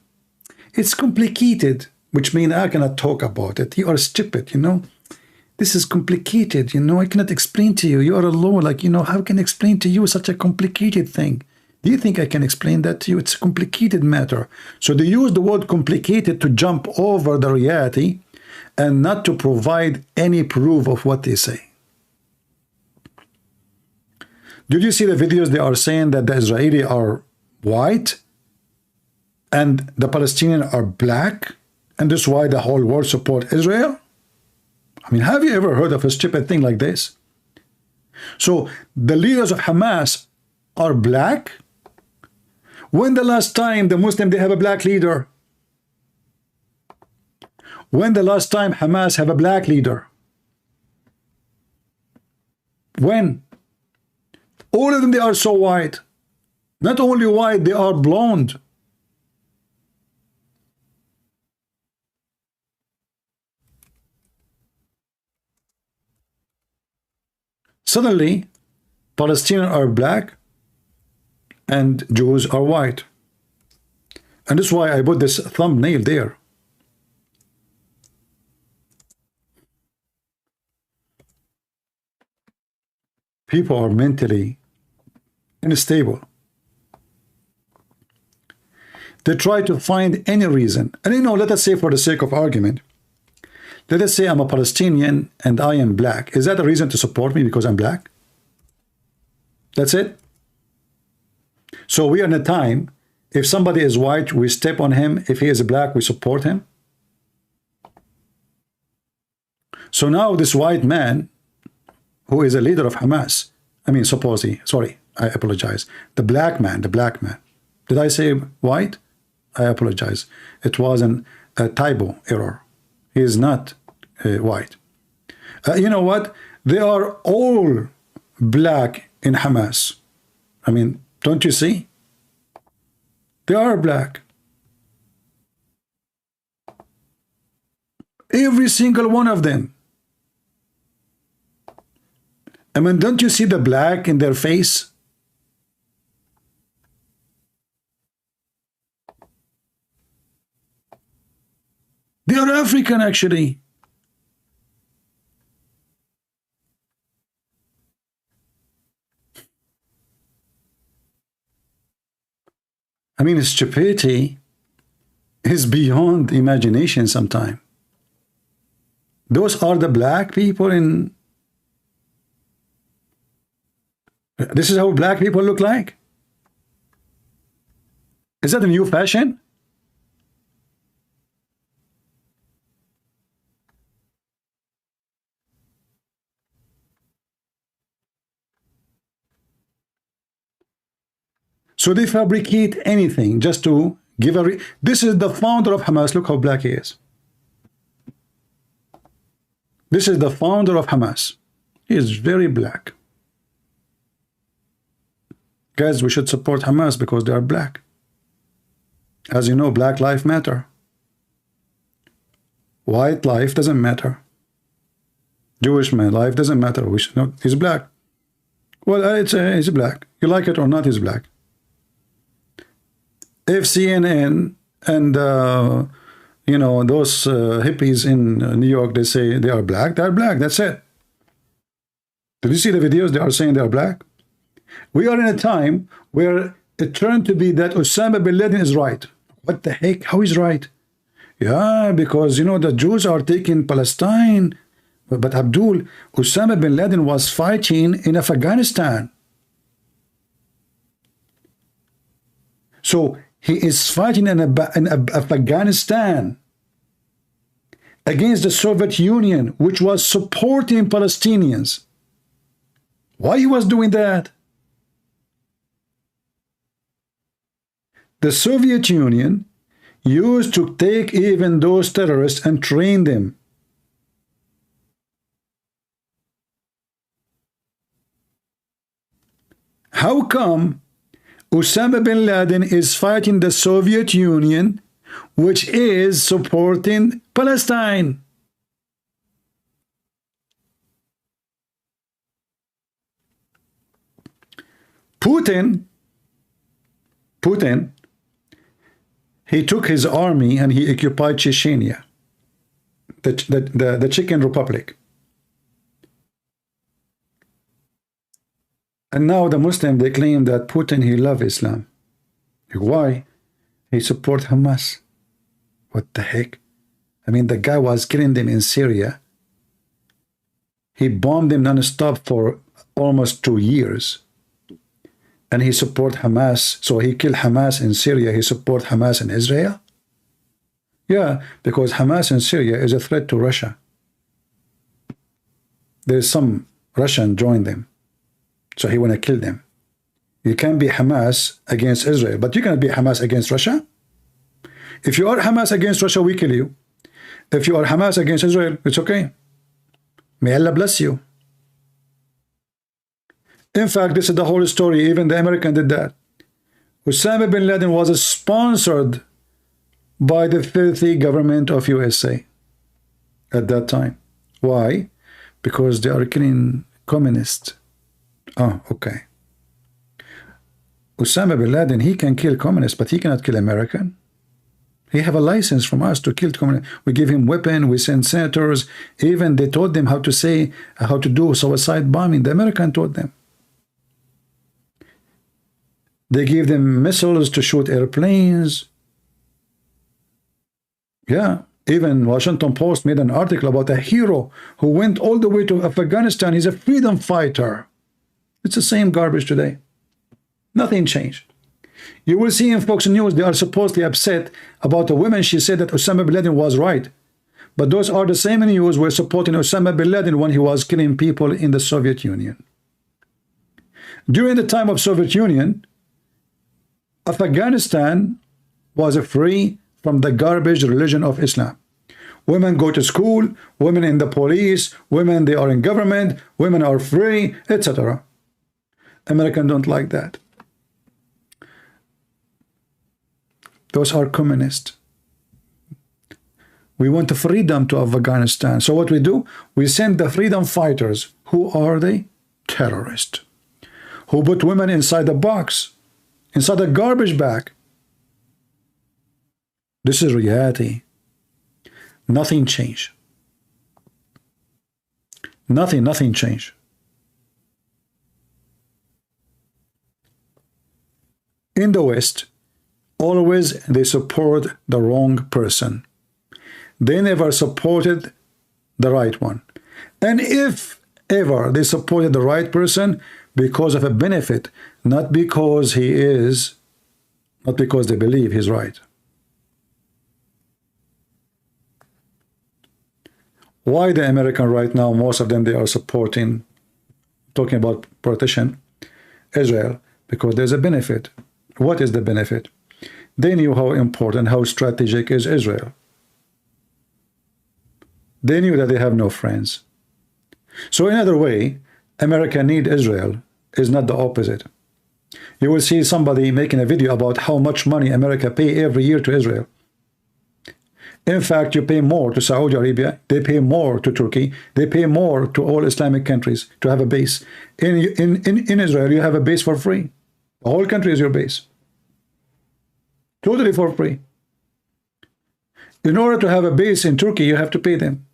It's complicated, which means I cannot talk about it. You are stupid, you know. This is complicated, you know. I cannot explain to you. You are a law, like, you know, how can I explain to you such a complicated thing? Do you think I can explain that to you? It's a complicated matter. So they use the word complicated to jump over the reality and not to provide any proof of what they say. Did you see the videos? They are saying that the Israeli are white and the Palestinians are black, and that's why the whole world support Israel? I mean, have you ever heard of a stupid thing like this? So the leaders of Hamas are black? When the last time the Muslim, they have a black leader? When the last time Hamas have a black leader? When? All of them, they are so white. Not only white, they are blonde. Suddenly, Palestinians are black and Jews are white. And that's why I put this thumbnail there. People are mentally unstable. They try to find any reason. And you know, let us say for the sake of argument, let us say I'm a Palestinian and I am black. Is that a reason to support me because I'm black? That's it? So we are in a time, if somebody is white, we step on him. If he is black, we support him. So now this white man, who is a leader of Hamas, I mean, supposedly, sorry, I apologize. The black man. Did I say white? I apologize. It was a typo error. He is not white. You know what? They are all black in Hamas. I mean, don't you see? They are black. Every single one of them. I mean, don't you see the black in their face? They are African, actually. I mean, stupidity is beyond imagination sometimes. Those are the black people in... This is how black people look like? Is that a new fashion? So they fabricate anything just to give a... This is the founder of Hamas. Look how black he is. This is the founder of Hamas. He is very black. Guys, we should support Hamas because they are black. As you know, black life matter. White life doesn't matter. Jewish man life doesn't matter. We should not. He's black. Well, he's black. You like it or not, he's black. If CNN and you know, those hippies in New York, they say they are black, that's it. Did you see the videos? They are saying they are black. We are in a time where it turned to be that Osama bin Laden is right. What the heck? How is right? Yeah, because you know the Jews are taking Palestine. But Abdul, Osama bin Laden was fighting in Afghanistan. So he is fighting in Afghanistan against the Soviet Union, which was supporting Palestinians. Why he was doing that? The Soviet Union used to take even those terrorists and train them. How come Osama bin Laden is fighting the Soviet Union, which is supporting Palestine? Putin, he took his army and he occupied Chechnya, the Chechen Republic. And now the Muslim, they claim that Putin, he loves Islam. Why? He support Hamas. What the heck? I mean, the guy was killing them in Syria. He bombed them non-stop for almost 2 years. And he support Hamas. So he killed Hamas in Syria. He support Hamas in Israel? Yeah, because Hamas in Syria is a threat to Russia. There's some Russian joined them. So he want to kill them. You can't be Hamas against Israel, but you cannot be Hamas against Russia. If you are Hamas against Russia, we kill you. If you are Hamas against Israel, it's okay. May Allah bless you. In fact, this is the whole story. Even the American did that. Osama bin Laden was sponsored by the filthy government of USA at that time. Why? Because they are killing communists. Oh, okay. Osama bin Laden, he can kill communists, but he cannot kill American. He have a license from us to kill communists. We give him weapon, we send senators. Even they told them how to do suicide bombing. The American taught them. They gave them missiles to shoot airplanes. Yeah. Even Washington Post made an article about a hero who went all the way to Afghanistan. He's a freedom fighter. It's the same garbage today. Nothing changed. You will see in Fox News, they are supposedly upset about a woman. She said that Osama bin Laden was right. But those are the same news were supporting Osama bin Laden when he was killing people in the Soviet Union. During the time of Soviet Union, Afghanistan was free from the garbage religion of Islam. Women go to school, women in the police, women they are in government, women are free, etc. Americans don't like that. Those are communists. We want the freedom to Afghanistan. So what we do? We send the freedom fighters. Who are they? Terrorists. Who put women inside the box, inside a garbage bag. This is reality. Nothing changed. Nothing changed. In the West, always they support the wrong person. They never supported the right one. And if ever they supported the right person, because of a benefit, not because he is, not because they believe he's right. Why the American right now, most of them, they are supporting, talking about partition, Israel, because there's a benefit. What is the benefit? They knew how important, how strategic is Israel. They knew that they have no friends. So in another way, America need Israel is not the opposite. You will see somebody making a video about how much money America pay every year to Israel. In fact, you pay more to Saudi Arabia, they pay more to Turkey, they pay more to all Islamic countries to have a base. In Israel, you have a base for free. The whole country is your base. Totally for free. In order to have a base in Turkey, you have to pay them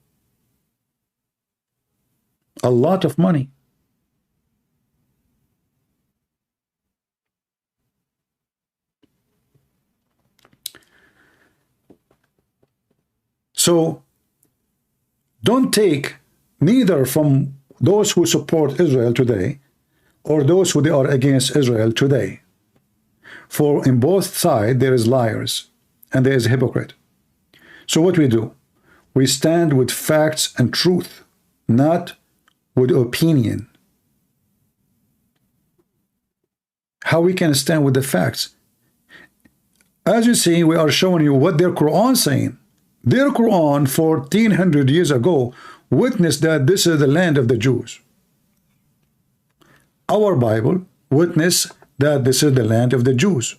a lot of money. So don't take neither from those who support Israel today or those who are against Israel today. For in both sides there is liars and there is a hypocrite. So what we do? We stand with facts and truth, not with opinion. How we can stand with the facts? As you see, we are showing you what their Quran is saying. Their Quran 1400 years ago witnessed that this is the land of the Jews. Our Bible witnessed that this is the land of the Jews.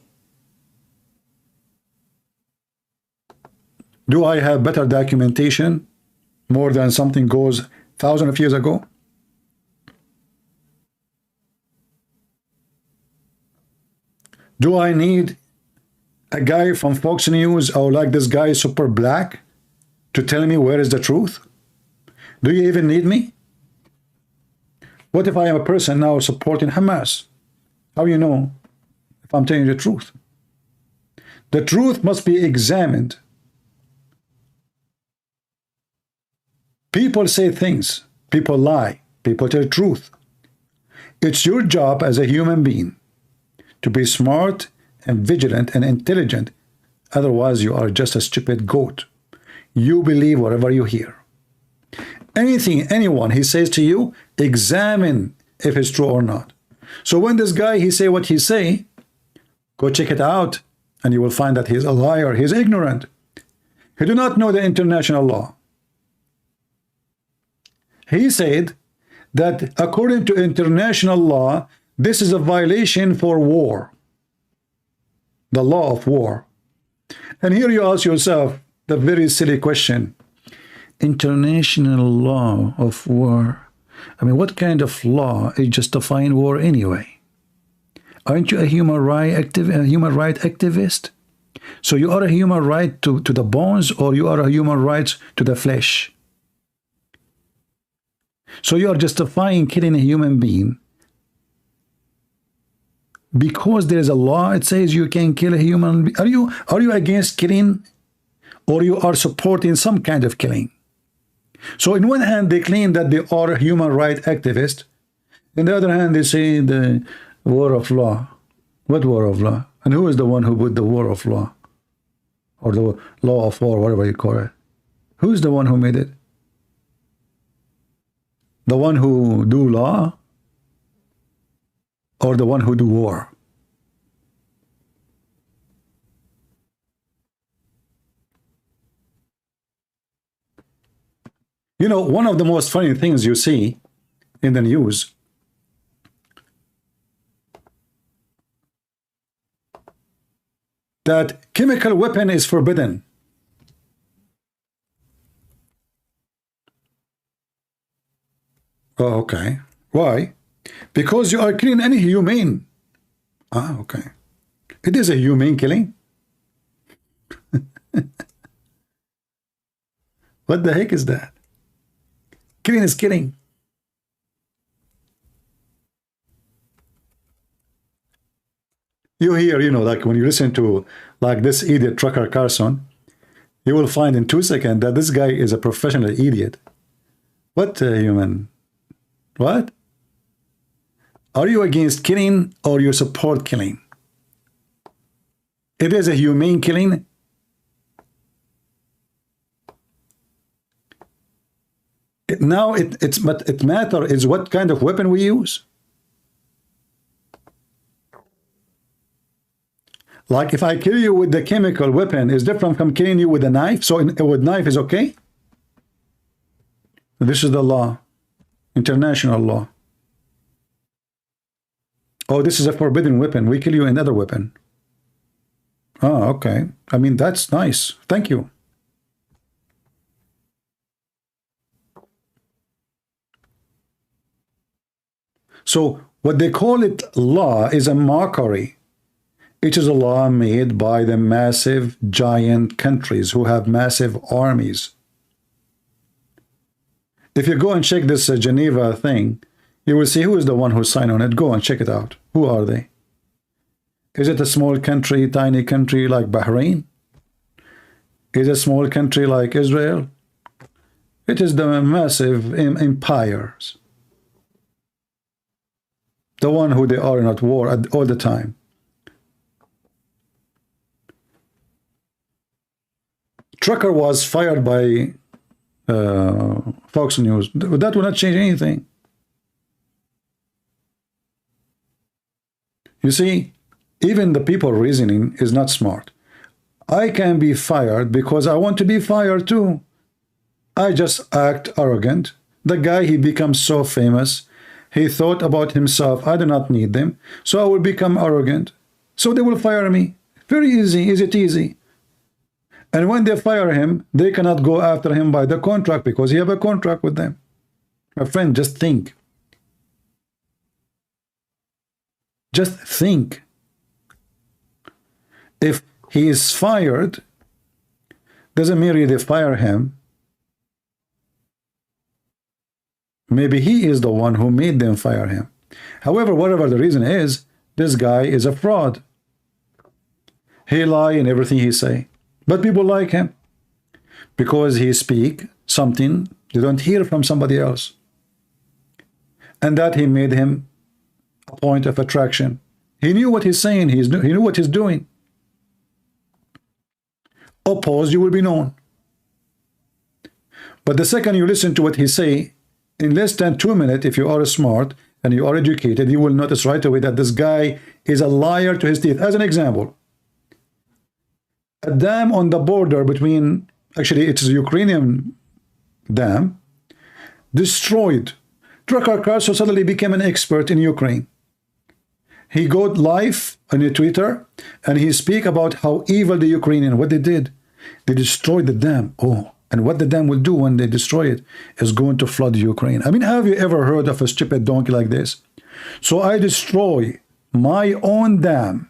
Do I have better documentation more than something goes thousands of years ago? Do I need a guy from Fox News or like this guy Super Black to tell me where is the truth? Do you even need me? What if I am a person now supporting Hamas? How you know if I'm telling you the truth? The truth must be examined. People say things, people lie, people tell the truth. It's your job as a human being to be smart and vigilant and intelligent. Otherwise, you are just a stupid goat. You believe whatever you hear. Anything, anyone, he says to you, examine if it's true or not. So when this guy, he say what he say, go check it out, and you will find that he's a liar, he's ignorant. He do not know the international law. He said that according to international law, this is a violation for war. The law of war. And here you ask yourself the very silly question. International law of war. I mean, what kind of law is justifying war anyway? Aren't you a human right activist? So you are a human right to the bones, or you are a human right to the flesh? So you are justifying killing a human being because there is a law. It says you can kill a human being. Are you against killing, or you are supporting some kind of killing? So in one hand they claim that they are a human rights activist. In the other hand they say the war of law. What war of law? And who is the one who put the war of law, or the law of war, whatever you call it? Who's the one who made it? The one who do law, or the one who do war? You know, one of the most funny things you see in the news, that chemical weapon is forbidden. Oh, okay. Why? Because you are killing any humane. Ah, okay. It is a humane killing. What the heck is that? Killing is killing. You hear, you know, like when you listen to like this idiot Trucker Carson, you will find in 2 seconds that this guy is a professional idiot. What human? What? Are you against killing, or you support killing? It is a humane killing. Now it matter is what kind of weapon we use. Like if I kill you with the chemical weapon is different from killing you with a knife. So with knife is okay. This is the law, international law. Oh, this is a forbidden weapon. We kill you another weapon. Oh, okay. I mean, that's nice. Thank you. So what they call it law is a mockery. It is a law made by the massive giant countries who have massive armies. If you go and check this Geneva thing, you will see who is the one who signed on it. Go and check it out. Who are they? Is it a small country, tiny country like Bahrain? is a small country like Israel. It is the massive empires, the one who they are in at war all the time. Trucker was fired by Fox News. That will not change anything. You see, even the people reasoning is not smart. I can be fired because I want to be fired too. I just act arrogant. The guy, he becomes so famous. He thought about himself, I do not need them, so I will become arrogant. So they will fire me. Very easy. Is it easy? And when they fire him, they cannot go after him by the contract because he have a contract with them. My friend, just think. Just think. If he is fired, doesn't mean they fire him. Maybe he is the one who made them fire him. However, whatever the reason is, this guy is a fraud. He lie in everything he say. But people like him because he speak something you don't hear from somebody else. And that he made him a point of attraction. He knew what he's saying. He knew what he's doing. Oppose, you will be known. But the second you listen to what he say, in less than 2 minutes, if you are smart and you are educated, you will notice right away that this guy is a liar to his teeth. As an example, a dam on the border between, actually it's a Ukrainian dam, destroyed. Trucker Carlson suddenly became an expert in Ukraine. He got live on Twitter and he speak about how evil the Ukrainian, what they did. They destroyed the dam. Oh, and what the dam will do when they destroy it is going to flood Ukraine. I mean, have you ever heard of a stupid donkey like this? So I destroy my own dam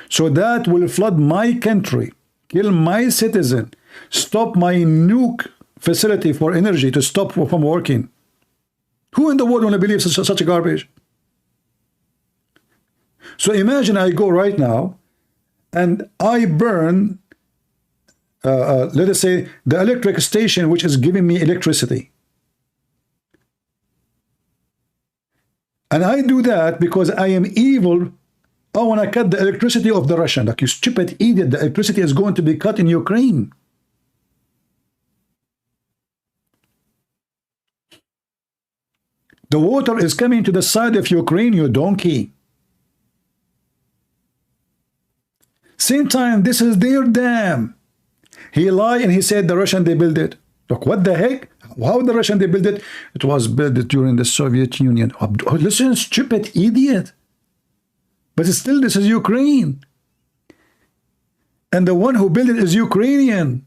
so that will flood my country, kill my citizen, stop my nuke facility for energy to stop from working. Who in the world want to believe such a garbage? So imagine I go right now and I burn, let us say, the electric station which is giving me electricity. And I do that because I am evil. I want to cut the electricity of the Russian. Like, you stupid idiot, the electricity is going to be cut in Ukraine. The water is coming to the side of Ukraine, you donkey. Same time, this is their dam. He lied and he said the Russian, they built it. Look, what the heck? How the Russian, they built it? It was built during the Soviet Union. Oh, listen, stupid idiot. But still, this is Ukraine. And the one who built it is Ukrainian.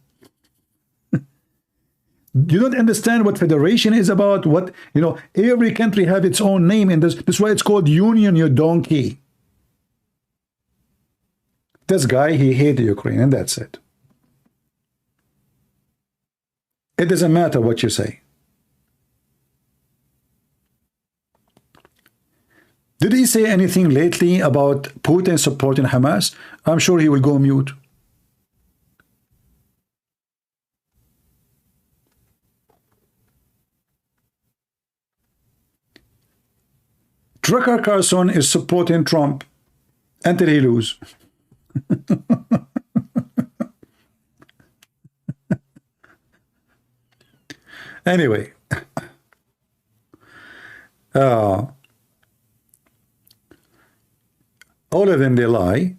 You don't understand what federation is about. What, you know, every country have its own name, and this is why it's called union, you donkey. This guy, he hated Ukraine, and that's it. It doesn't matter what you say. Did he say anything lately about Putin supporting Hamas? I'm sure he will go mute. Tucker Carlson is supporting Trump until he loses. Anyway, all of them, they lie,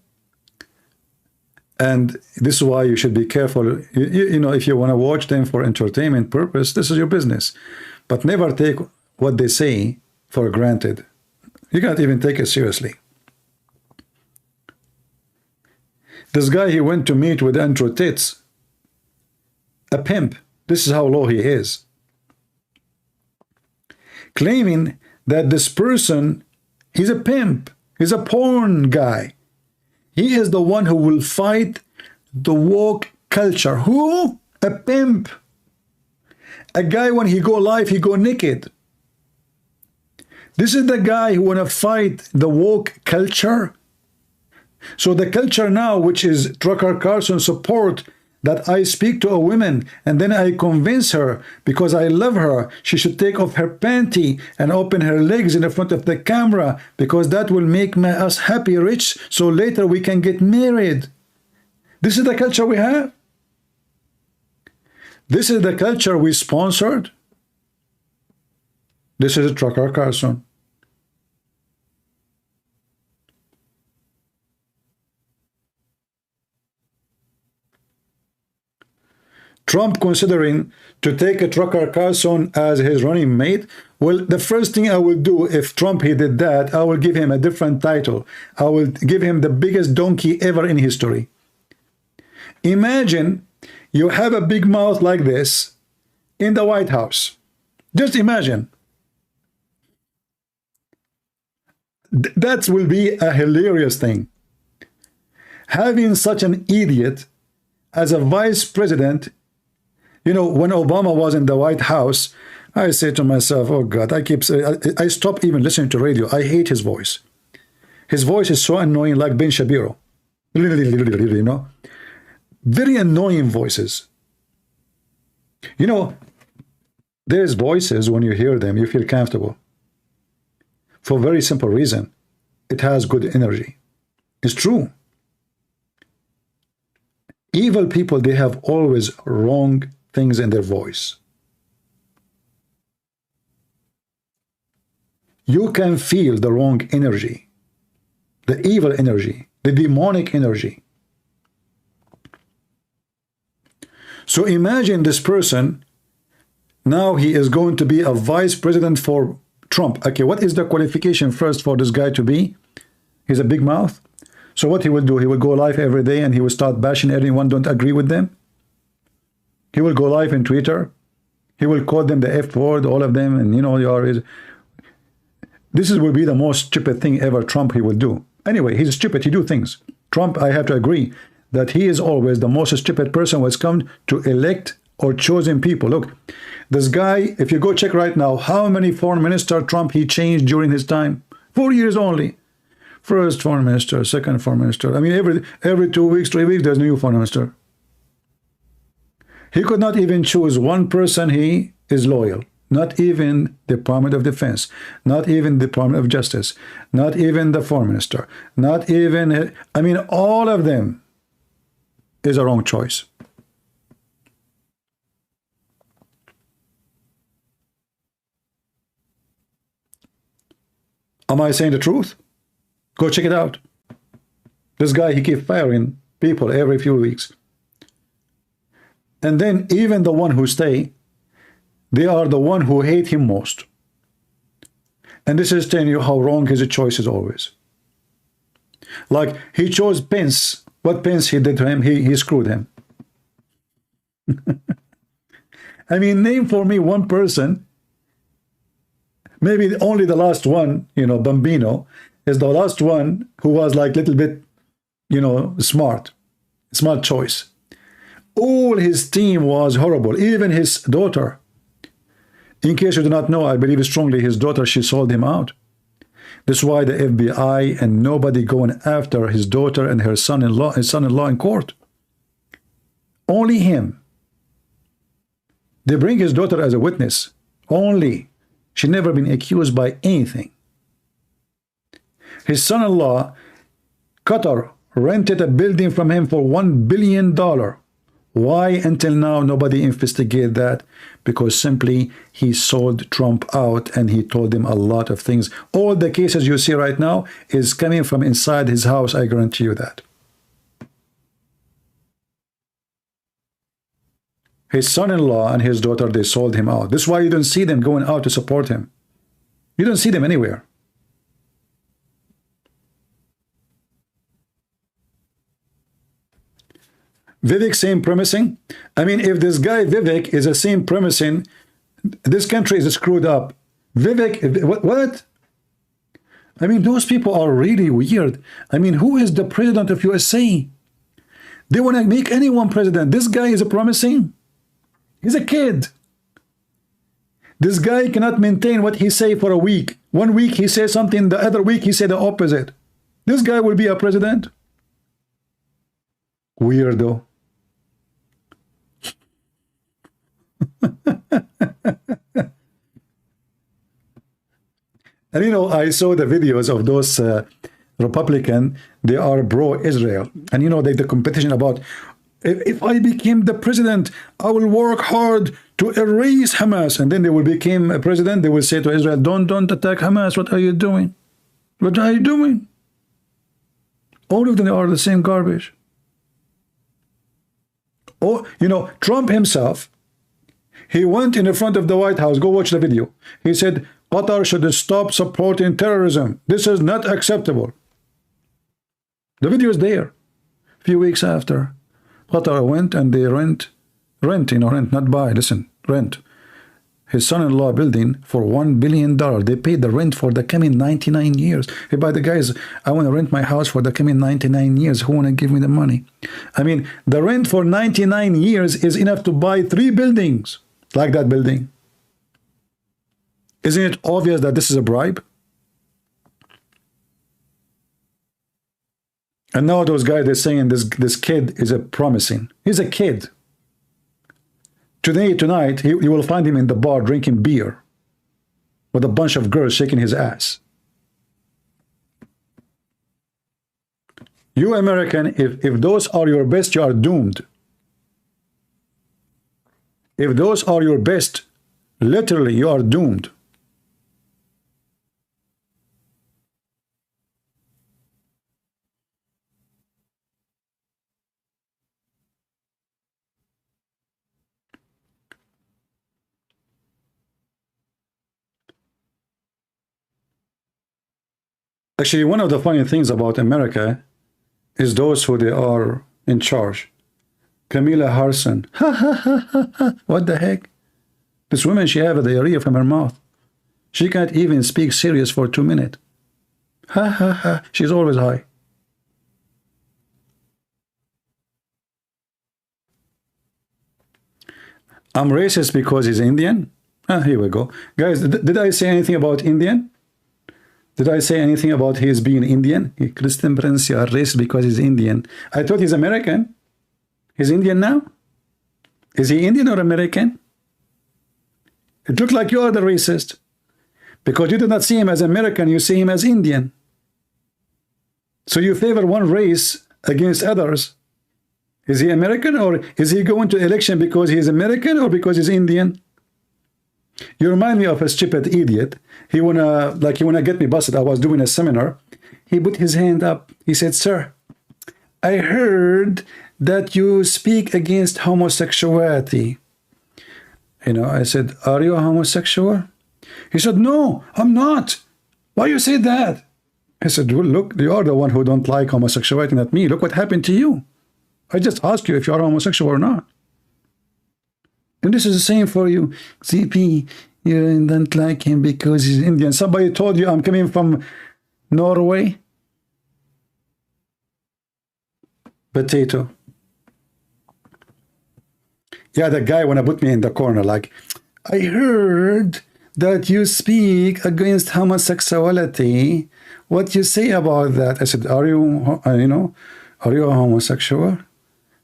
and this is why you should be careful. You know, if you want to watch them for entertainment purpose, this is your business, but never take what they say for granted. You can't even take it seriously. This guy, he went to meet with Andrew Titz, a pimp. This is how low he is. Claiming that this person, he's a pimp. He's a porn guy. He is the one who will fight the woke culture. Who? A pimp. A guy, when he go live, he go naked. This is the guy who want to fight the woke culture. So the culture now, which is Tucker Carlson support that I speak to a woman and then I convince her because I love her, she should take off her panty and open her legs in the front of the camera because that will make us happy, rich, so later we can get married. This is the culture we have. This is the culture we sponsored. This is a Tucker Carlson. Trump considering to take a Tucker Carlson as his running mate. Well, the first thing I will do if Trump he did that, I will give him a different title. I will give him the biggest donkey ever in history. Imagine you have a big mouth like this in the White House. Just imagine. That will be a hilarious thing. Having such an idiot as a vice president. You know, when Obama was in the White House, I say to myself, oh God, I stop even listening to radio. I hate his voice. His voice is so annoying, like Ben Shapiro. You know, very annoying voices. You know, there's voices, when you hear them, you feel comfortable. For a very simple reason. It has good energy. It's true. Evil people, they have always wrong things in their voice. You can feel the wrong energy, the evil energy, the demonic energy. So imagine this person, now he is going to be a vice president for Trump. Okay, what is the qualification first for this guy to be? He's a big mouth. So what he will do, he will go live every day and he will start bashing everyone don't agree with them. He will go live in Twitter. He will call them the F word, all of them, and you know, will be the most stupid thing ever Trump he will do. Anyway, he's stupid, he do things. Trump, I have to agree that he is always the most stupid person when it's come to elect or chosen people. Look, this guy, if you go check right now, how many foreign minister Trump he changed during his time? 4 years only. First foreign minister, second foreign minister. I mean, every 2 weeks, 3 weeks, there's a new foreign minister. He could not even choose one person he is loyal. Not even the Department of Defense. Not even the Department of Justice. Not even the foreign minister. Not even, I mean, all of them is a wrong choice. Am I saying the truth? Go check it out. This guy, he keeps firing people every few weeks. And then even the one who stay, they are the one who hate him most. And this is telling you how wrong his choice is always. Like, he chose Pence. What Pence he did to him, he screwed him. I mean, name for me one person, maybe only the last one, you know, Bambino, is the last one who was like little bit, you know, smart choice. All his team was horrible, even his daughter. In case you do not know, I believe strongly his daughter, she sold him out. That's why the FBI and nobody going after his daughter and her son-in-law in court. Only him. They bring his daughter as a witness. Only. She never been accused by anything. His son-in-law, Qatar, rented a building from him for $1 billion. Why until now nobody investigated that? Because simply he sold Trump out and he told him a lot of things. All the cases you see right now is coming from inside his house, I guarantee you that. His son-in-law and his daughter, they sold him out. This is why you don't see them going out to support him. You don't see them anywhere. Vivek same premising. I mean, if this guy Vivek is the same premising, this country is screwed up. Vivek, what? I mean, those people are really weird. I mean, who is the president of USA? They want to make anyone president. This guy is a promising. He's a kid. This guy cannot maintain what he say for a week. 1 week he says something, the other week he said the opposite. This guy will be a president? Weirdo. And you know, I saw the videos of those Republican, they are pro-Israel. And you know, the competition about, if I became the president, I will work hard to erase Hamas. And then they will become a president, they will say to Israel, don't attack Hamas. What are you doing? What are you doing? All of them are the same garbage. Oh, you know, Trump himself, he went in the front of the White House. Go watch the video. He said, Qatar should stop supporting terrorism. This is not acceptable. The video is there. A few weeks after, Qatar went and they rent, not buy, listen, rent. His son-in-law building for $1 billion. They paid the rent for the coming 99 years. Hey, by the guys, I want to rent my house for the coming 99 years. Who want to give me the money? I mean, the rent for 99 years is enough to buy 3 buildings like that building. Isn't it obvious that this is a bribe? And now those guys are saying this kid is a promising. He's a kid. Tonight, you will find him in the bar drinking beer with a bunch of girls shaking his ass. You American, if those are your best, you are doomed. If those are your best, literally, you are doomed. Actually, one of the funny things about America is those who they are in charge. Camilla Harrison. Ha ha ha ha ha. What the heck? This woman, she have a diarrhea from her mouth. She can't even speak serious for 2 minutes. Ha ha ha. She's always high. I'm racist because he's Indian? Ah, here we go. Guys, did I say anything about Indian? Did I say anything about his being Indian? Christian Prince, you are racist because he's Indian. I thought he's American. He's Indian now? Is he Indian or American? It looks like you are the racist. Because you do not see him as American, you see him as Indian. So you favor one race against others. Is he American, or is he going to election because he is American or because he's Indian? You remind me of a stupid idiot. He wanna get me busted. I was doing a seminar. He put his hand up. He said, "Sir, I heard that you speak against homosexuality." You know, I said, "Are you a homosexual?" He said, "No, I'm not. Why you say that?" I said, "Well, look, you are the one who don't like homosexuality, not me. Look what happened to you. I just asked you if you are homosexual or not. And this is the same for you. CP, you don't like him because he's Indian. Somebody told you I'm coming from Norway? Potato." Yeah, the guy wanna put me in the corner like, "I heard that you speak against homosexuality. What you say about that?" I said, "Are you, are you a homosexual?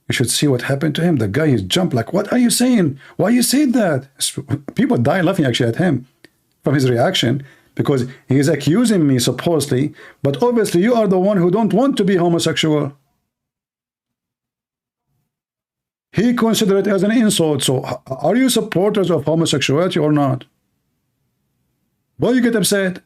You should see what happened to him." The guy, he jumped like, "What are you saying? Why you said that?" People die laughing actually at him from his reaction, because he is accusing me supposedly, but obviously you are the one who don't want to be homosexual. He considered it as an insult. So are you supporters of homosexuality or not? Why you get upset?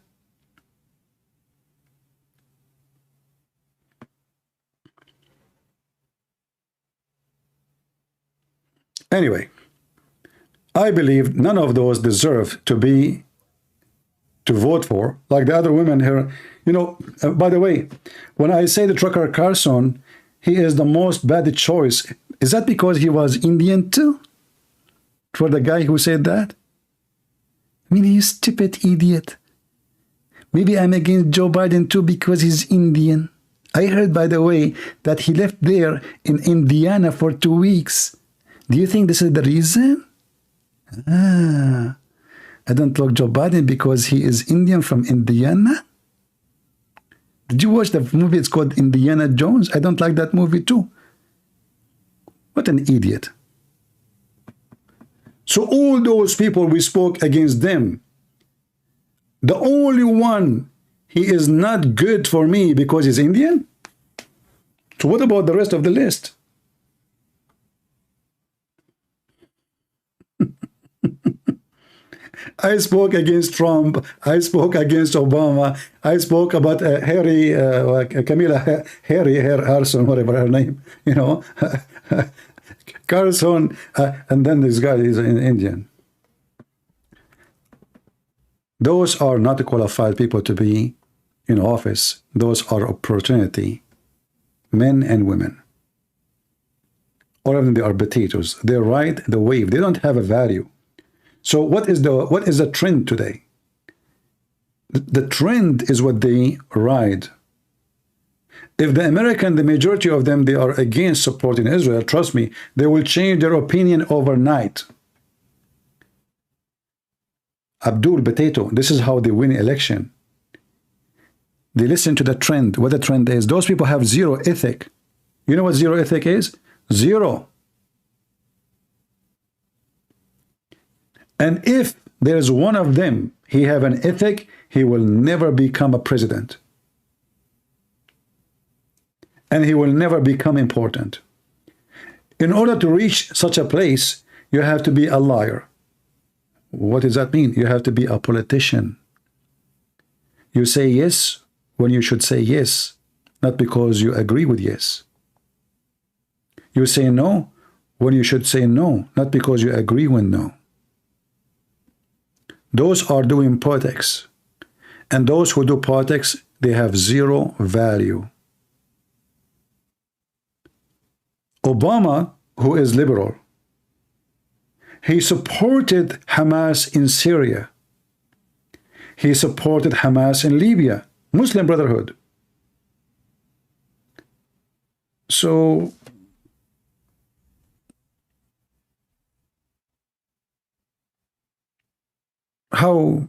Anyway, I believe none of those deserve to vote for, like the other women here. You know, by the way, when I say the Trucker Carson, he is the most bad choice, is that because he was Indian too? For the guy who said that? I mean, he's a stupid idiot. Maybe I'm against Joe Biden too because he's Indian. I heard, by the way, that he left there in Indiana for 2 weeks. Do you think this is the reason? I don't like Joe Biden because he is Indian from Indiana? Did you watch the movie? It's called Indiana Jones. I don't like that movie too. What an idiot. So all those people, we spoke against them. The only one, he is not good for me because he's Indian. So what about the rest of the list? I spoke against Trump. I spoke against Obama. I spoke about Harry Harrison, whatever her name, you know, Carlson, and then this guy is an Indian. Those are not qualified people to be in office. Those are opportunity, men and women. All of them, they are potatoes. They ride the wave. They don't have a value. So what is the trend today? The trend is what they ride. If the American, the majority of them, they are against supporting Israel, trust me, they will change their opinion overnight. Abdul Potato, this is how they win election. They listen to the trend. What the trend is, those people have zero ethic. You know what zero ethic is? Zero. And if there's one of them, he have an ethic, he will never become a president. And he will never become important. In order to reach such a place, you have to be a liar. What does that mean? You have to be a politician. You say yes when you should say yes, not because you agree with yes. You say no when you should say no, not because you agree with no. Those are doing politics. And those who do politics, they have zero value. Obama, who is liberal, he supported Hamas in Syria. He supported Hamas in Libya, Muslim Brotherhood. So, how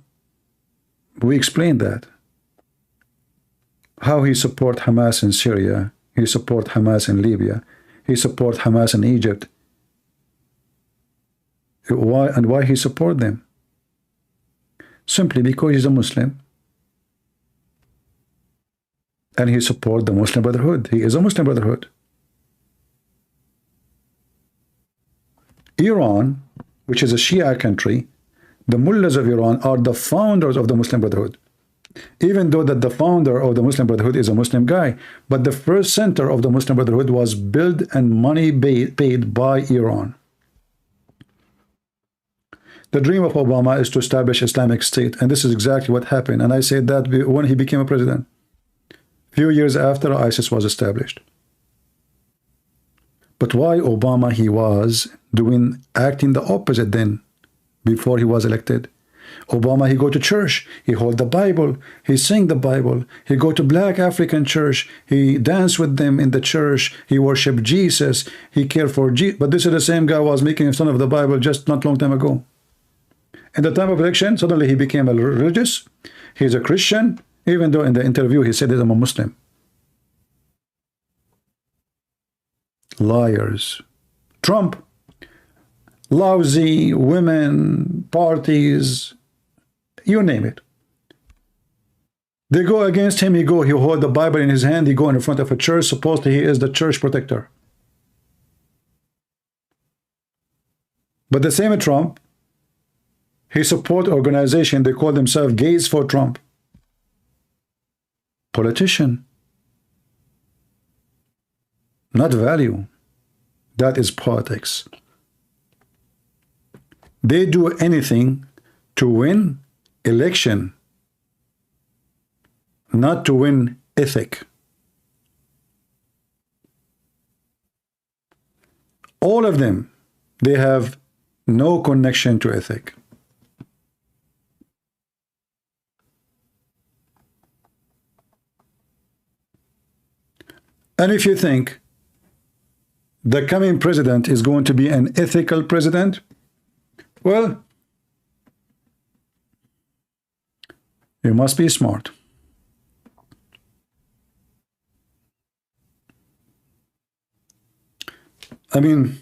we explain that? How he support Hamas in Syria, he support Hamas in Libya, he support Hamas in Egypt. Why he support them? Simply because he's a Muslim. And he support the Muslim Brotherhood. He is a Muslim Brotherhood. Iran, which is a Shia country, the mullahs of Iran are the founders of the Muslim Brotherhood. Even though that the founder of the Muslim Brotherhood is a Muslim guy, but the first center of the Muslim Brotherhood was built and money paid by Iran. The dream of Obama is to establish Islamic State, and this is exactly what happened. And I said that when he became a president. Few years after, ISIS was established. But why Obama, he was acting the opposite then, before he was elected? Obama, he go to church, he hold the Bible, he sing the Bible, he go to black African church, he dance with them in the church, he worship Jesus, he care for Jesus. But this is the same guy who was making fun of the Bible just not long time ago. In the time of election, suddenly he became a religious, he's a Christian, even though in the interview he said that I'm a Muslim. Liars. Trump, lousy women, parties, you name it. They go against him, he hold the Bible in his hand, he go in front of a church, supposedly he is the church protector. But the same Trump, he support organization, they call themselves Gays for Trump. Politician. Not value. That is politics. They do anything to win election, not to win ethic. All of them, they have no connection to ethic. And if you think the coming president is going to be an ethical president, well, you must be smart. I mean,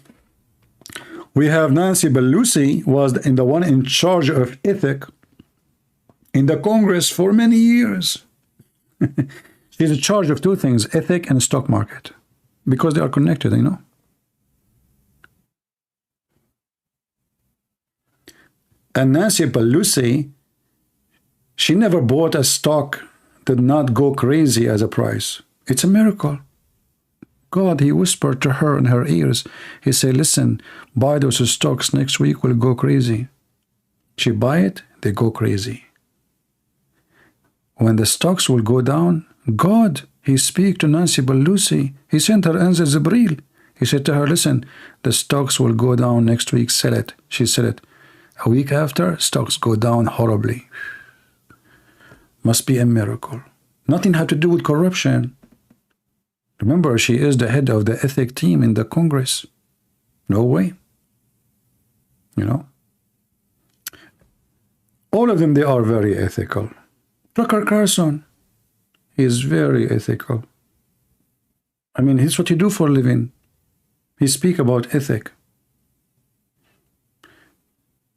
We have Nancy Pelosi was in the one in charge of ethics in the Congress for many years. She's in charge of two things, ethics and stock market, because they are connected, you know. And Nancy Pelosi, she never bought a stock did not go crazy as a price. It's a miracle. God, he whispered to her in her ears. He said, listen, buy those stocks next week will go crazy. She buy it, they go crazy. When the stocks will go down, God, he speak to Nancy Pelosi. He sent her Angel Jibril. He said to her, listen, the stocks will go down next week, sell it. She said it. A week after, stocks go down horribly. Must be a miracle. Nothing had to do with corruption. Remember, she is the head of the ethics team in the Congress. No way. You know? All of them, they are very ethical. Tucker Carlson, he is very ethical. I mean, he's what he do for a living. He speak about ethics.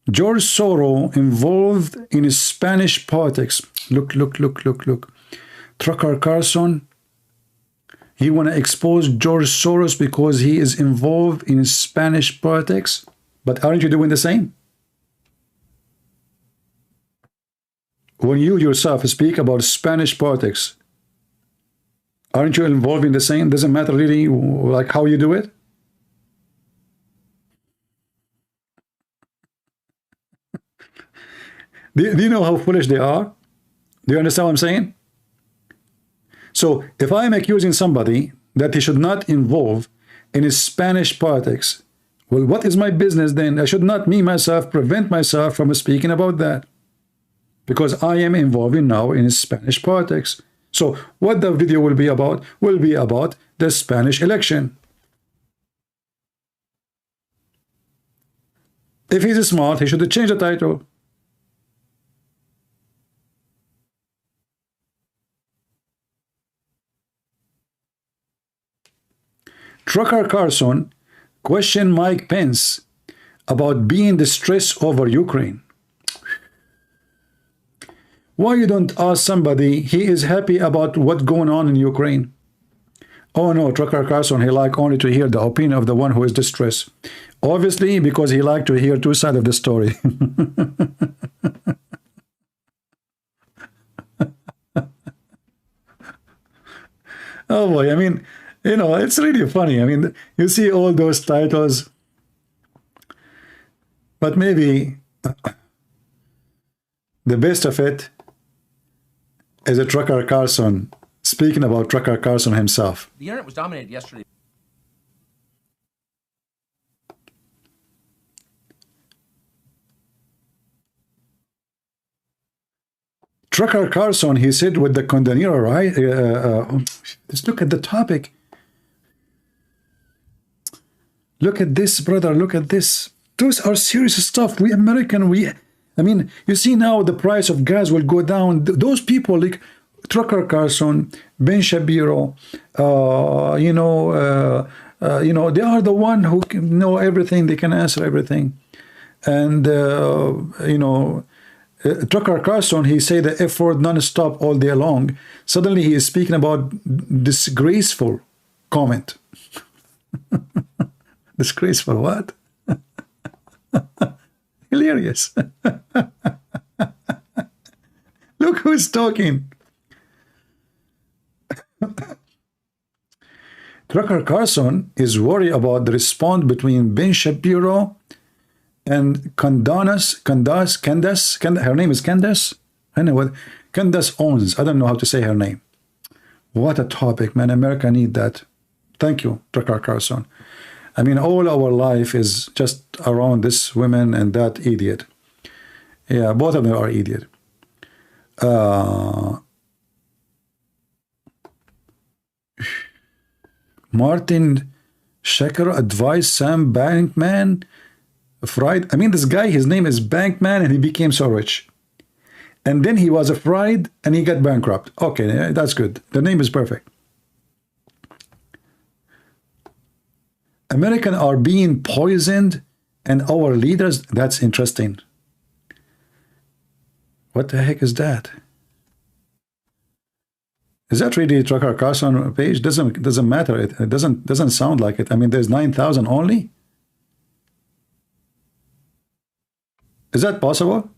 George Soros involved in Spanish politics. Look. Tucker Carlson, he want to expose George Soros because he is involved in Spanish politics. But aren't you doing the same? When you yourself speak about Spanish politics, aren't you involved in the same? Doesn't matter really like how you do it. Do you know how foolish they are? Do you understand what I'm saying? So if I'm accusing somebody that he should not involve in his Spanish politics, well, what is my business then? I should not, me, myself, prevent myself from speaking about that. Because I am involving now in Spanish politics. So what the video will be about the Spanish election. If he's smart, he should change the title. Tucker Carlson questioned Mike Pence about being distressed over Ukraine. Why you don't ask somebody he is happy about what's going on in Ukraine? Oh no, Tucker Carlson, he like only to hear the opinion of the one who is distressed. Obviously, because he like to hear two sides of the story. Oh boy, I mean, you know, it's really funny. I mean, you see all those titles, but maybe the best of it is a Tucker Carlson speaking about Tucker Carlson himself. The internet was dominated yesterday. Tucker Carlson, he said with the Condanera, right? Let's look at the topic. Look at this, brother. Look at this. Those are serious stuff. We American, I mean, you see now the price of gas will go down. Those people like Tucker Carlson, Ben Shapiro, you know, they are the one who can know everything. They can answer everything. And, you know, Tucker Carlson, he say the F word non-stop all day long. Suddenly he is speaking about disgraceful comment. Disgraceful what? Hilarious. Look who's talking. Tucker Carlson is worried about the response between Ben Shapiro and Candace, her name is Candace. I know what Candace owns. I don't know how to say her name. What a topic, man. America need that. Thank you, Tucker Carlson. I mean, all our life is just around this woman and that idiot. Yeah, both of them are idiot. Martin Shecker advised Sam Bankman Fried. I mean, this guy, his name is Bankman, and he became so rich. And then he was afraid, and he got bankrupt. Okay, that's good. The name is perfect. Americans are being poisoned And our leaders, that's interesting. What the heck is that? Is that really Tucker Carlson page? Doesn't matter. It doesn't sound like it. I mean, there's 9,000 only. Is that possible?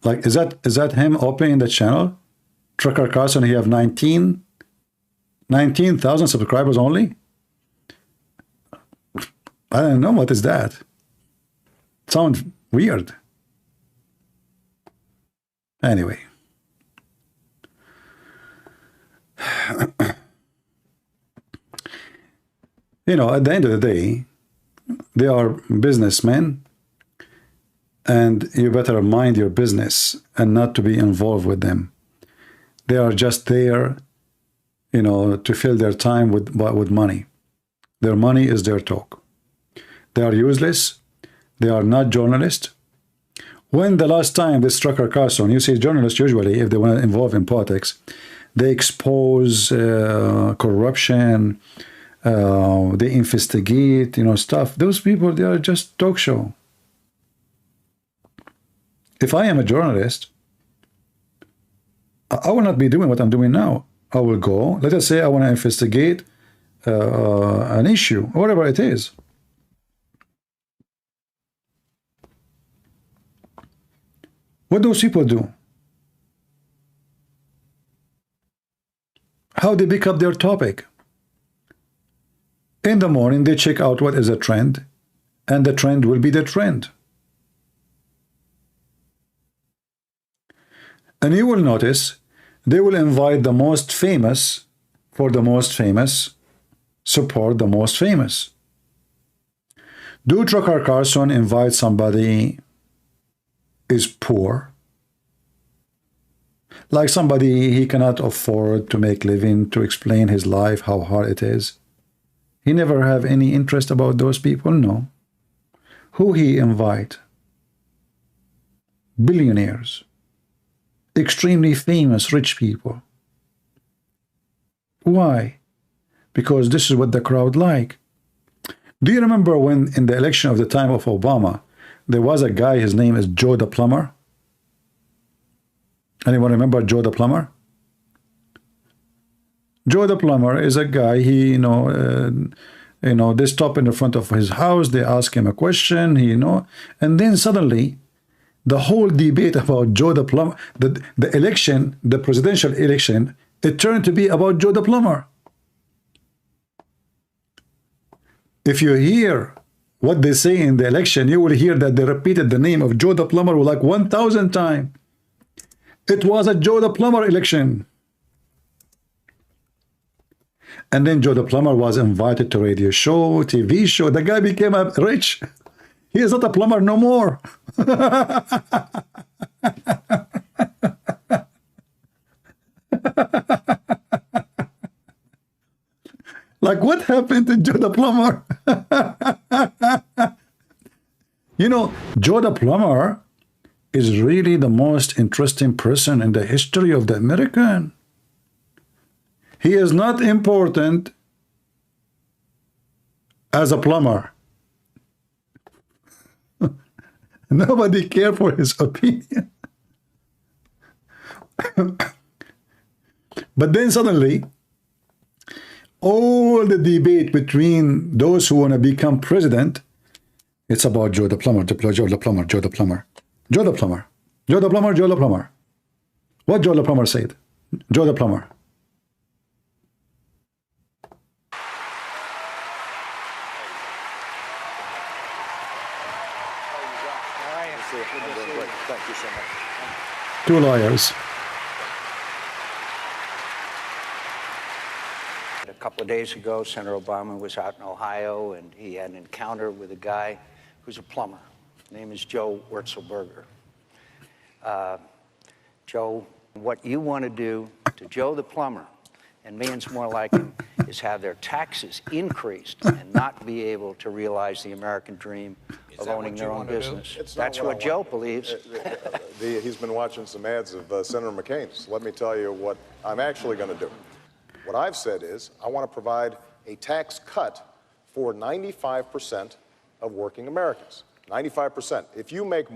Like, is that him opening the channel? Tucker Carlson, he have 19,000 subscribers only? I don't know, what is that? Sounds weird. Anyway. You know, at the end of the day, they are businessmen, and you better mind your business and not to be involved with them. They are just there, you know, to fill their time with money. Their money is their talk. They are useless. They are not journalists. When the last time this Tucker Carlson, you see journalists usually, if they want to involve in politics, they expose corruption, they investigate, you know, stuff. Those people, they are just talk show. If I am a journalist, I will not be doing what I'm doing now. I will go, let us say I want to investigate an issue, whatever it is. What those people do? How they pick up their topic? In the morning, they check out what is a trend, and the trend will be the trend. And you will notice they will invite the most famous for the most famous, support the most famous. Do Tucker Carlson invite somebody is poor? Like somebody he cannot afford to make living, to explain his life, how hard it is. He never have any interest about those people? No. Who he invite? Billionaires. Extremely famous, rich people. Why? Because this is what the crowd like. Do you remember when in the election of the time of Obama, there was a guy, his name is Joe the Plumber? Anyone remember Joe the Plumber? Joe the Plumber is a guy, he, they stop in the front of his house, they ask him a question, and then suddenly, the whole debate about Joe the Plumber, the election, the presidential election, it turned to be about Joe the Plumber. If you hear what they say in the election, you will hear that they repeated the name of Joe the Plumber like 1,000 times. It was a Joe the Plumber election. And then Joe the Plumber was invited to radio show, TV show. The guy became rich. He is not a plumber no more. Like, what happened to Joe the Plumber? Joe the Plumber is really the most interesting person in the history of the American. He is not important as a plumber. Nobody cares for his opinion. But then suddenly, all the debate between those who want to become president, it's about Joe the Plumber, Joe the Plumber, Joe the Plumber, Joe the Plumber, Joe the Plumber, Joe the Plumber. What Joe the Plumber said? Joe the Plumber. Two lawyers. A couple of days ago, Senator Obama was out in Ohio, and he had an encounter with a guy who's a plumber. His name is Joe Wurzelberger. Joe, what you want to do to Joe the plumber, and millions more like him, is have their taxes increased and not be able to realize the American dream of owning their own business. That's what Joe believes. He's been watching some ads of Senator McCain's. Let me tell you what I'm actually going to do. What I've said is I want to provide a tax cut for 95% of working Americans. 95%. If you make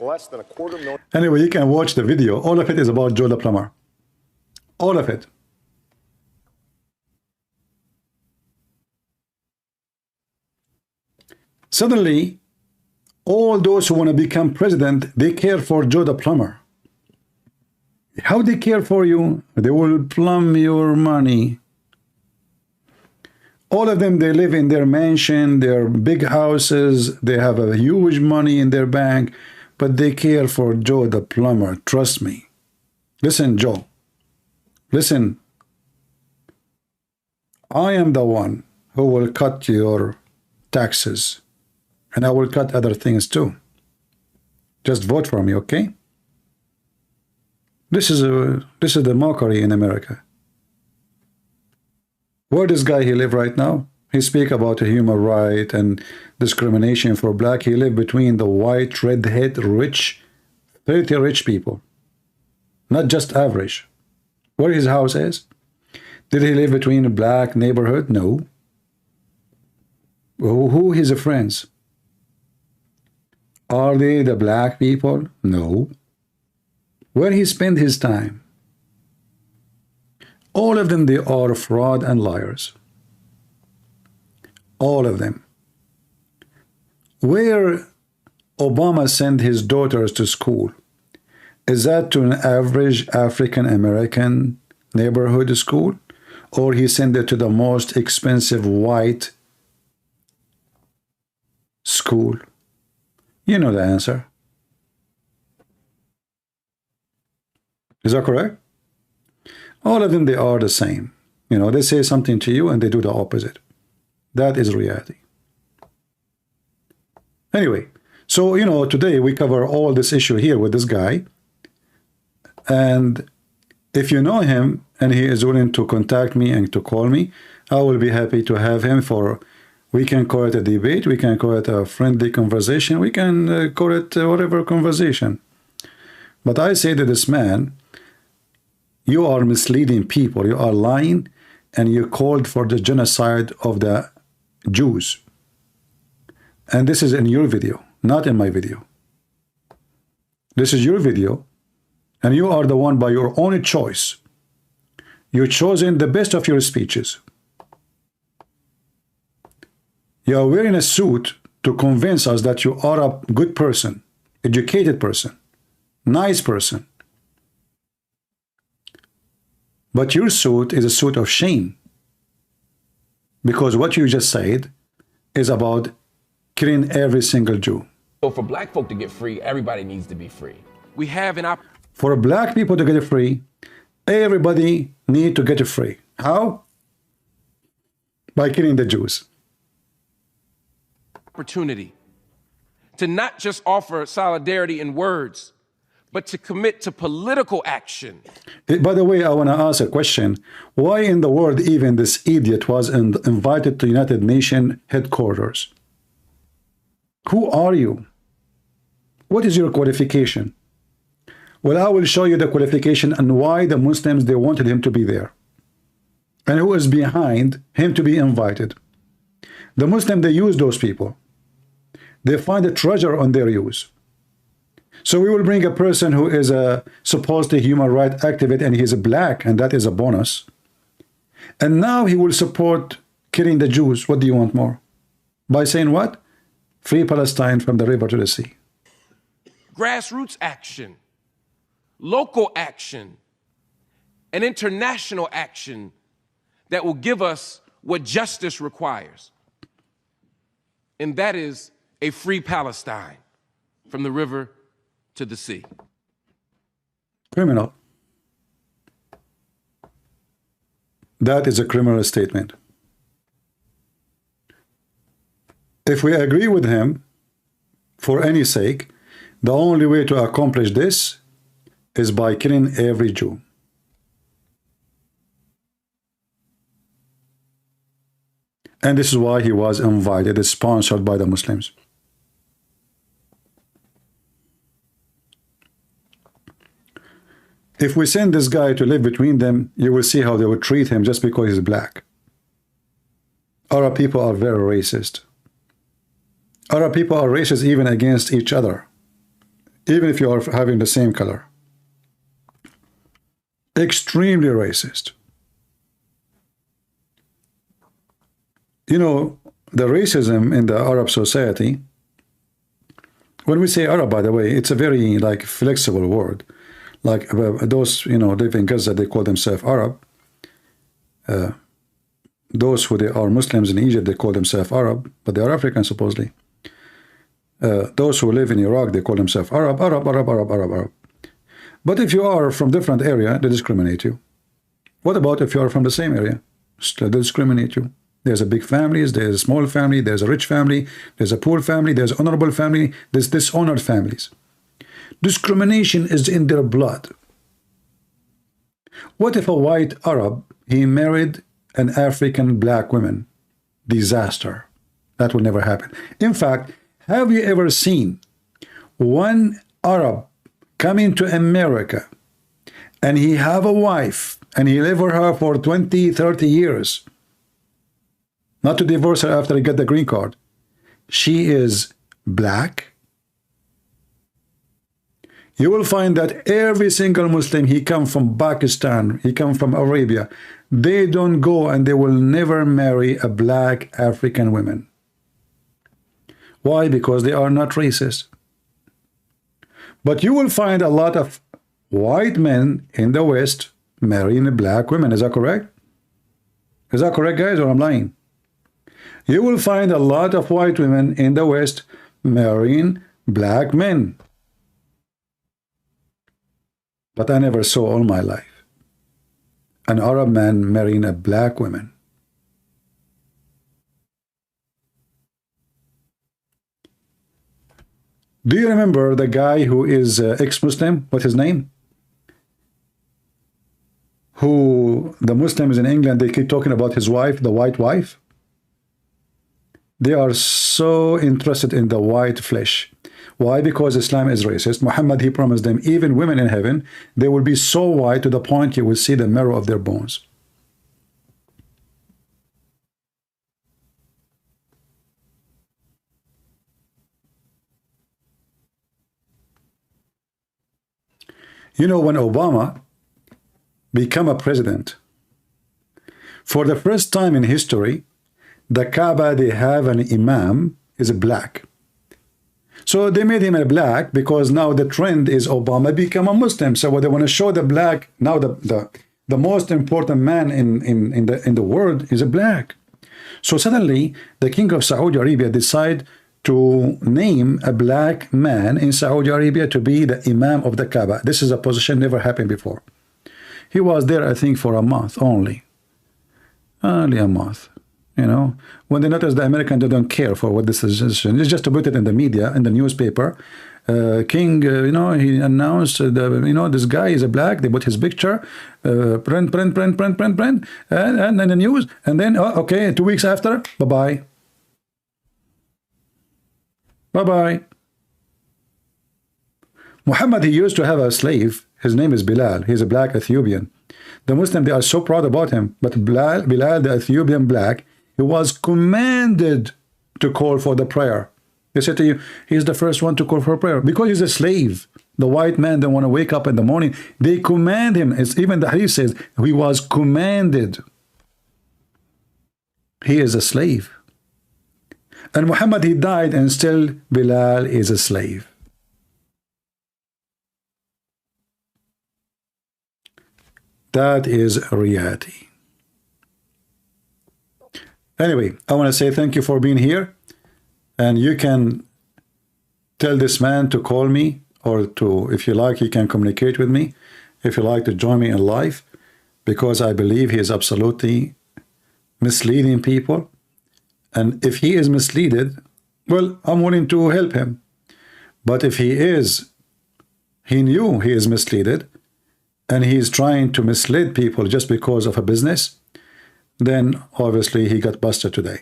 less than $250,000. Anyway, you can watch the video. All of it is about Joe the plumber. All of it. Suddenly, all those who want to become president, they care for Joe the plumber. How they care for you? They will plumb your money. All of them, they live in their mansion, their big houses, they have a huge money in their bank, but they care for Joe the plumber. Trust me. Listen, Joe. Listen. I am the one who will cut your taxes, and I will cut other things too. Just vote for me, okay? This is the mockery in America. Where this guy he live right now? He speak about a human right and discrimination for black. He live between the white, redhead, rich, filthy rich people. Not just average. Where his house is? Did he live between a black neighborhood? No. Who his friends? Are they the black people? No. Where he spend his time? All of them, they are fraud and liars. All of them. Where Obama sent his daughters to school, is that to an average African-American neighborhood school? Or he sent it to the most expensive white school? You know the answer. Is that correct? All of them, they are the same. You know, they say something to you and they do the opposite. That is reality. Anyway, so, you know, today we cover all this issue here with this guy. And if you know him and he is willing to contact me and to call me, I will be happy to have him for, we can call it a debate, we can call it a friendly conversation, we can call it whatever conversation. But I say to this man, you are misleading people, you are lying, and you called for the genocide of the Jews. And this is in your video, not in my video. This is your video, and you are the one by your own choice. You've chosen the best of your speeches. You are wearing a suit to convince us that you are a good person, educated person, nice person. But your suit is a suit of shame. Because what you just said is about killing every single Jew. So for black folk to get free, everybody needs to be free. We have an For black people to get free, everybody need to get free. How? By killing the Jews. opportunity to not just offer solidarity in words, but to commit to political action. By the way, I want to ask a question. Why in the world even this idiot was invited to United Nations headquarters? Who are you? What is your qualification? Well, I will show you the qualification and why the Muslims, they wanted him to be there. And who is behind him to be invited. The Muslim, they use those people. They find a treasure on their use. So we will bring a person who is a supposedly human rights activist and he's a black, and that is a bonus. And now he will support killing the Jews. What do you want more? By saying what? Free Palestine from the river to the sea. Grassroots action, local action, and international action that will give us what justice requires. And that is a free Palestine from the river to the sea. Criminal. That is a criminal statement. If we agree with him, for any sake, the only way to accomplish this is by killing every Jew. And this is why he was invited, sponsored by the Muslims. If we send this guy to live between them, you will see how they will treat him just because he's black. Arab people are very racist. Arab people are racist even against each other, even if you are having the same color. Extremely racist. You know, the racism in the Arab society, when we say Arab, by the way, it's a very like flexible word. Like those, you know, live in Gaza, they call themselves Arab. Those who they are Muslims in Egypt, they call themselves Arab, but they are African supposedly. Those who live in Iraq, they call themselves Arab. But if you are from different area, they discriminate you. What about if you are from the same area? Still they discriminate you. There's a big families, there's a small family, there's a rich family, there's a poor family, there's honorable family, there's dishonored families. Discrimination is in their blood. What if a white Arab, he married an African black woman? Disaster. That will never happen. In fact, have you ever seen one Arab coming to America and he have a wife and he live with her for 20, 30 years, not to divorce her after he get the green card? She is black. You will find that every single Muslim, he come from Pakistan, he come from Arabia, they don't go and they will never marry a black African woman. Why? Because they are not racist. But you will find a lot of white men in the West marrying black women. Is that correct? Is that correct, guys, or I'm lying? You will find a lot of white women in the West marrying black men. But I never saw all my life an Arab man marrying a black woman. Do you remember the guy who is ex-Muslim? What's his name? Who the Muslims in England, they keep talking about his wife, the white wife. They are so interested in the white flesh. Why? Because Islam is racist. Muhammad, he promised them, even women in heaven, they will be so white to the point you will see the marrow of their bones. You know, when Obama became a president, for the first time in history, the Kaaba, they have an imam, is black. So they made him a black because now the trend is Obama become a Muslim. So what they want to show the black, now the most important man in the world is a black. So suddenly the king of Saudi Arabia decide to name a black man in Saudi Arabia to be the imam of the Kaaba. This is a position never happened before. He was there, I think, for a month only. Only a month. You know, when they notice the American, they don't care for what this is. It's just to put it in the media, in the newspaper. King, you know, he announced, you know, this guy is a black. They put his picture, print, and in the news. And then, oh, okay, 2 weeks after, bye-bye. Bye-bye. Muhammad, he used to have a slave. His name is Bilal. He's a black Ethiopian. The Muslims, they are so proud about him. But Bilal, the Ethiopian black, he was commanded to call for the prayer. They said to you, he's the first one to call for prayer because he's a slave. The white man don't want to wake up in the morning. They command him. It's even the hadith says he was commanded. He is a slave. And Muhammad, he died, and still Bilal is a slave. That is reality. Anyway, I want to say thank you for being here. And you can tell this man to call me, or to, if you like, you can communicate with me. If you like to join me in live, because I believe he is absolutely misleading people. And if he is misleaded, well, I'm willing to help him. But if he knew he is misleaded, and he is trying to mislead people just because of a business, then obviously he got busted today.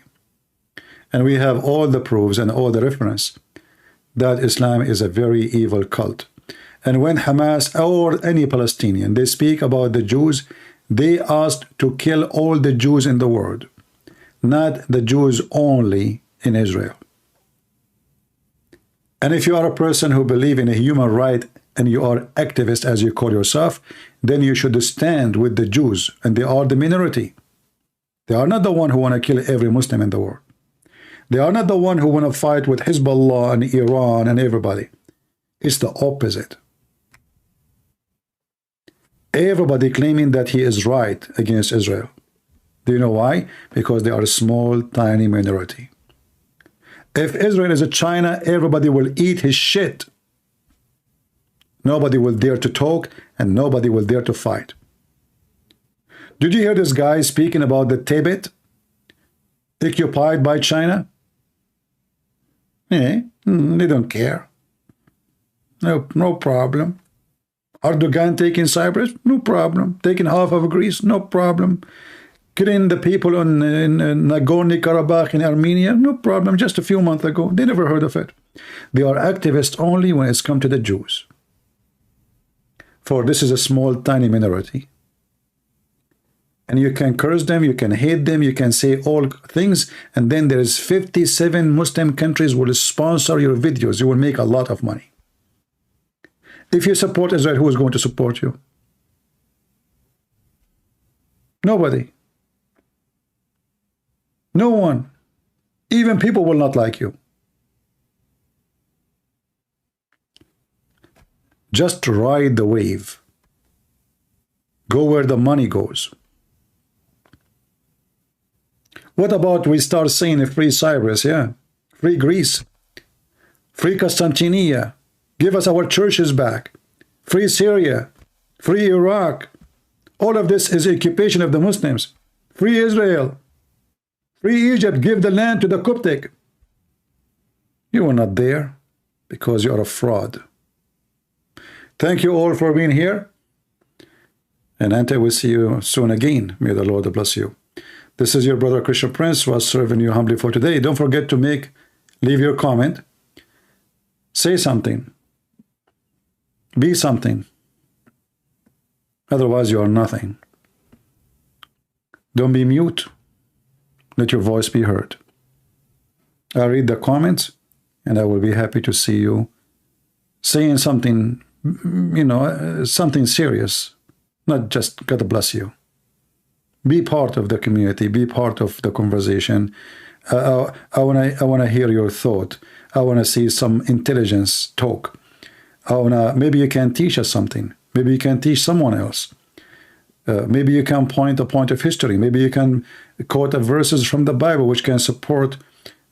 And we have all the proofs and all the reference that Islam is a very evil cult. And when Hamas or any Palestinian, they speak about the Jews, they asked to kill all the Jews in the world. not the Jews only in Israel. And if you are a person who believes in a human right and you are activist as you call yourself, then you should stand with the Jews, and they are the minority. They are not the one who want to kill every Muslim in the world. They are not the one who want to fight with Hezbollah and Iran and everybody. It's the opposite. Everybody claiming that he is right against Israel. Do you know why? Because they are a small, tiny minority. If Israel is a China, everybody will eat his shit. Nobody will dare to talk, and nobody will dare to fight. Did you hear this guy speaking about the Tibet occupied by China? They don't care. No problem. Erdogan taking Cyprus? No problem. Taking half of Greece? No problem. Killing the people in Nagorno-Karabakh in Armenia? No problem. Just a few months ago. They never heard of it. They are activists only when it's come to the Jews. For this is a small, tiny minority. And you can curse them, you can hate them, you can say all things, and then there is 57 Muslim countries will sponsor your videos. You will make a lot of money. If you support Israel, who is going to support you? Nobody. No one. Even people will not like you. Just ride the wave. Go where the money goes. What about we start saying free Cyprus, yeah? Free Greece. Free Constantinia. Give us our churches back. Free Syria. Free Iraq. All of this is occupation of the Muslims. Free Israel. Free Egypt. Give the land to the Coptic. You are not there because you are a fraud. Thank you all for being here. And Ante, we'll see you soon again. May the Lord bless you. This is your brother Christian Prince, who was serving you humbly for today. Don't forget to leave your comment. Say something. Be something. Otherwise, you are nothing. Don't be mute. Let your voice be heard. I'll read the comments, and I will be happy to see you saying something, something serious. Not just God bless you. Be part of the community. Be part of the conversation. I want to hear your thought. I want to see some intelligence talk. Maybe you can teach us something. Maybe you can teach someone else. Maybe you can point a point of history. Maybe you can quote verses from the Bible which can support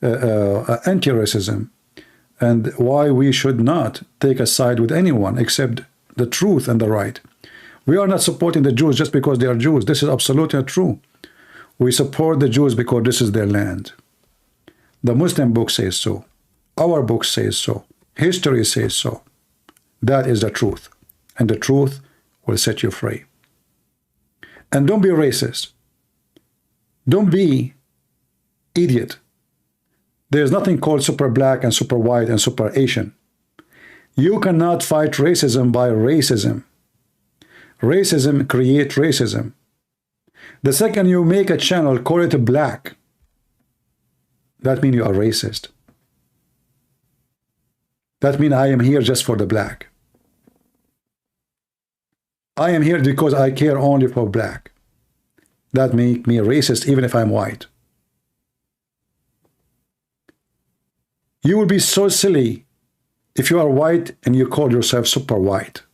anti-racism and why we should not take a side with anyone except the truth and the right. We are not supporting the Jews just because they are Jews. This is absolutely not true. We support the Jews because this is their land. The Muslim book says so. Our book says so. History says so. That is the truth. And the truth will set you free. And don't be racist. Don't be idiot. There's nothing called super black and super white and super Asian. You cannot fight racism by racism. Racism creates racism. The second you make a channel, call it black, that means you are racist. That means I am here just for the black. I am here because I care only for black. That makes me racist even if I'm white. You will be so silly if you are white and you call yourself super white.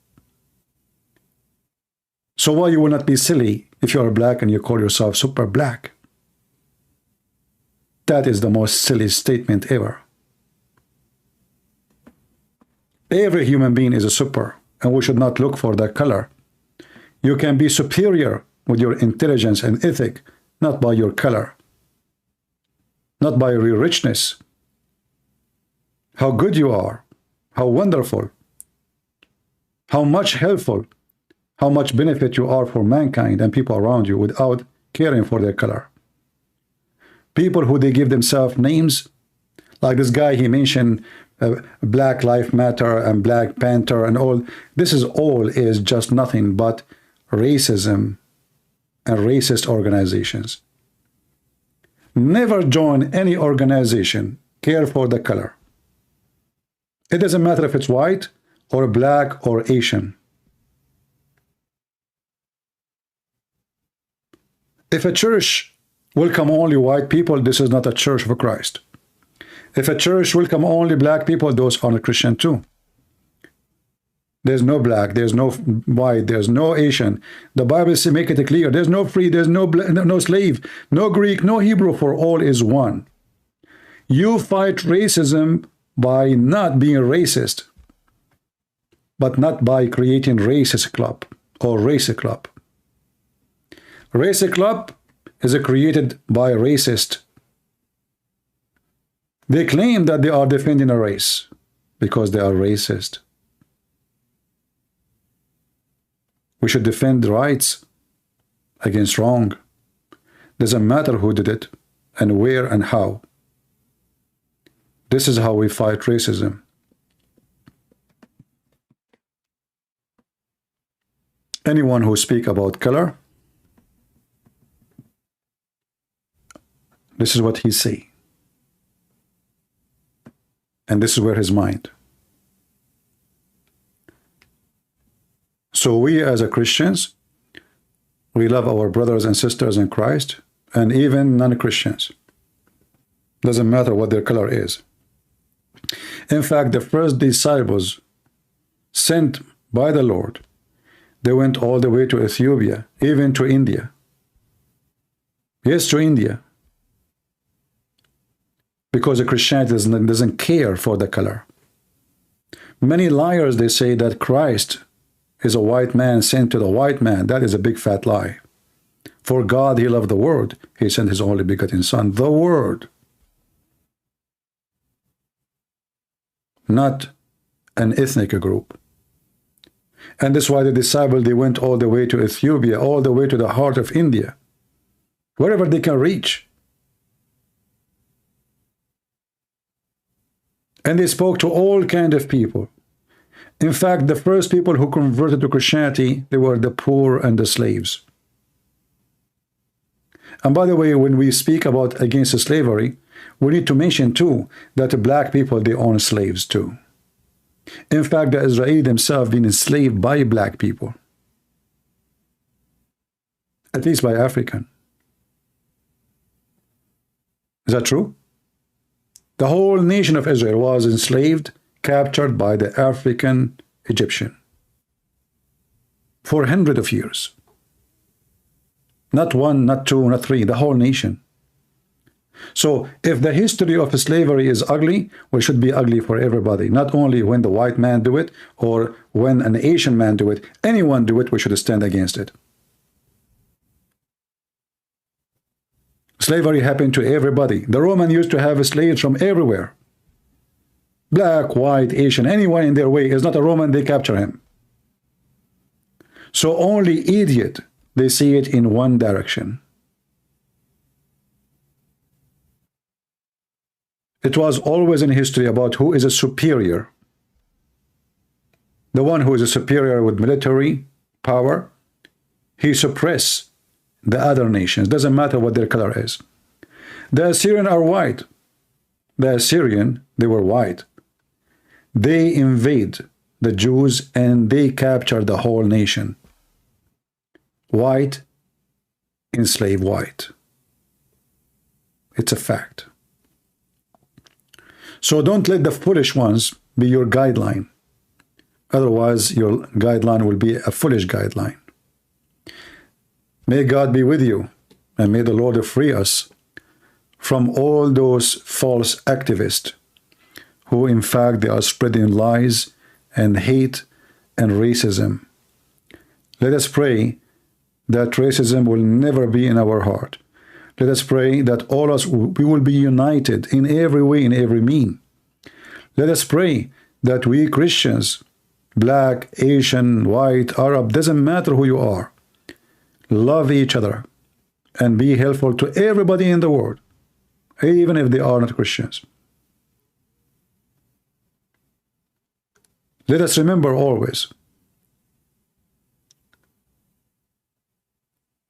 So why you will not be silly if you are black and you call yourself super black? That is the most silly statement ever. Every human being is a super, and we should not look for that color. You can be superior with your intelligence and ethic, not by your color, not by your richness. How good you are, how wonderful, how much helpful, how much benefit you are for mankind and people around you without caring for their color. People who they give themselves names, like this guy, he mentioned Black Lives Matter and Black Panther and all. This is just nothing but racism and racist organizations. Never join any organization. Care for the color. It doesn't matter if it's white or black or Asian. If a church welcome only white people, this is not a church of Christ. If a church welcome only black people, those are not Christian too. There's no black, there's no white, there's no Asian. The Bible says, make it clear, there's no free, there's no slave, no Greek, no Hebrew, for all is one. You fight racism by not being racist, but not by creating racist club or race club. Race club is created by racist. They claim that they are defending a race because they are racist. We should defend rights against wrong. Doesn't matter who did it and where and how. This is how we fight racism. Anyone who speaks about color, this is what he say. And this is where his mind. So we as a Christians, we love our brothers and sisters in Christ, and even non-Christians. Doesn't matter what their color is. In fact, the first disciples sent by the Lord, they went all the way to Ethiopia, even to India. Yes, to India. Because the Christianity doesn't care for the color. Many liars, they say that Christ is a white man sent to the white man. That is a big fat lie. For God, he loved the world. He sent his only begotten son, the word. Not an ethnic group. And that's why the disciples, they went all the way to Ethiopia, all the way to the heart of India, wherever they can reach. And they spoke to all kinds of people. In fact, the first people who converted to Christianity, they were the poor and the slaves. And by the way, when we speak about against slavery, we need to mention too that the black people, they own slaves too. In fact, the Israeli themselves been enslaved by black people. At least by African. Is that true? The whole nation of Israel was enslaved, captured by the African Egyptian for hundreds of years. Not one, not two, not three, the whole nation. So if the history of slavery is ugly, well, it should be ugly for everybody. Not only when the white man do it or when an Asian man do it. Anyone do it, we should stand against it. Slavery happened to everybody. The Roman used to have slaves from everywhere. Black, white, Asian, anyone in their way is not a Roman, they capture him. So only idiot, they see it in one direction. It was always in history about who is a superior. The one who is a superior with military power, he suppresses the other nations. Doesn't matter what their color is. The Assyrian are white. The Assyrian, they were white. They invade the Jews and they capture the whole nation. White enslave white. It's a fact. So don't let the foolish ones be your guideline. Otherwise, your guideline will be a foolish guideline. May God be with you, and may the Lord free us from all those false activists who, in fact, they are spreading lies and hate and racism. Let us pray that racism will never be in our heart. Let us pray that all of us, we will be united in every way, in every mean. Let us pray that we Christians, black, Asian, white, Arab, doesn't matter who you are, love each other and be helpful to everybody in the world, even if they are not Christians. Let us remember always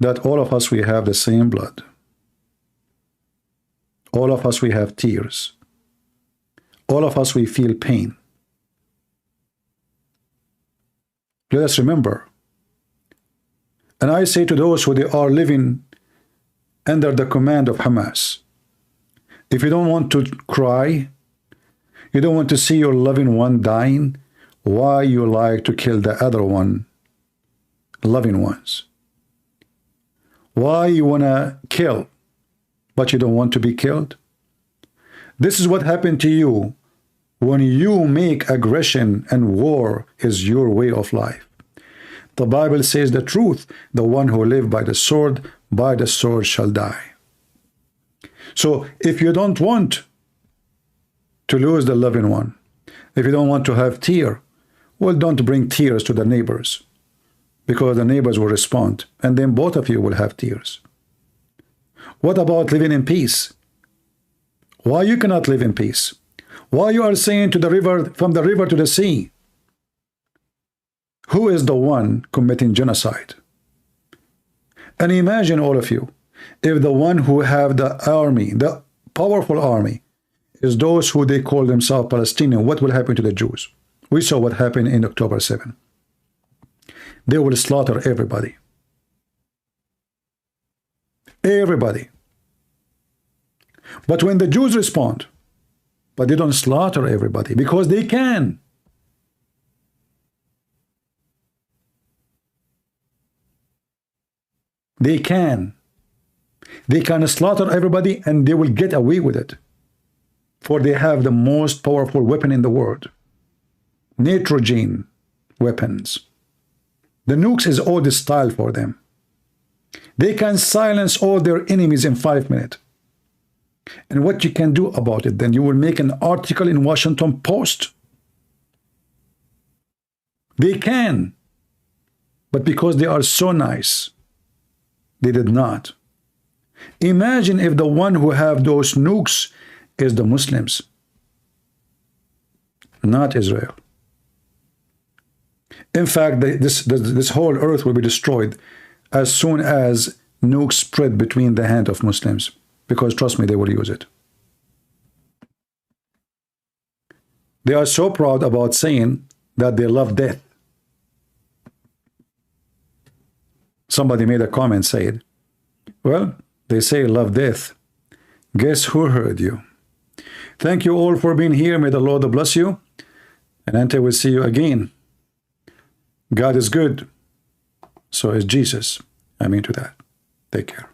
that all of us, we have the same blood. All of us, we have tears. All of us, we feel pain. Let us remember. And I say to those who they are living under the command of Hamas, if you don't want to cry, you don't want to see your loving one dying, why you like to kill the other one, loving ones? Why you want to kill, but you don't want to be killed? This is what happened to you when you make aggression and war is your way of life. The Bible says the truth, the one who lives by the sword shall die. So if you don't want to lose the loving one, if you don't want to have tears, well, don't bring tears to the neighbors, because the neighbors will respond, and then both of you will have tears. What about living in peace? Why you cannot live in peace? Why you are saying to the river, from the river to the sea? Who is the one committing genocide? And imagine, all of you, if the one who have the army, the powerful army, is those who they call themselves Palestinian, what will happen to the Jews? We saw what happened in October 7. They will slaughter everybody. Everybody. But when the Jews respond, but they don't slaughter everybody because they can. They can. They can slaughter everybody and they will get away with it. For they have the most powerful weapon in the world. Nitrogen weapons. The nukes is all the style for them. They can silence all their enemies in 5 minutes. And what you can do about it, then you will make an article in Washington Post. They can. But because they are so nice, they did not. Imagine if the one who have those nukes is the Muslims, not Israel. In fact, this whole earth will be destroyed as soon as nukes spread between the hand of Muslims, because trust me, they will use it. They are so proud about saying that they love death. Somebody made a comment saying, well, they say love death. Guess who heard you? Thank you all for being here. May the Lord bless you. And until we see you again, God is good. So is Jesus. I mean to that. Take care.